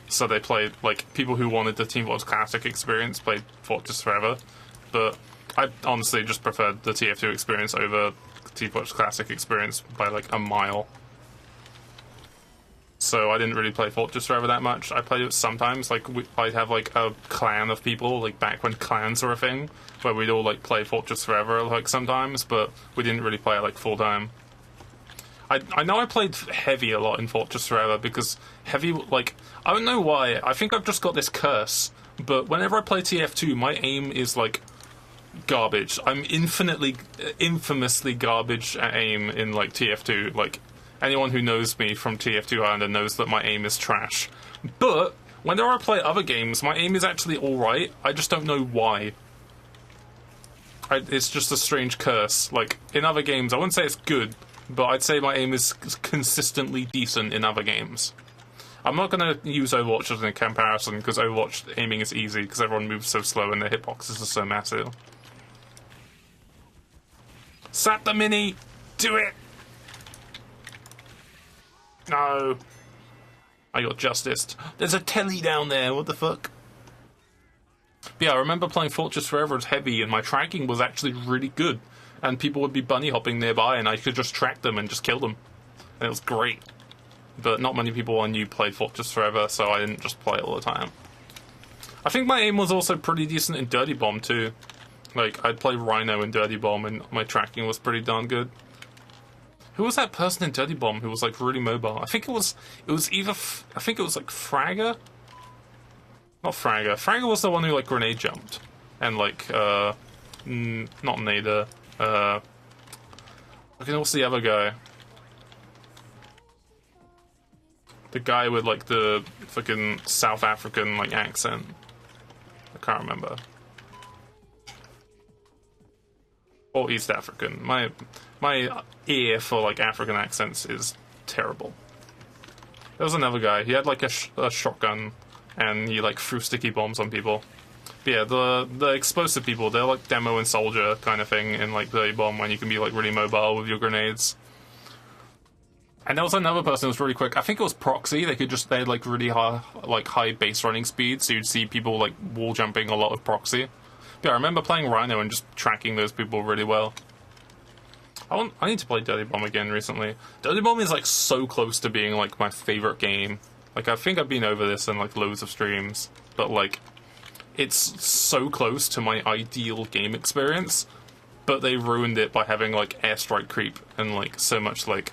So they played, like, people who wanted the Team Fortress Classic experience played Fortress Forever. But I honestly just preferred the TF2 experience over the Team Fortress Classic experience by like a mile. So I didn't really play Fortress Forever that much. I played it sometimes, like, I'd have like a clan of people, like back when clans were a thing, where we'd all like play Fortress Forever like sometimes, but we didn't really play it like full time. I know I played Heavy a lot in Fortress Forever, because Heavy, like, I don't know why, I think I've just got this curse, but whenever I play TF2, my aim is, like, garbage. I'm infamously garbage at aim in, like, TF2. Like, anyone who knows me from TF2 Islander knows that my aim is trash. But, whenever I play other games, my aim is actually alright, I just don't know why. It's just a strange curse. Like, in other games, I wouldn't say it's good, but I'd say my aim is consistently decent in other games. I'm not going to use Overwatch as a comparison, because Overwatch aiming is easy, because everyone moves so slow and their hitboxes are so massive. Sap the mini! Do it! No! I got justiced. There's a telly down there, what the fuck? But yeah, I remember playing Fortress Forever as Heavy, and my tracking was actually really good. And people would be bunny hopping nearby, and I could just track them and just kill them. And it was great. But not many people I knew played Fortress Forever, so I didn't just play it all the time. I think my aim was also pretty decent in Dirty Bomb too. Like, I'd play Rhino in Dirty Bomb, and my tracking was pretty darn good. Who was that person in Dirty Bomb who was like really mobile? I think it was either I think it was like Fragger. Not Fragger. Fragger was the one who like grenade jumped, and like not Nader. Okay, what's the other guy? The guy with like the fucking South African like accent. I can't remember. Or East African. My ear for like African accents is terrible. There was another guy. He had like a shotgun, and he like threw sticky bombs on people. But yeah, the explosive people, they're like demo and soldier kind of thing in like Dirty Bomb, when you can be like really mobile with your grenades. And there was another person who was really quick. I think it was Proxy. They had like really high base running speed, so you'd see people like wall jumping a lot of Proxy. But yeah, I remember playing Rhino and just tracking those people really well. I need to play Dirty Bomb again recently. Dirty Bomb is like so close to being like my favorite game. Like, I think I've been over this in like loads of streams, but like, it's so close to my ideal game experience, but they ruined it by having like airstrike creep and like so much like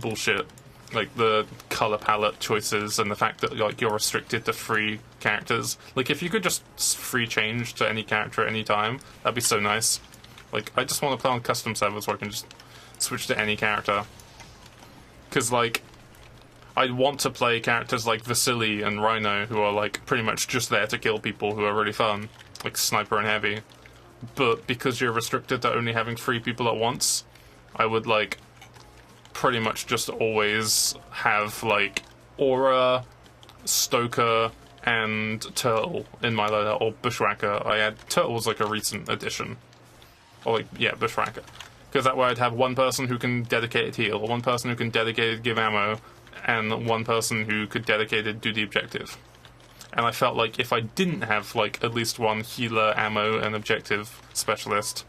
bullshit, like the color palette choices and the fact that like you're restricted to 3 characters. Like, if you could just free change to any character at any time, that'd be so nice. Like, I just want to play on custom servers where I can just switch to any character, because like, I want to play characters like Vasily and Rhino, who are like pretty much just there to kill people, who are really fun, like Sniper and Heavy. But because you're restricted to only having 3 people at once, I would like pretty much just always have like Aura, Stoker, and Turtle in my loadout, or Bushwhacker. Turtle was like a recent addition. Or like, yeah, Bushwhacker. Because that way I'd have one person who can dedicated heal, one person who can dedicated give ammo, and one person who could dedicated do the objective. And I felt like if I didn't have like at least one healer, ammo, and objective specialist,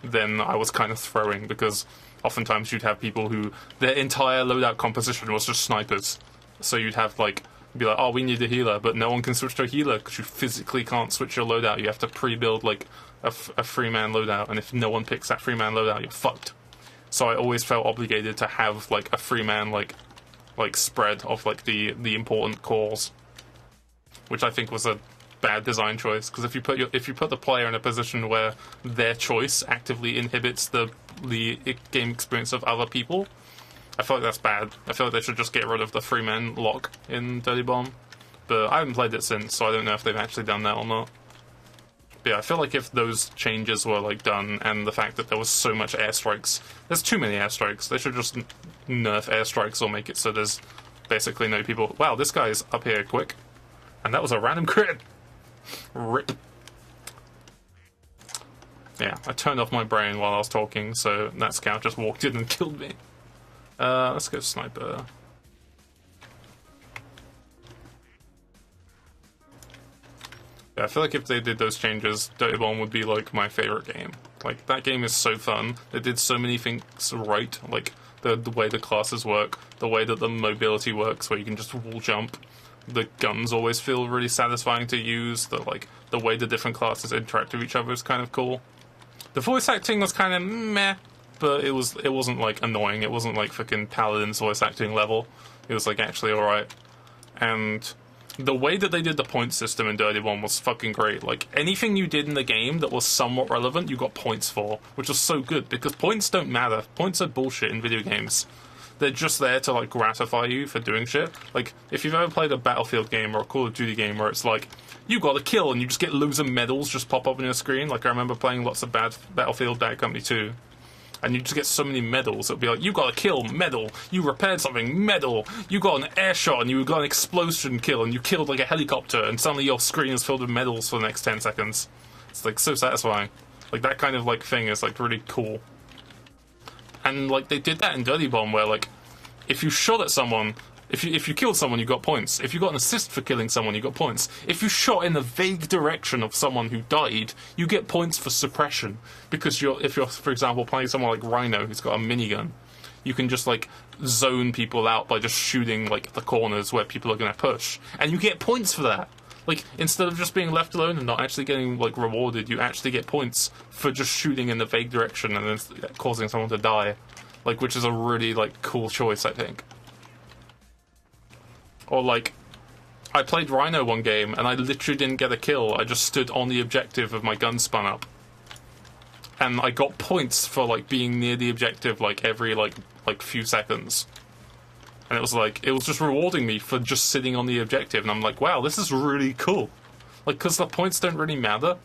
then I was kind of throwing, because oftentimes you'd have people who their entire loadout composition was just snipers. So you'd have like Be like, oh, we need a healer, but no one can switch to a healer because you physically can't switch your loadout. You have to pre-build like a free-man loadout, and if no one picks that free-man loadout, you're fucked. So I always felt obligated to have like a free-man like spread of like the important cores, which I think was a bad design choice, because if you put the player in a position where their choice actively inhibits the game experience of other people, I feel like that's bad. I feel like they should just get rid of the free-man lock in Dirty Bomb, but I haven't played it since, so I don't know if they've actually done that or not. But yeah, I feel like if those changes were like done, and the fact that there was so much airstrikes, there's too many airstrikes. They should just nerf airstrikes or make it so there's basically no people. Wow, this guy's up here quick, and that was a random crit. Rip. Yeah, I turned off my brain while I was talking, so that scout just walked in and killed me. Let's go sniper. Yeah, I feel like if they did those changes, Dota Bomb would be like my favorite game. Like, that game is so fun. They did so many things right, like the way the classes work, the way that the mobility works, where you can just wall jump. The guns always feel really satisfying to use. The way the different classes interact with each other is kind of cool. The voice acting was kind of meh, but it wasn't like annoying. It wasn't like fucking Paladin's voice acting level. It was like actually alright. And the way that they did the point system in Dirty Bomb was fucking great. Like, anything you did in the game that was somewhat relevant, you got points for, which was so good, because points don't matter. Points are bullshit in video games. They're just there to, like, gratify you for doing shit. Like, if you've ever played a Battlefield game or a Call of Duty game where it's like, you got a kill and you just get loads of medals just pop up on your screen. Like, I remember playing lots of Battlefield Bad Company 2. And you just get so many medals. It'll be like, you got a kill, medal. You repaired something, medal. You got an air shot and you got an explosion kill and you killed like a helicopter, and suddenly your screen is filled with medals for the next 10 seconds. It's like so satisfying. Like, that kind of like thing is like really cool. And like they did that in Dirty Bomb, where like if you shot at someone, if you killed someone, you got points. If you got an assist for killing someone, you got points. If you shot in the vague direction of someone who died, you get points for suppression. Because if you're, for example, playing someone like Rhino who's got a minigun, you can just like zone people out by just shooting like the corners where people are going to push, and you get points for that. Like, instead of just being left alone and not actually getting like rewarded, you actually get points for just shooting in the vague direction and then causing someone to die. Like, which is a really like cool choice, I think. Or like, I played Rhino one game and I literally didn't get a kill. I just stood on the objective with my gun spun up, and I got points for like being near the objective like every like few seconds. And it was just rewarding me for just sitting on the objective, and I'm like, wow, this is really cool. Like, because the points don't really matter.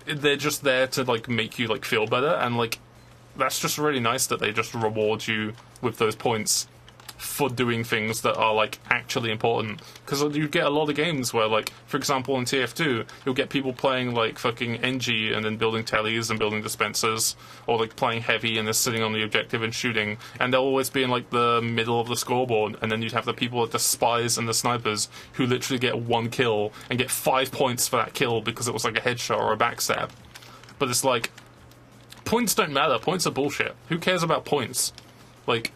They're just there to like make you like feel better, and like that's just really nice that they just reward you with those points for doing things that are like actually important. Because you get a lot of games where, like, for example in TF2, you'll get people playing like fucking NG and then building tellies and building dispensers, or like playing heavy and they're sitting on the objective and shooting, and they'll always be in like the middle of the scoreboard, and then you'd have the people like the spies and the snipers who literally get one kill and get 5 points for that kill because it was like a headshot or a backstab. But it's like, points don't matter. Points are bullshit. Who cares about points? Like,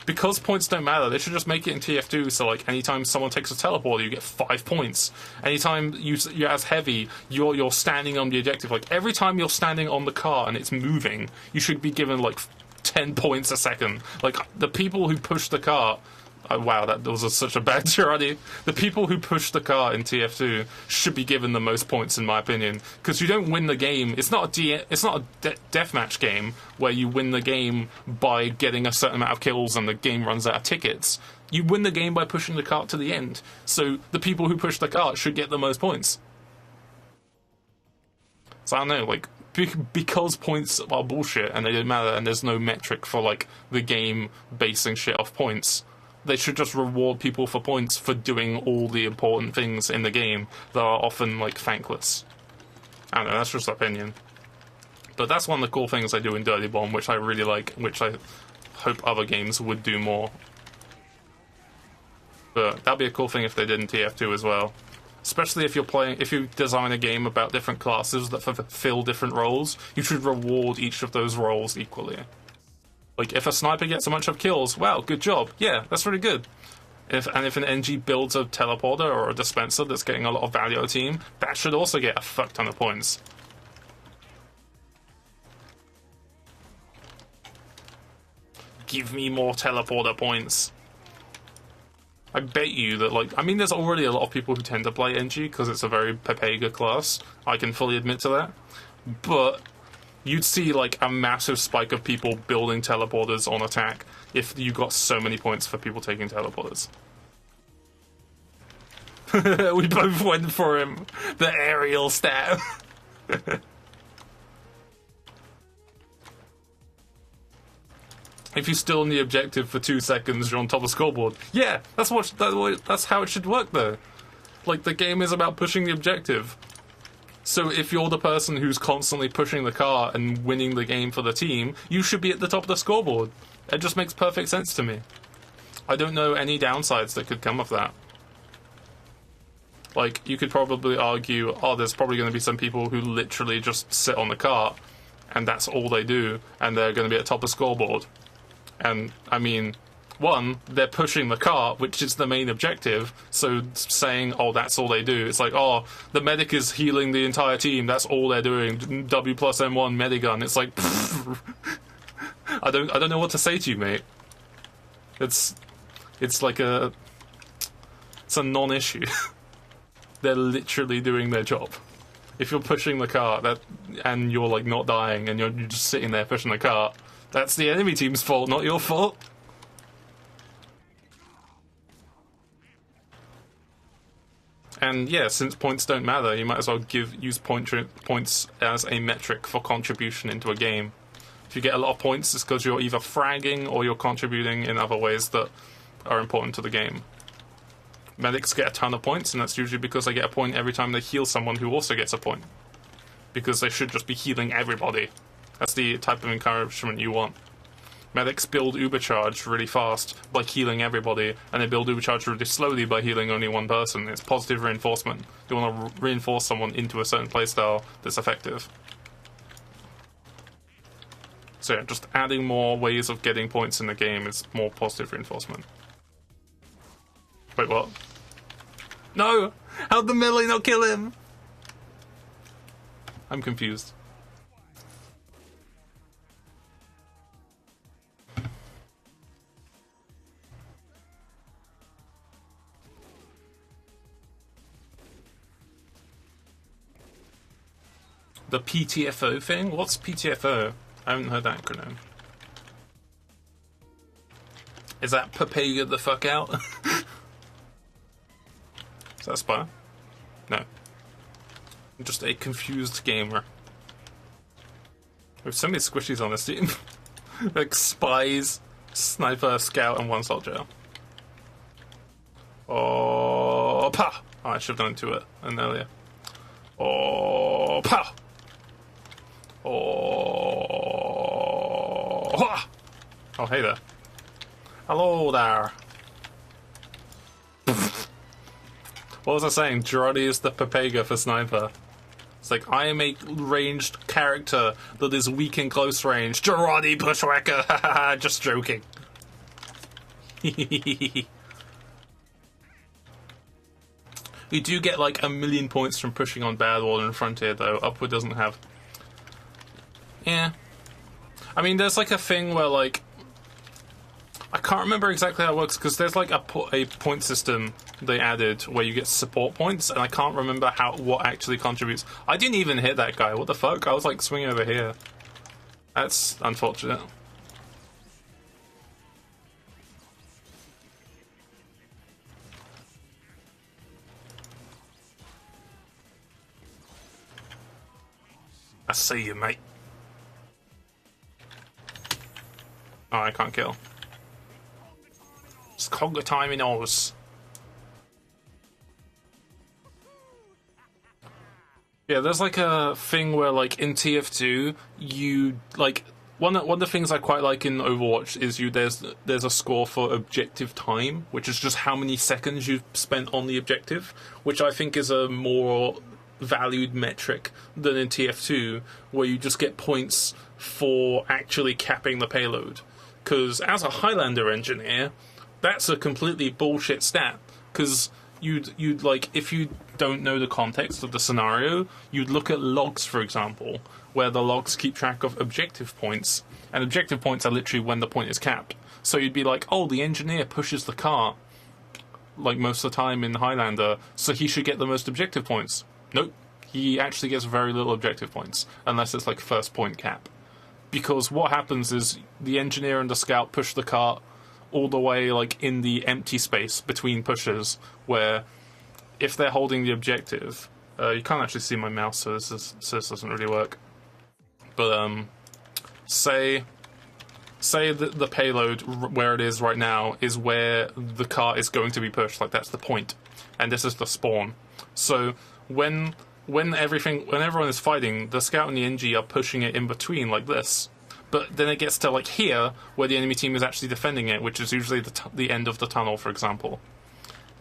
because points don't matter, they should just make it in TF2 so like anytime someone takes a teleporter, you get 5 points. Anytime you're as heavy, you're standing on the objective. Like, every time you're standing on the car and it's moving, you should be given like 10 points a second. Like, the people who push the car. Wow, that was such a bad charity. The people who push the car in TF2 should be given the most points, in my opinion, because you don't win the game. It's not a deathmatch game where you win the game by getting a certain amount of kills and the game runs out of tickets. You win the game by pushing the cart to the end. So the people who push the cart should get the most points. So I don't know, like, because points are bullshit and they don't matter, and there's no metric for like the game basing shit off points, they should just reward people for points for doing all the important things in the game that are often, like, thankless. I don't know, that's just opinion. But that's one of the cool things I do in Dirty Bomb, which I really like, which I hope other games would do more. But that'd be a cool thing if they did in TF2 as well. Especially if you design a game about different classes that fulfill different roles, you should reward each of those roles equally. Like, if a sniper gets a bunch of kills, wow, good job. Yeah, that's really good. If an NG builds a teleporter or a dispenser that's getting a lot of value to a team, that should also get a fuck ton of points. Give me more teleporter points. I bet you that, like, I mean, there's already a lot of people who tend to play NG because it's a very Pepega class. I can fully admit to that. But you'd see, like, a massive spike of people building teleporters on attack if you got so many points for people taking teleporters. We both went for him. The aerial stab. If you still in the objective for 2 seconds, you're on top of scoreboard. Yeah, that's how it should work, though. Like, the game is about pushing the objective. So if you're the person who's constantly pushing the car and winning the game for the team, you should be at the top of the scoreboard. It just makes perfect sense to me. I don't know any downsides that could come of that. Like, you could probably argue, oh, there's probably going to be some people who literally just sit on the car, and that's all they do, and they're going to be at top of scoreboard. And, I mean, one, they're pushing the car, which is the main objective, so saying, oh, that's all they do, it's like, oh, the medic is healing the entire team, that's all they're doing, W plus M1 medigun, it's like, I don't know what to say to you, mate. It's like it's a non-issue. They're literally doing their job. If you're pushing the car, and you're, like, not dying, and you're just sitting there pushing the car, that's the enemy team's fault, not your fault. And yeah, since points don't matter, you might as well use points as a metric for contribution into a game. If you get a lot of points, it's because you're either fragging or you're contributing in other ways that are important to the game. Medics get a ton of points, and that's usually because they get a point every time they heal someone who also gets a point. Because they should just be healing everybody. That's the type of encouragement you want. Medics build Ubercharge really fast by healing everybody, and they build Ubercharge really slowly by healing only one person. It's positive reinforcement. You want to reinforce someone into a certain playstyle that's effective. So yeah, just adding more ways of getting points in the game is more positive reinforcement. Wait, what? No! How'd the melee not kill him? I'm confused. The PTFO thing? What's PTFO? I haven't heard that acronym. Is that Pepega the fuck out? Is that a spy? No. I'm just a confused gamer. There's so many squishies on this team. Like spies, sniper, scout, and one soldier. Oh, pa! Oh, I should have done to it earlier. Oh, pa! Oh, hey there. Hello there. What was I saying? Girardi is the Pepega for sniper. It's like, I am a ranged character that is weak in close range. Girardi Bushwhacker! Haha, just joking. You do get like 1,000,000 points from pushing on Badwater and Frontier, though. Upward doesn't have. Yeah. I mean, there's like a thing where, like, I can't remember exactly how it works, because there's like a point system they added where you get support points, and I can't remember what actually contributes. I didn't even hit that guy. What the fuck? I was like swinging over here. That's unfortunate. I see you, mate. Oh, I can't kill. It's conga time in Oz. Yeah, there's like a thing where, like, in TF2, you like one of the things I quite like in Overwatch is there's a score for objective time, which is just how many seconds you've spent on the objective, which I think is a more valued metric than in TF2, where you just get points for actually capping the payload. Because as a Highlander engineer, that's a completely bullshit stat, because you'd like, if you don't know the context of the scenario, you'd look at logs, for example, where the logs keep track of objective points, and objective points are literally when the point is capped. So you'd be like, oh, the engineer pushes the cart like most of the time in Highlander, so he should get the most objective points. Nope, he actually gets very little objective points, unless it's like first point cap. Because what happens is the engineer and the scout push the cart all the way like in the empty space between pushes, where if they're holding the objective, you can't actually see my mouse, so this doesn't really work. But say that the payload where it is right now is where the cart is going to be pushed, like that's the point, and this is the spawn. So when everyone is fighting, the scout and the NG are pushing it in between like this. But then it gets to like here, where the enemy team is actually defending it, which is usually the end of the tunnel, for example.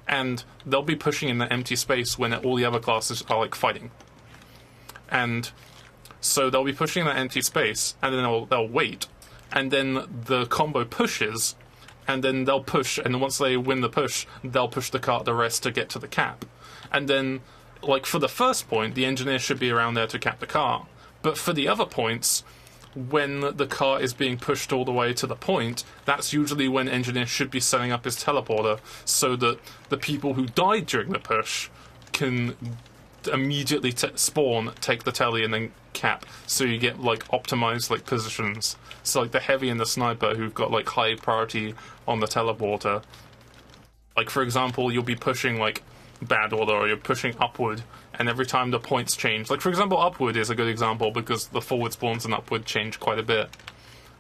And they'll be pushing in the empty space when all the other classes are like fighting. And so they'll be pushing that empty space, and then they'll wait, and then the combo pushes, and then they'll push, and once they win the push, they'll push the cart the rest to get to the cap. And then, like for the first point, the engineer should be around there to cap the cart. But for the other points, when the cart is being pushed all the way to the point, that's usually when engineer should be setting up his teleporter, so that the people who died during the push can immediately spawn, take the telly, and then cap, so you get like optimized like positions. So like the heavy and the sniper who've got like high priority on the teleporter, like for example, you'll be pushing like bad order, or you're pushing upward, and every time the points change, like for example upward is a good example because the forward spawns and upward change quite a bit.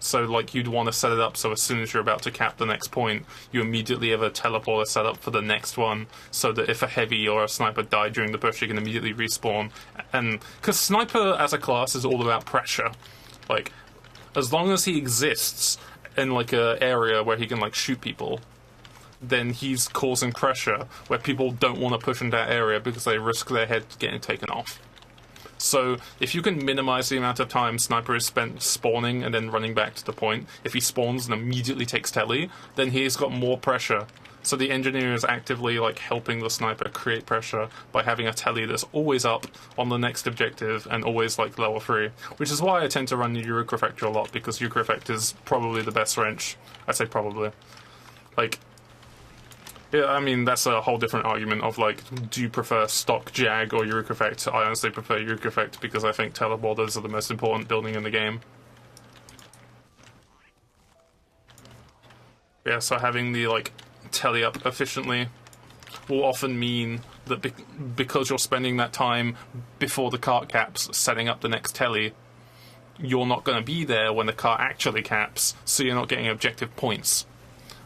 So like you'd want to set it up so as soon as you're about to cap the next point, you immediately have a teleporter set up for the next one, so that if a heavy or a sniper die during the push, you can immediately respawn. And because sniper as a class is all about pressure, like as long as he exists in like a area where he can like shoot people, then he's causing pressure where people don't want to push in that area because they risk their head getting taken off. So if you can minimize the amount of time sniper is spent spawning and then running back to the point, if he spawns and immediately takes telly, then he's got more pressure. So the engineer is actively like helping the sniper create pressure by having a telly that's always up on the next objective and always like level 3, which is why I tend to run Eureka Refactor a lot, because Eureka Refactor is probably the best wrench. I say probably. Like, yeah, I mean, that's a whole different argument of, like, do you prefer stock Jag or Eureka Effect? I honestly prefer Eureka Effect because I think teleporters are the most important building in the game. Yeah, so having the, like, telly up efficiently will often mean that because you're spending that time before the cart caps setting up the next telly, you're not going to be there when the cart actually caps, so you're not getting objective points.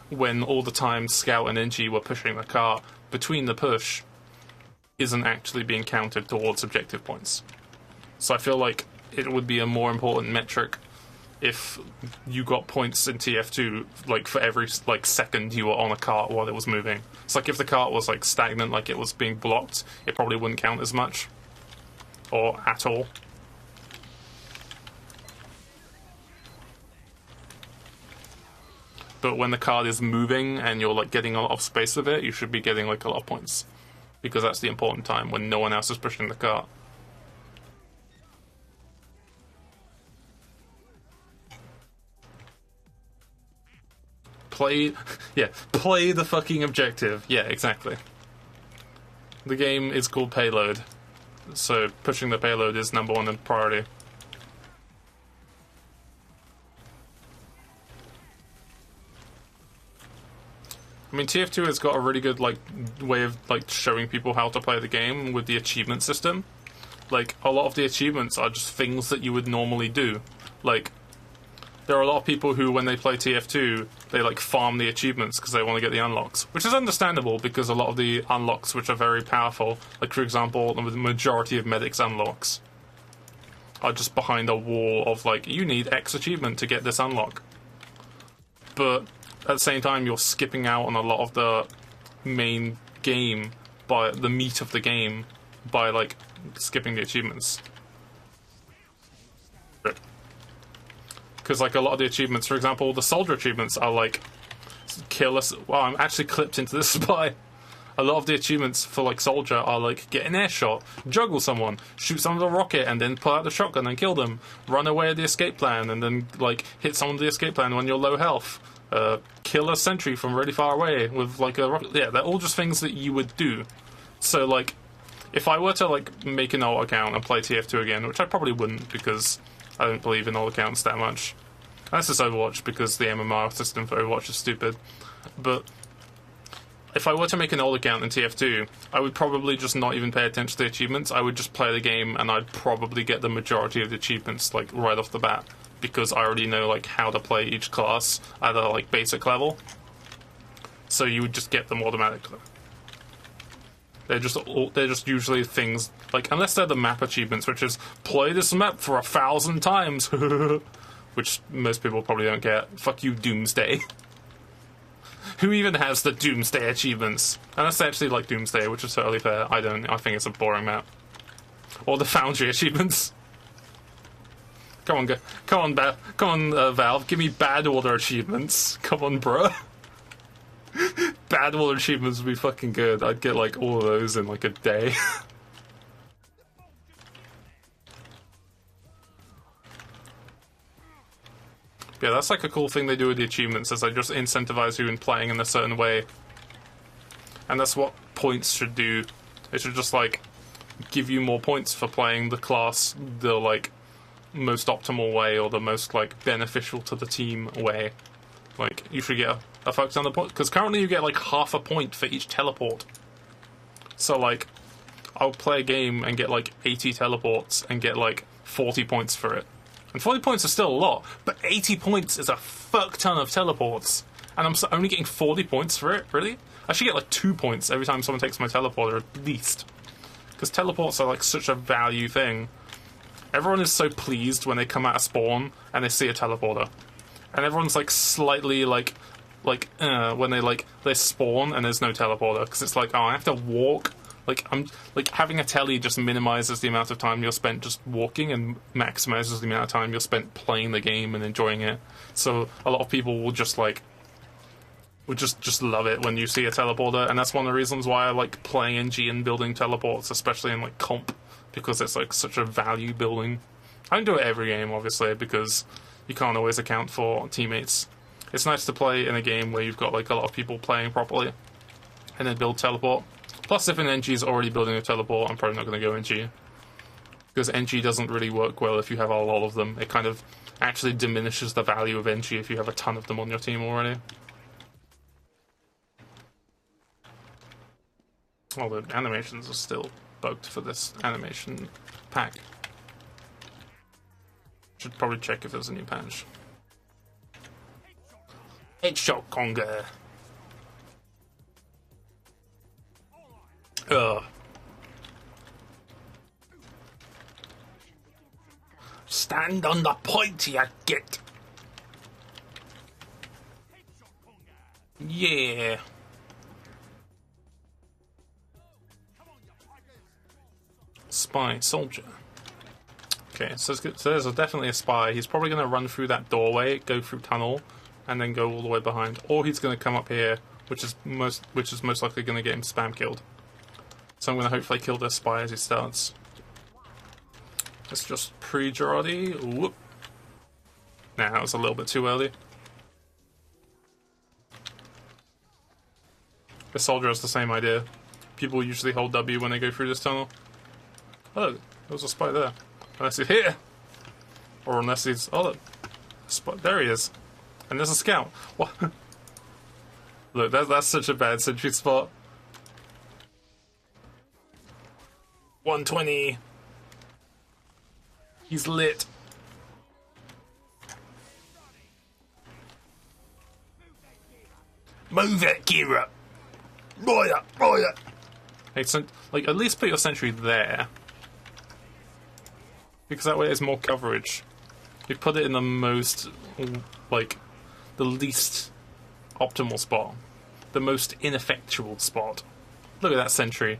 When all the time Scout and NG were pushing the cart between the push isn't actually being counted towards objective points. So I feel like it would be a more important metric if you got points in TF2 like for every like second you were on a cart while it was moving. It's like if the cart was like stagnant, like it was being blocked, it probably wouldn't count as much or at all. But when the card is moving and you're like getting a lot of space with it, you should be getting like a lot of points, because that's the important time when no one else is pushing the cart. Play the fucking objective. Yeah, exactly. The game is called Payload, so pushing the payload is #1 priority. I mean, TF2 has got a really good like way of like showing people how to play the game with the achievement system. Like, a lot of the achievements are just things that you would normally do. Like, there are a lot of people who, when they play TF2, they like farm the achievements because they want to get the unlocks, which is understandable because a lot of the unlocks which are very powerful, like for example, the majority of medics unlocks are just behind a wall of like, you need X achievement to get this unlock. But at the same time, you're skipping out on a lot of the main game, by the meat of the game, by like skipping the achievements. Because like a lot of the achievements, for example, the soldier achievements are like kill us. Wow, I'm actually clipped into this spy. A lot of the achievements for like soldier are like get an air shot, juggle someone, shoot someone with a rocket, and then pull out the shotgun and kill them. Run away at the escape plan, and then like hit someone with the escape plan when you're low health. Kill a sentry from really far away with like a rocket. Yeah, they're all just things that you would do. So like, if I were to like make an old account and play TF2 again, which I probably wouldn't because I don't believe in old accounts that much. That's just Overwatch because the MMR system for Overwatch is stupid. But if I were to make an old account in TF2, I would probably just not even pay attention to the achievements. I would just play the game and I'd probably get the majority of the achievements like right off the bat because I already know like how to play each class at a like basic level. So you would just get them automatically. They're just usually things like, unless they're the map achievements, which is play this map for 1,000 times, which most people probably don't get. Fuck you, Doomsday. Who even has the Doomsday achievements? Unless they actually like Doomsday, which is totally fair. I don't. I think it's a boring map. Or the Foundry achievements. Come on, Valve. Give me Bad Order achievements. Come on, bro. Bad Order achievements would be fucking good. I'd get like all of those in like a day. Yeah, that's like a cool thing they do with the achievements, is they just incentivize you in playing in a certain way. And that's what points should do. It should just like give you more points for playing the class the like most optimal way, or the most like beneficial to the team way. Like, you should get a fuck ton of points, because currently you get like half a point for each teleport. So like, I'll play a game and get like 80 teleports and get like 40 points for it. And 40 points is still a lot, but 80 points is a fuck ton of teleports. And I'm only getting 40 points for it? Really? I should get like 2 points every time someone takes my teleporter, at least. Because teleports are like such a value thing. Everyone is so pleased when they come out of spawn and they see a teleporter. And everyone's like slightly like when they spawn and there's no teleporter, because it's like, oh, I have to walk. Like, having a telly just minimizes the amount of time you're spent just walking and maximizes the amount of time you're spent playing the game and enjoying it. So a lot of people will just like, would just love it when you see a teleporter, and that's one of the reasons why I like playing NG and building teleports, especially in like comp, because it's like such a value building. I don't do it every game, obviously, because you can't always account for teammates. It's nice to play in a game where you've got like a lot of people playing properly, and then build teleport. Plus, if an NG is already building a teleport, I'm probably not going to go NG. Because NG doesn't really work well if you have a lot of them. It kind of actually diminishes the value of NG if you have a ton of them on your team already. Well, the animations are still bugged for this animation pack. Should probably check if there's a new patch. Headshot Conga. Ugh. Stand on the point, you git. Yeah. Spy soldier. Okay, so there's definitely a spy. He's probably going to run through that doorway, go through tunnel, and then go all the way behind. Or he's going to come up here, which is most likely going to get him spam killed. So I'm going to hopefully kill this spy as he starts. Let's just pre-Girardi. Whoop. Nah, that was a little bit too early. The soldier has the same idea. People usually hold W when they go through this tunnel. Oh, there was a spy there. Unless he's here. Or unless he's... Oh, look. There he is. And there's a scout. What? Look, that's such a bad sentry spot. 120. He's lit. Move it, Kira. Right up, right up. Hey, so, like, at least put your sentry there. Because that way there's more coverage. You put it in the most, like, the least optimal spot. The most ineffectual spot. Look at that sentry.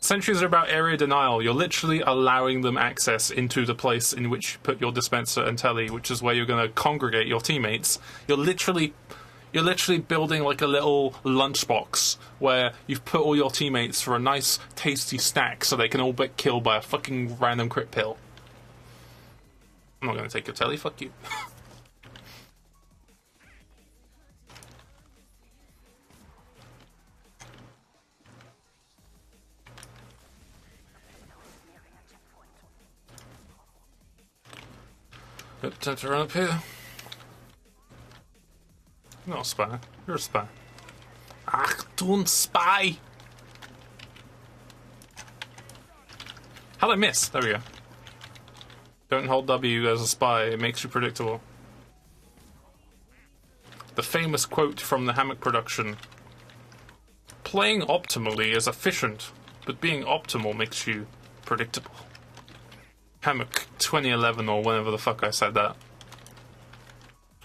Sentries are about area denial. You're literally allowing them access into the place in which you put your dispenser and telly, which is where you're going to congregate your teammates. You're literally You're literally building like a little lunchbox where you've put all your teammates for a nice, tasty snack so they can all get killed by a fucking random crit pill. I'm not gonna take your telly, fuck you. Yep, time to run up here. You're not a spy. You're a spy. Achtung, spy! How'd I miss? There we go. Don't hold W as a spy, it makes you predictable. The famous quote from the Hammock production. Playing optimally is efficient, but being optimal makes you predictable. Hammock 2011 or whenever the fuck I said that.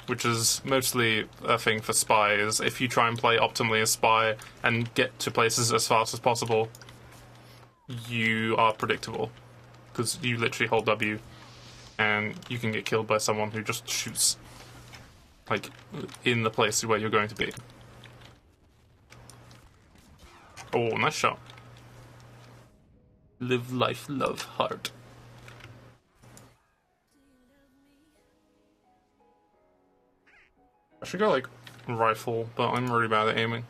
Which is mostly a thing for spy, is if you try and play optimally as spy and get to places as fast as possible, you are predictable. Because you literally hold W and you can get killed by someone who just shoots like in the place where you're going to be. Oh, nice shot. Live life, love heart. I should go like rifle, but I'm really bad at aiming.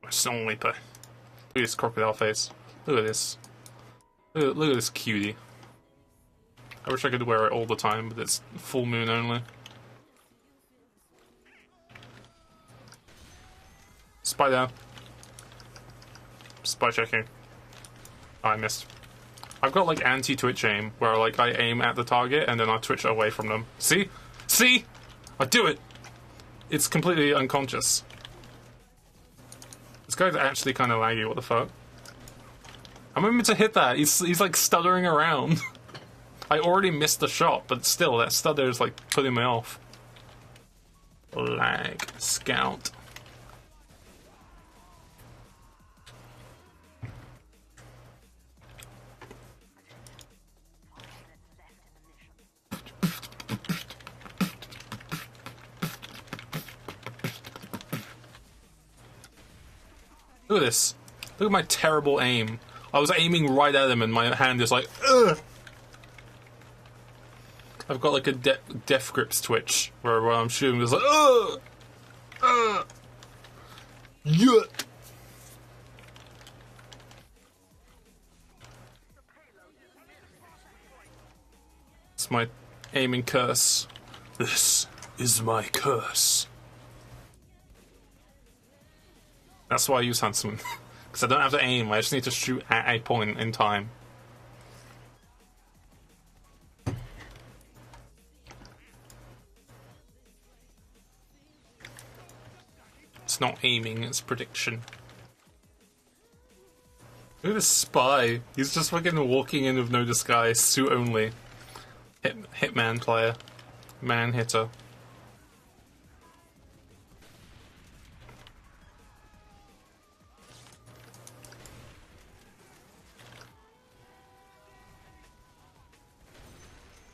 My sniper. Look at this crocodile face. Look at this. Look at this cutie. I wish I could wear it all the time, but it's full moon only. Spy down. Spy checking. Oh, I missed. I've got like anti-twitch aim, where like I aim at the target and then I twitch away from them. See? See? I do it! It's completely unconscious. This guy's actually kind of laggy, what the fuck? I'm meant to hit that, he's like stuttering around. I already missed the shot, but still, that stutter is like putting me off. Lag. Scout. Look at this. Look at my terrible aim. I was aiming right at him and my hand is like, ugh! I've got like a death grips twitch where I'm shooting it's like, ugh! Ugh! Yeah! It's my aiming curse. This is my curse. That's why I use Huntsman. Because I don't have to aim, I just need to shoot at a point in time. It's not aiming, it's prediction. Look at this spy. He's just fucking walking in with no disguise, suit only. Hitman player. Man hitter.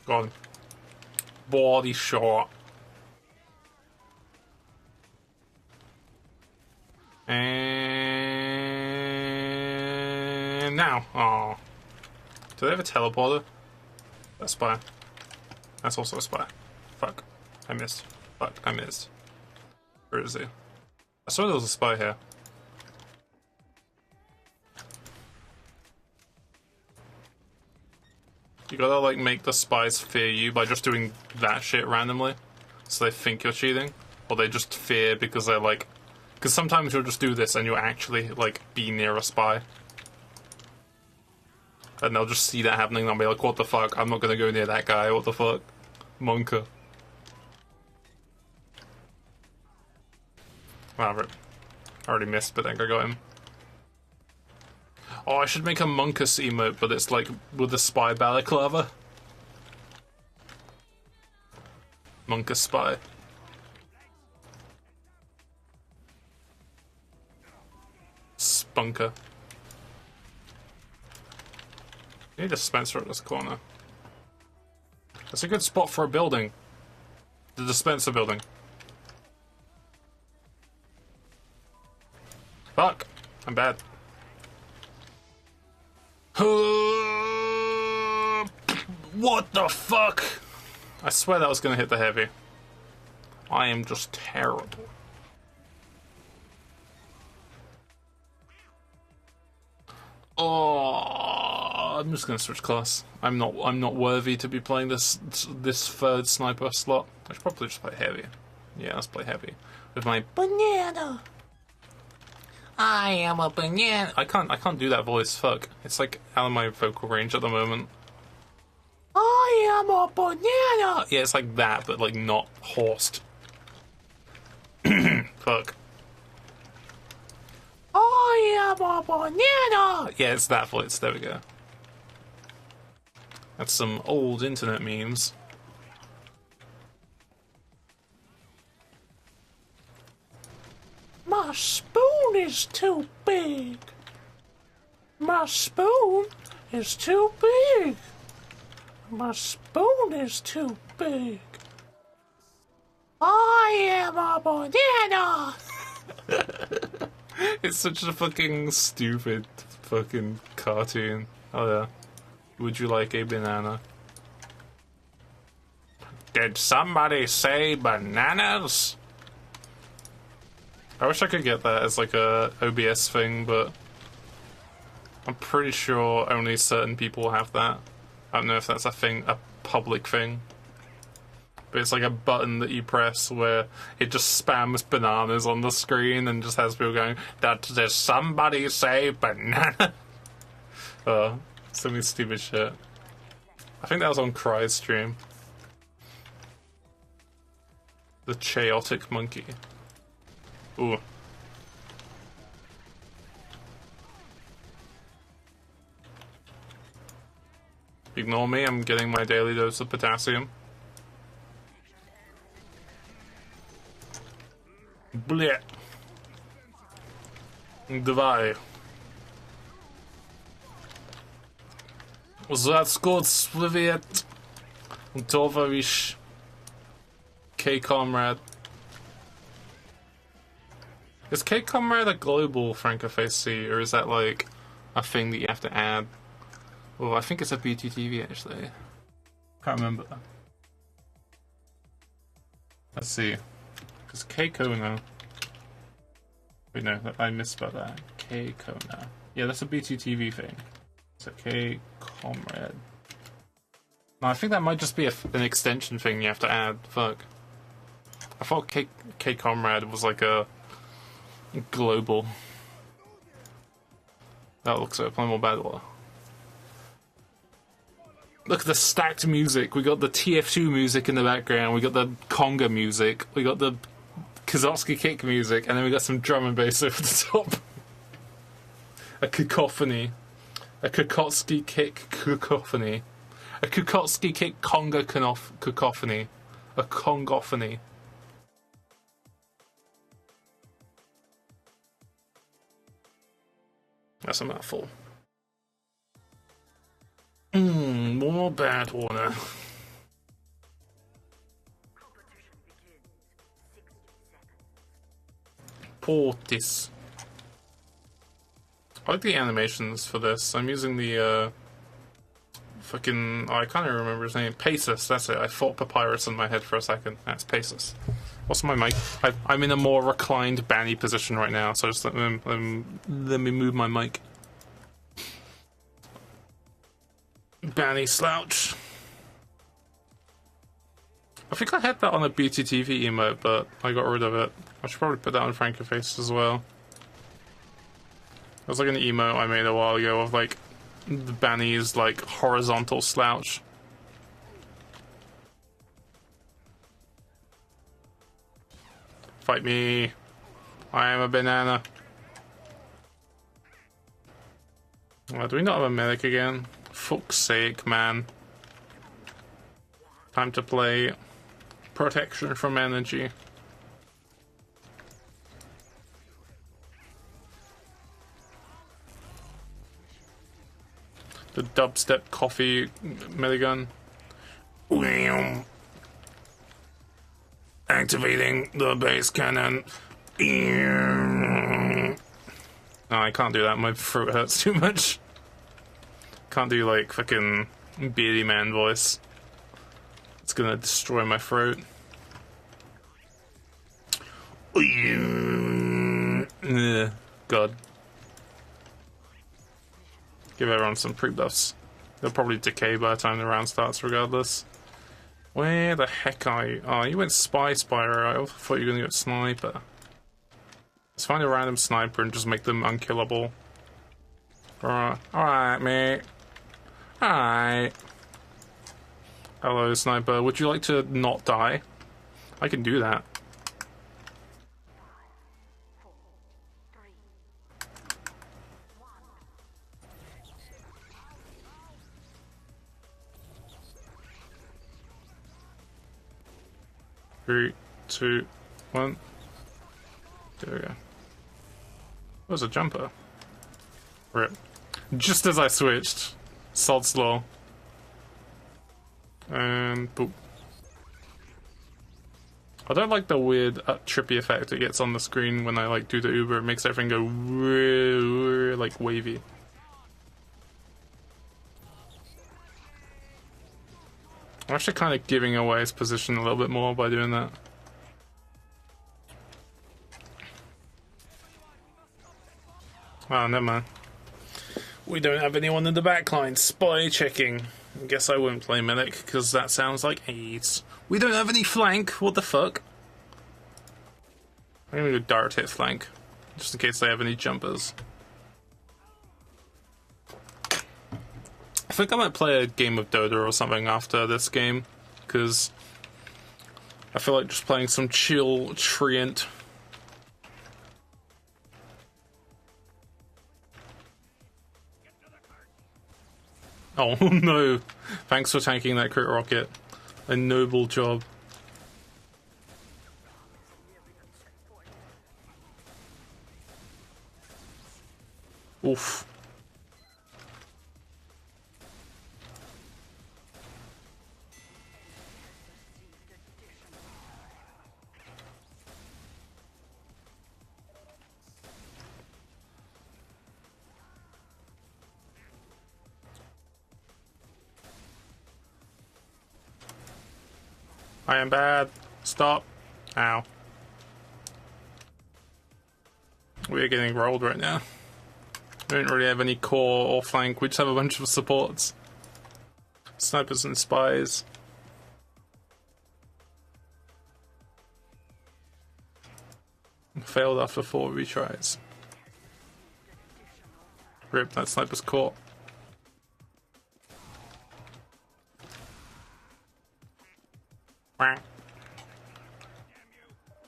Gone. Body shot. And now. Oh. Do they have a teleporter? That's spy. That's also a spy. Fuck. I missed. Fuck. I missed. Where is he? I saw there was a spy here. You gotta like make the spies fear you by just doing that shit randomly. So they think you're cheating. Or they just fear because they're like... Because sometimes you'll just do this and you'll actually like be near a spy. And they'll just see that happening and they'll be like, what the fuck, I'm not gonna go near that guy, what the fuck. Monka. Whatever. I already missed, but I think I got him. Oh, I should make a Monkus emote, but it's like with the spy balaclava. Monkus spy. Spunker. You need a Spencer at this corner. That's a good spot for a building. The dispenser building. Fuck. I'm bad. What the fuck? I swear that was gonna hit the heavy. I am just terrible. Oh, I'm just gonna switch class. I'm not worthy to be playing this third sniper slot. I should probably just play heavy. Yeah, let's play heavy with my banana. I am a banana. I can't do that voice. Fuck. It's like out of my vocal range at the moment. I am a banana. Yeah, it's like that, but like not horsed. Fuck. I am a banana. Yeah, it's that voice. There we go. That's some old internet memes. My spoon is too big. My spoon is too big. My spoon is too big. I am a banana. It's such a fucking stupid fucking cartoon. Oh yeah. Would you like a banana? Did somebody say bananas? I wish I could get that as like a OBS thing, but I'm pretty sure only certain people have that. I don't know if that's a thing, a public thing. But it's like a button that you press where it just spams bananas on the screen and just has people going, did somebody say banana? So many stupid shit. I think that was on Cry's stream. The chaotic monkey. Ooh. Ignore me, I'm getting my daily dose of potassium. Bleh. Давай. Zatzkot Swiviet. Tovavish. K-Comrade. Is K-Comrade a global FrankerFacez, or is that like a thing that you have to add? Well, I think it's a BTTV actually. Can't remember. Let's see. Because K-Kona. Wait, no, I misspelled that. K-Kona. Yeah, that's a BTTV thing. So K-Comrade. No, I think that might just be an extension thing you have to add. Fuck. I thought K-Comrade was like a global. That looks like plenty more battle. Look at the stacked music. We got the TF2 music in the background. We got the conga music. We got the Kazotsky kick music, and then we got some drum and bass over the top. A cacophony. A Kukotsky kick cacophony. A Kukotsky kick conga cacophony. A congophony. That's a mouthful. More bad Warner. Portis. I like the animations for this. I'm using the fucking I can't even remember his name. Paces, that's it. I thought Papyrus in my head for a second. That's Paces. What's my mic? I'm in a more reclined banny position right now, so just let me move my mic. Banny slouch. I think I had that on a BTTV emote, but I got rid of it. I should probably put that on FrankerFacez as well. It was like an emote I made a while ago of like the Banny's like horizontal slouch. Fight me. I am a banana. Do we not have a medic again? Fuck's sake, man. Time to play protection from energy. The dubstep coffee minigun. Activating the base cannon. No, I can't do that. My throat hurts too much. Can't do like fucking beardy man voice. It's gonna destroy my throat. God. Give everyone some pre-buffs. They'll probably decay by the time the round starts regardless. Where the heck are you? Oh, you went Spyro. I thought you were gonna go Sniper. Let's find a random sniper and just make them unkillable. Alright, mate. Alright. Hello, Sniper. Would you like to not die? I can do that. Three, two, one. There we go. There's a jumper. Rip. Just as I switched. Sod slow. And boop. I don't like the weird trippy effect it gets on the screen when I like do the Uber. It makes everything go like wavy. I'm actually kind of giving away his position a little bit more by doing that. Oh, never mind. We don't have anyone in the backline. Spy checking. I guess I won't play medic because that sounds like AIDS. We don't have any flank. What the fuck? I'm gonna go dart hit flank, just in case they have any jumpers. I think I might play a game of Dota or something after this game, because I feel like just playing some chill Treant. Oh no! Thanks for tanking that crit rocket. A noble job. Oof. I am bad. Stop. Ow. We're getting rolled right now. We don't really have any core or flank, we just have a bunch of supports. Snipers and spies. Failed after 4 retries. Rip, that sniper's caught.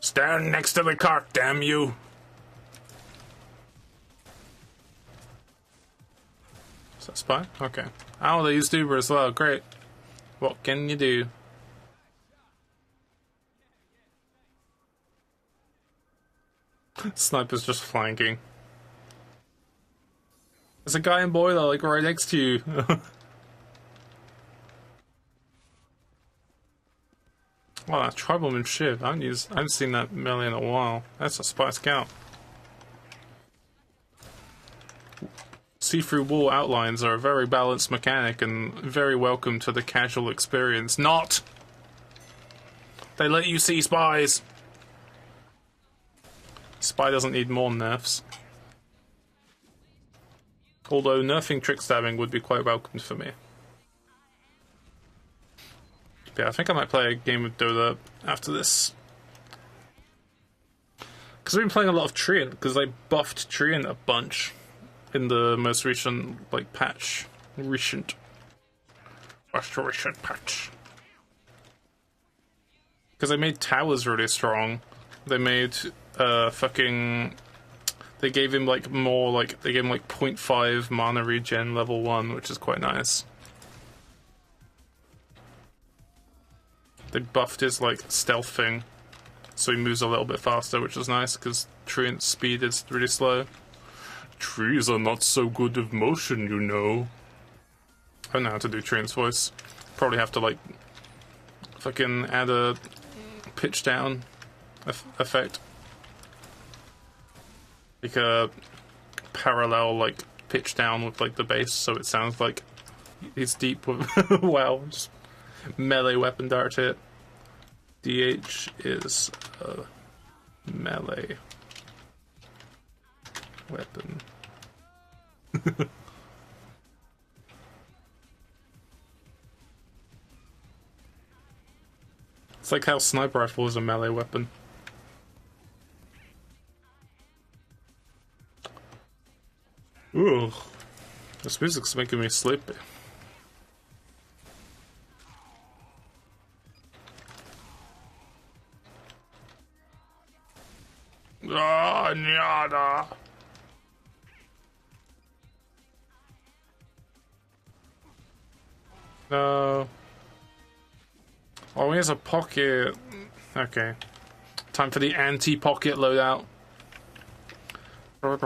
Stand next to the cart, damn you! Is that spy? Okay. Oh, they used Uber as well, great. What can you do? Sniper's just flanking. There's a guy in boiler, like, right next to you. Wow, that Tribleman Shiv. I haven't seen that melee in a while. That's a spy scout. See-through wall outlines are a very balanced mechanic and very welcome to the casual experience. Not! They let you see spies! Spy doesn't need more nerfs. Although nerfing trick stabbing would be quite welcomed for me. Yeah, I think I might play a game of Dota after this. Because we've been playing a lot of Treant, because they buffed Treant a bunch in the most recent, like, patch. Recent patch. Because they made towers really strong. They made, they gave him, like, more, like, they gave him, like, 0.5 mana regen level 1, which is quite nice. They buffed his, like, stealth thing, so he moves a little bit faster, which is nice, because Treant's speed is really slow. Trees are not so good of motion, you know. I don't know how to do Treant's voice. Probably have to, like, fucking add a pitch down effect. Like a parallel, like, pitch down with, like, the bass, so it sounds like he's deep with... wow, just melee weapon dart hit. DH is a melee weapon. It's like how sniper rifle is a melee weapon. Ooh, this music's making me sleepy. Ah, nyada. No. Oh, here's a pocket. Okay. Time for the anti-pocket loadout. Let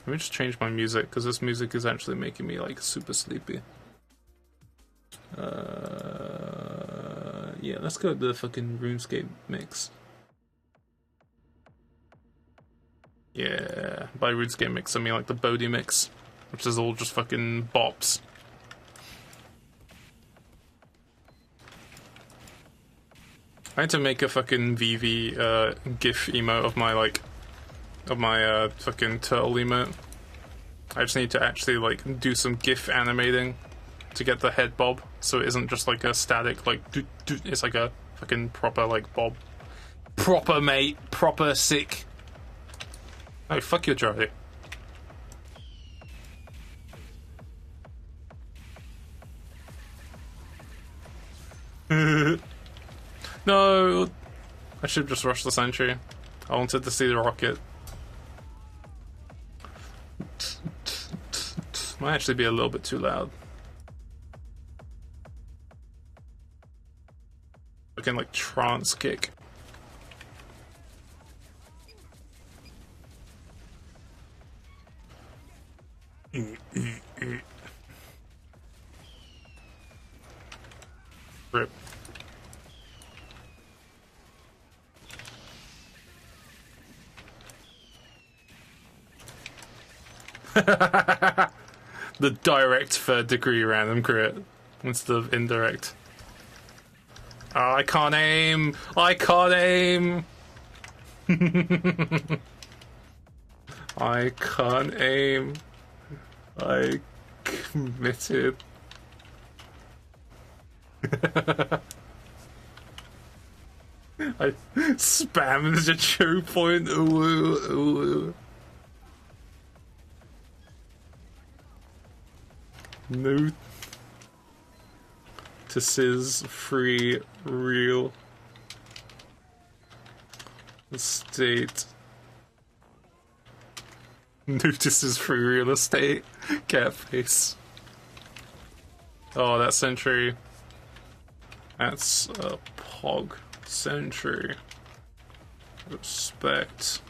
me just change my music, because this music is actually making me, like, super sleepy. Yeah, let's go with the fucking RuneScape mix. Yeah, by RuneScape mix I mean, like, the Bodhi mix, which is all just fucking bops. I had to make a fucking VV GIF emote of my, like, fucking turtle emote. I just need to actually, like, do some GIF animating to get the head bob, so it isn't just like a static, like, it's like a fucking proper, like, bob. Proper, mate. Proper sick. Oh, fuck your Joey. No! I should just rush the sentry. I wanted to see the rocket. Might actually be a little bit too loud. Looking like trance kick. Rip. The direct third degree random crit instead of indirect. Oh, I can't aim! I can't aim! I can't aim. I committed. I spammed the choke point. Ooh, ooh. Notices free real estate. Notices free real estate. Cat face. Oh, that sentry. That's a pog sentry. Respect.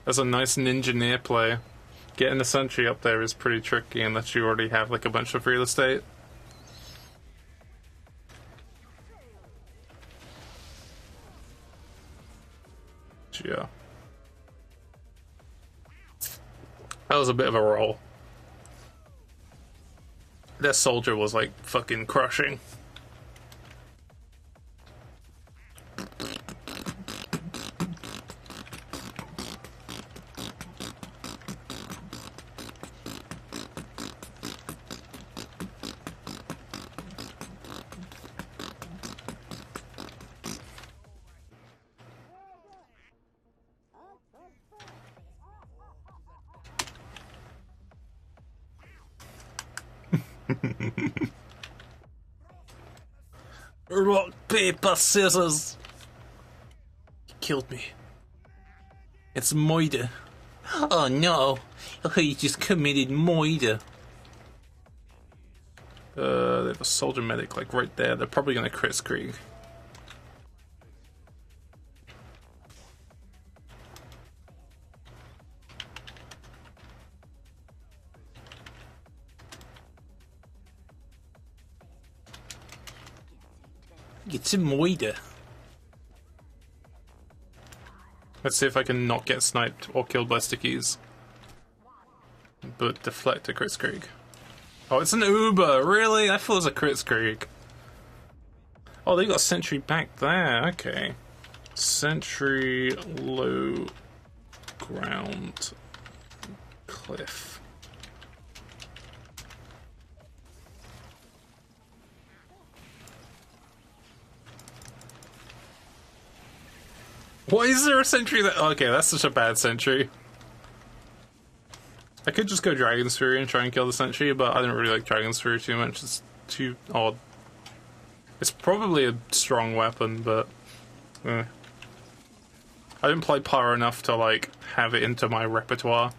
That's a nice ninja play. Getting the sentry up there is pretty tricky unless you already have like a bunch of real estate. Yeah. That was a bit of a roll. That soldier was like fucking crushing. Rock, paper, scissors. He killed me. It's murder. Oh no. He just committed murder. They have a soldier medic like right there. They're probably gonna crit Krieg. It's a murder. Let's see if I can not get sniped or killed by stickies. But deflect a crit streak. Oh, it's an Uber! Really? I thought it was a crit streak. Oh, they got a sentry back there. Okay. Sentry low ground cliff. Why is there a sentry that? Okay, that's such a bad sentry. I could just go Dragon's Fury and try and kill the sentry, but I don't really like Dragon's Fury too much. It's too odd. It's probably a strong weapon, but I didn't play Pyro enough to like have it into my repertoire.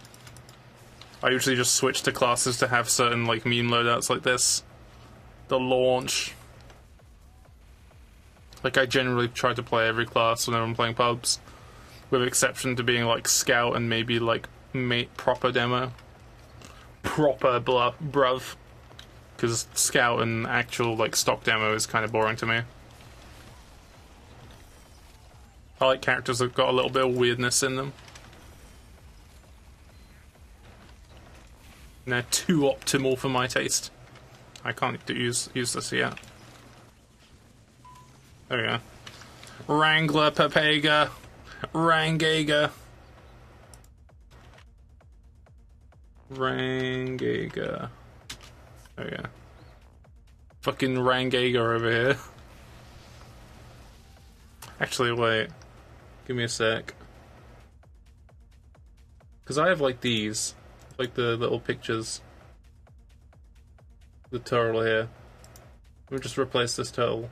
I usually just switch to classes to have certain like meme loadouts like this. The launch. Like I generally try to play every class whenever I'm playing pubs, with exception to being like Scout and maybe like proper demo. Proper bruv. Because Scout and actual like stock demo is kind of boring to me. I like characters that got a little bit of weirdness in them. And they're too optimal for my taste. I can't use this yet. There we go. Wrangler, Papega, Wrangega. Wrangega. Oh yeah. Fucking Wrangega over here. Actually, wait. Give me a sec. Because I have like these. Like the little pictures. The turtle here. Let me just replace this turtle.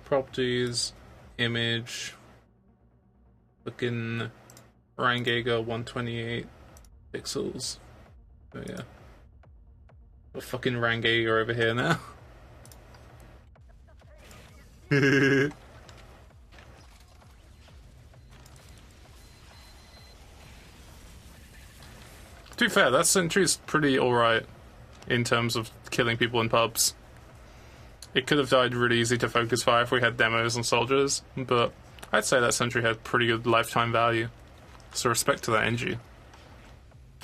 Properties. Image. Fucking Wrangega 128 pixels. Oh yeah. A fucking Wrangega over here now. To be fair, that sentry's pretty alright in terms of killing people in pubs. It could have died really easy to focus fire if we had demos and soldiers, but I'd say that sentry had pretty good lifetime value. So respect to that Engi.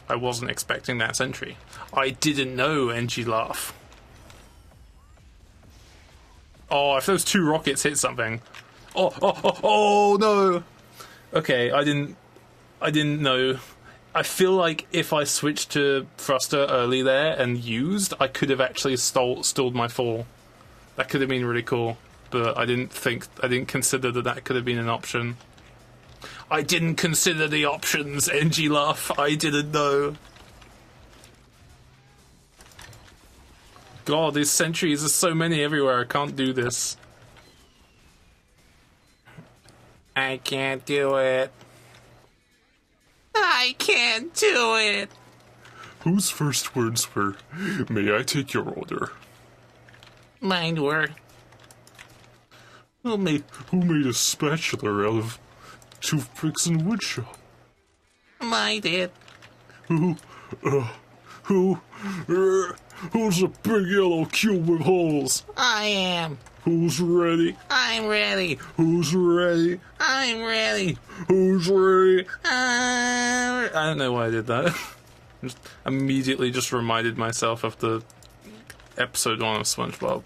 I wasn't expecting that sentry. I didn't know EngiLaugh. Oh, if those two rockets hit something. Oh no! Okay, I didn't know. I feel like if I switched to thruster early there and used, I could have actually stalled my fall. That could have been really cool, but I didn't consider that could have been an option. I didn't consider the options, EngiLaugh. I didn't know. God, these sentries, there's so many everywhere. I can't do this. I can't do it. I can't do it. Whose first words were, "May I take your order"? Mine were. Who made a spatula out of toothpicks and wood shop? Mine did. Who's a big yellow cube with holes? I am. Who's ready? I'm ready. Who's ready? I'm ready. Who's ready? I don't know why I did that. Just immediately just reminded myself of the episode 1 of SpongeBob.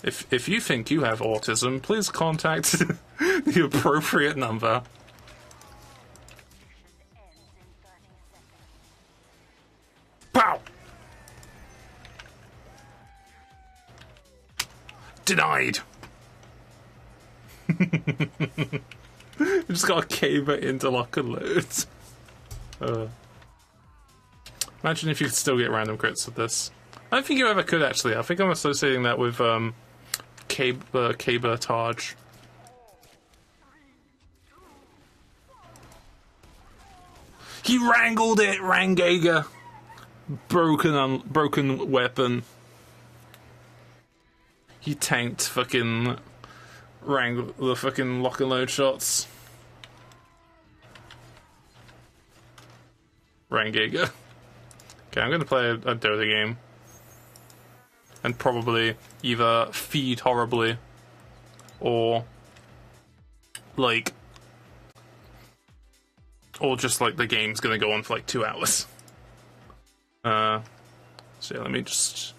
If you think you have autism, please contact the appropriate number. Pow! Denied! Just got a cave into lock and loads. Imagine if you could still get random crits with this. I don't think you ever could, actually. I think I'm associating that with cabotage. He wrangled it, Wrangega. Broken weapon. He tanked fucking the fucking lock and load shots. Wrangega. Okay, I'm gonna play a Dota game. And probably either feed horribly or like, or just like the game's gonna go on for like 2 hours. So yeah, let me just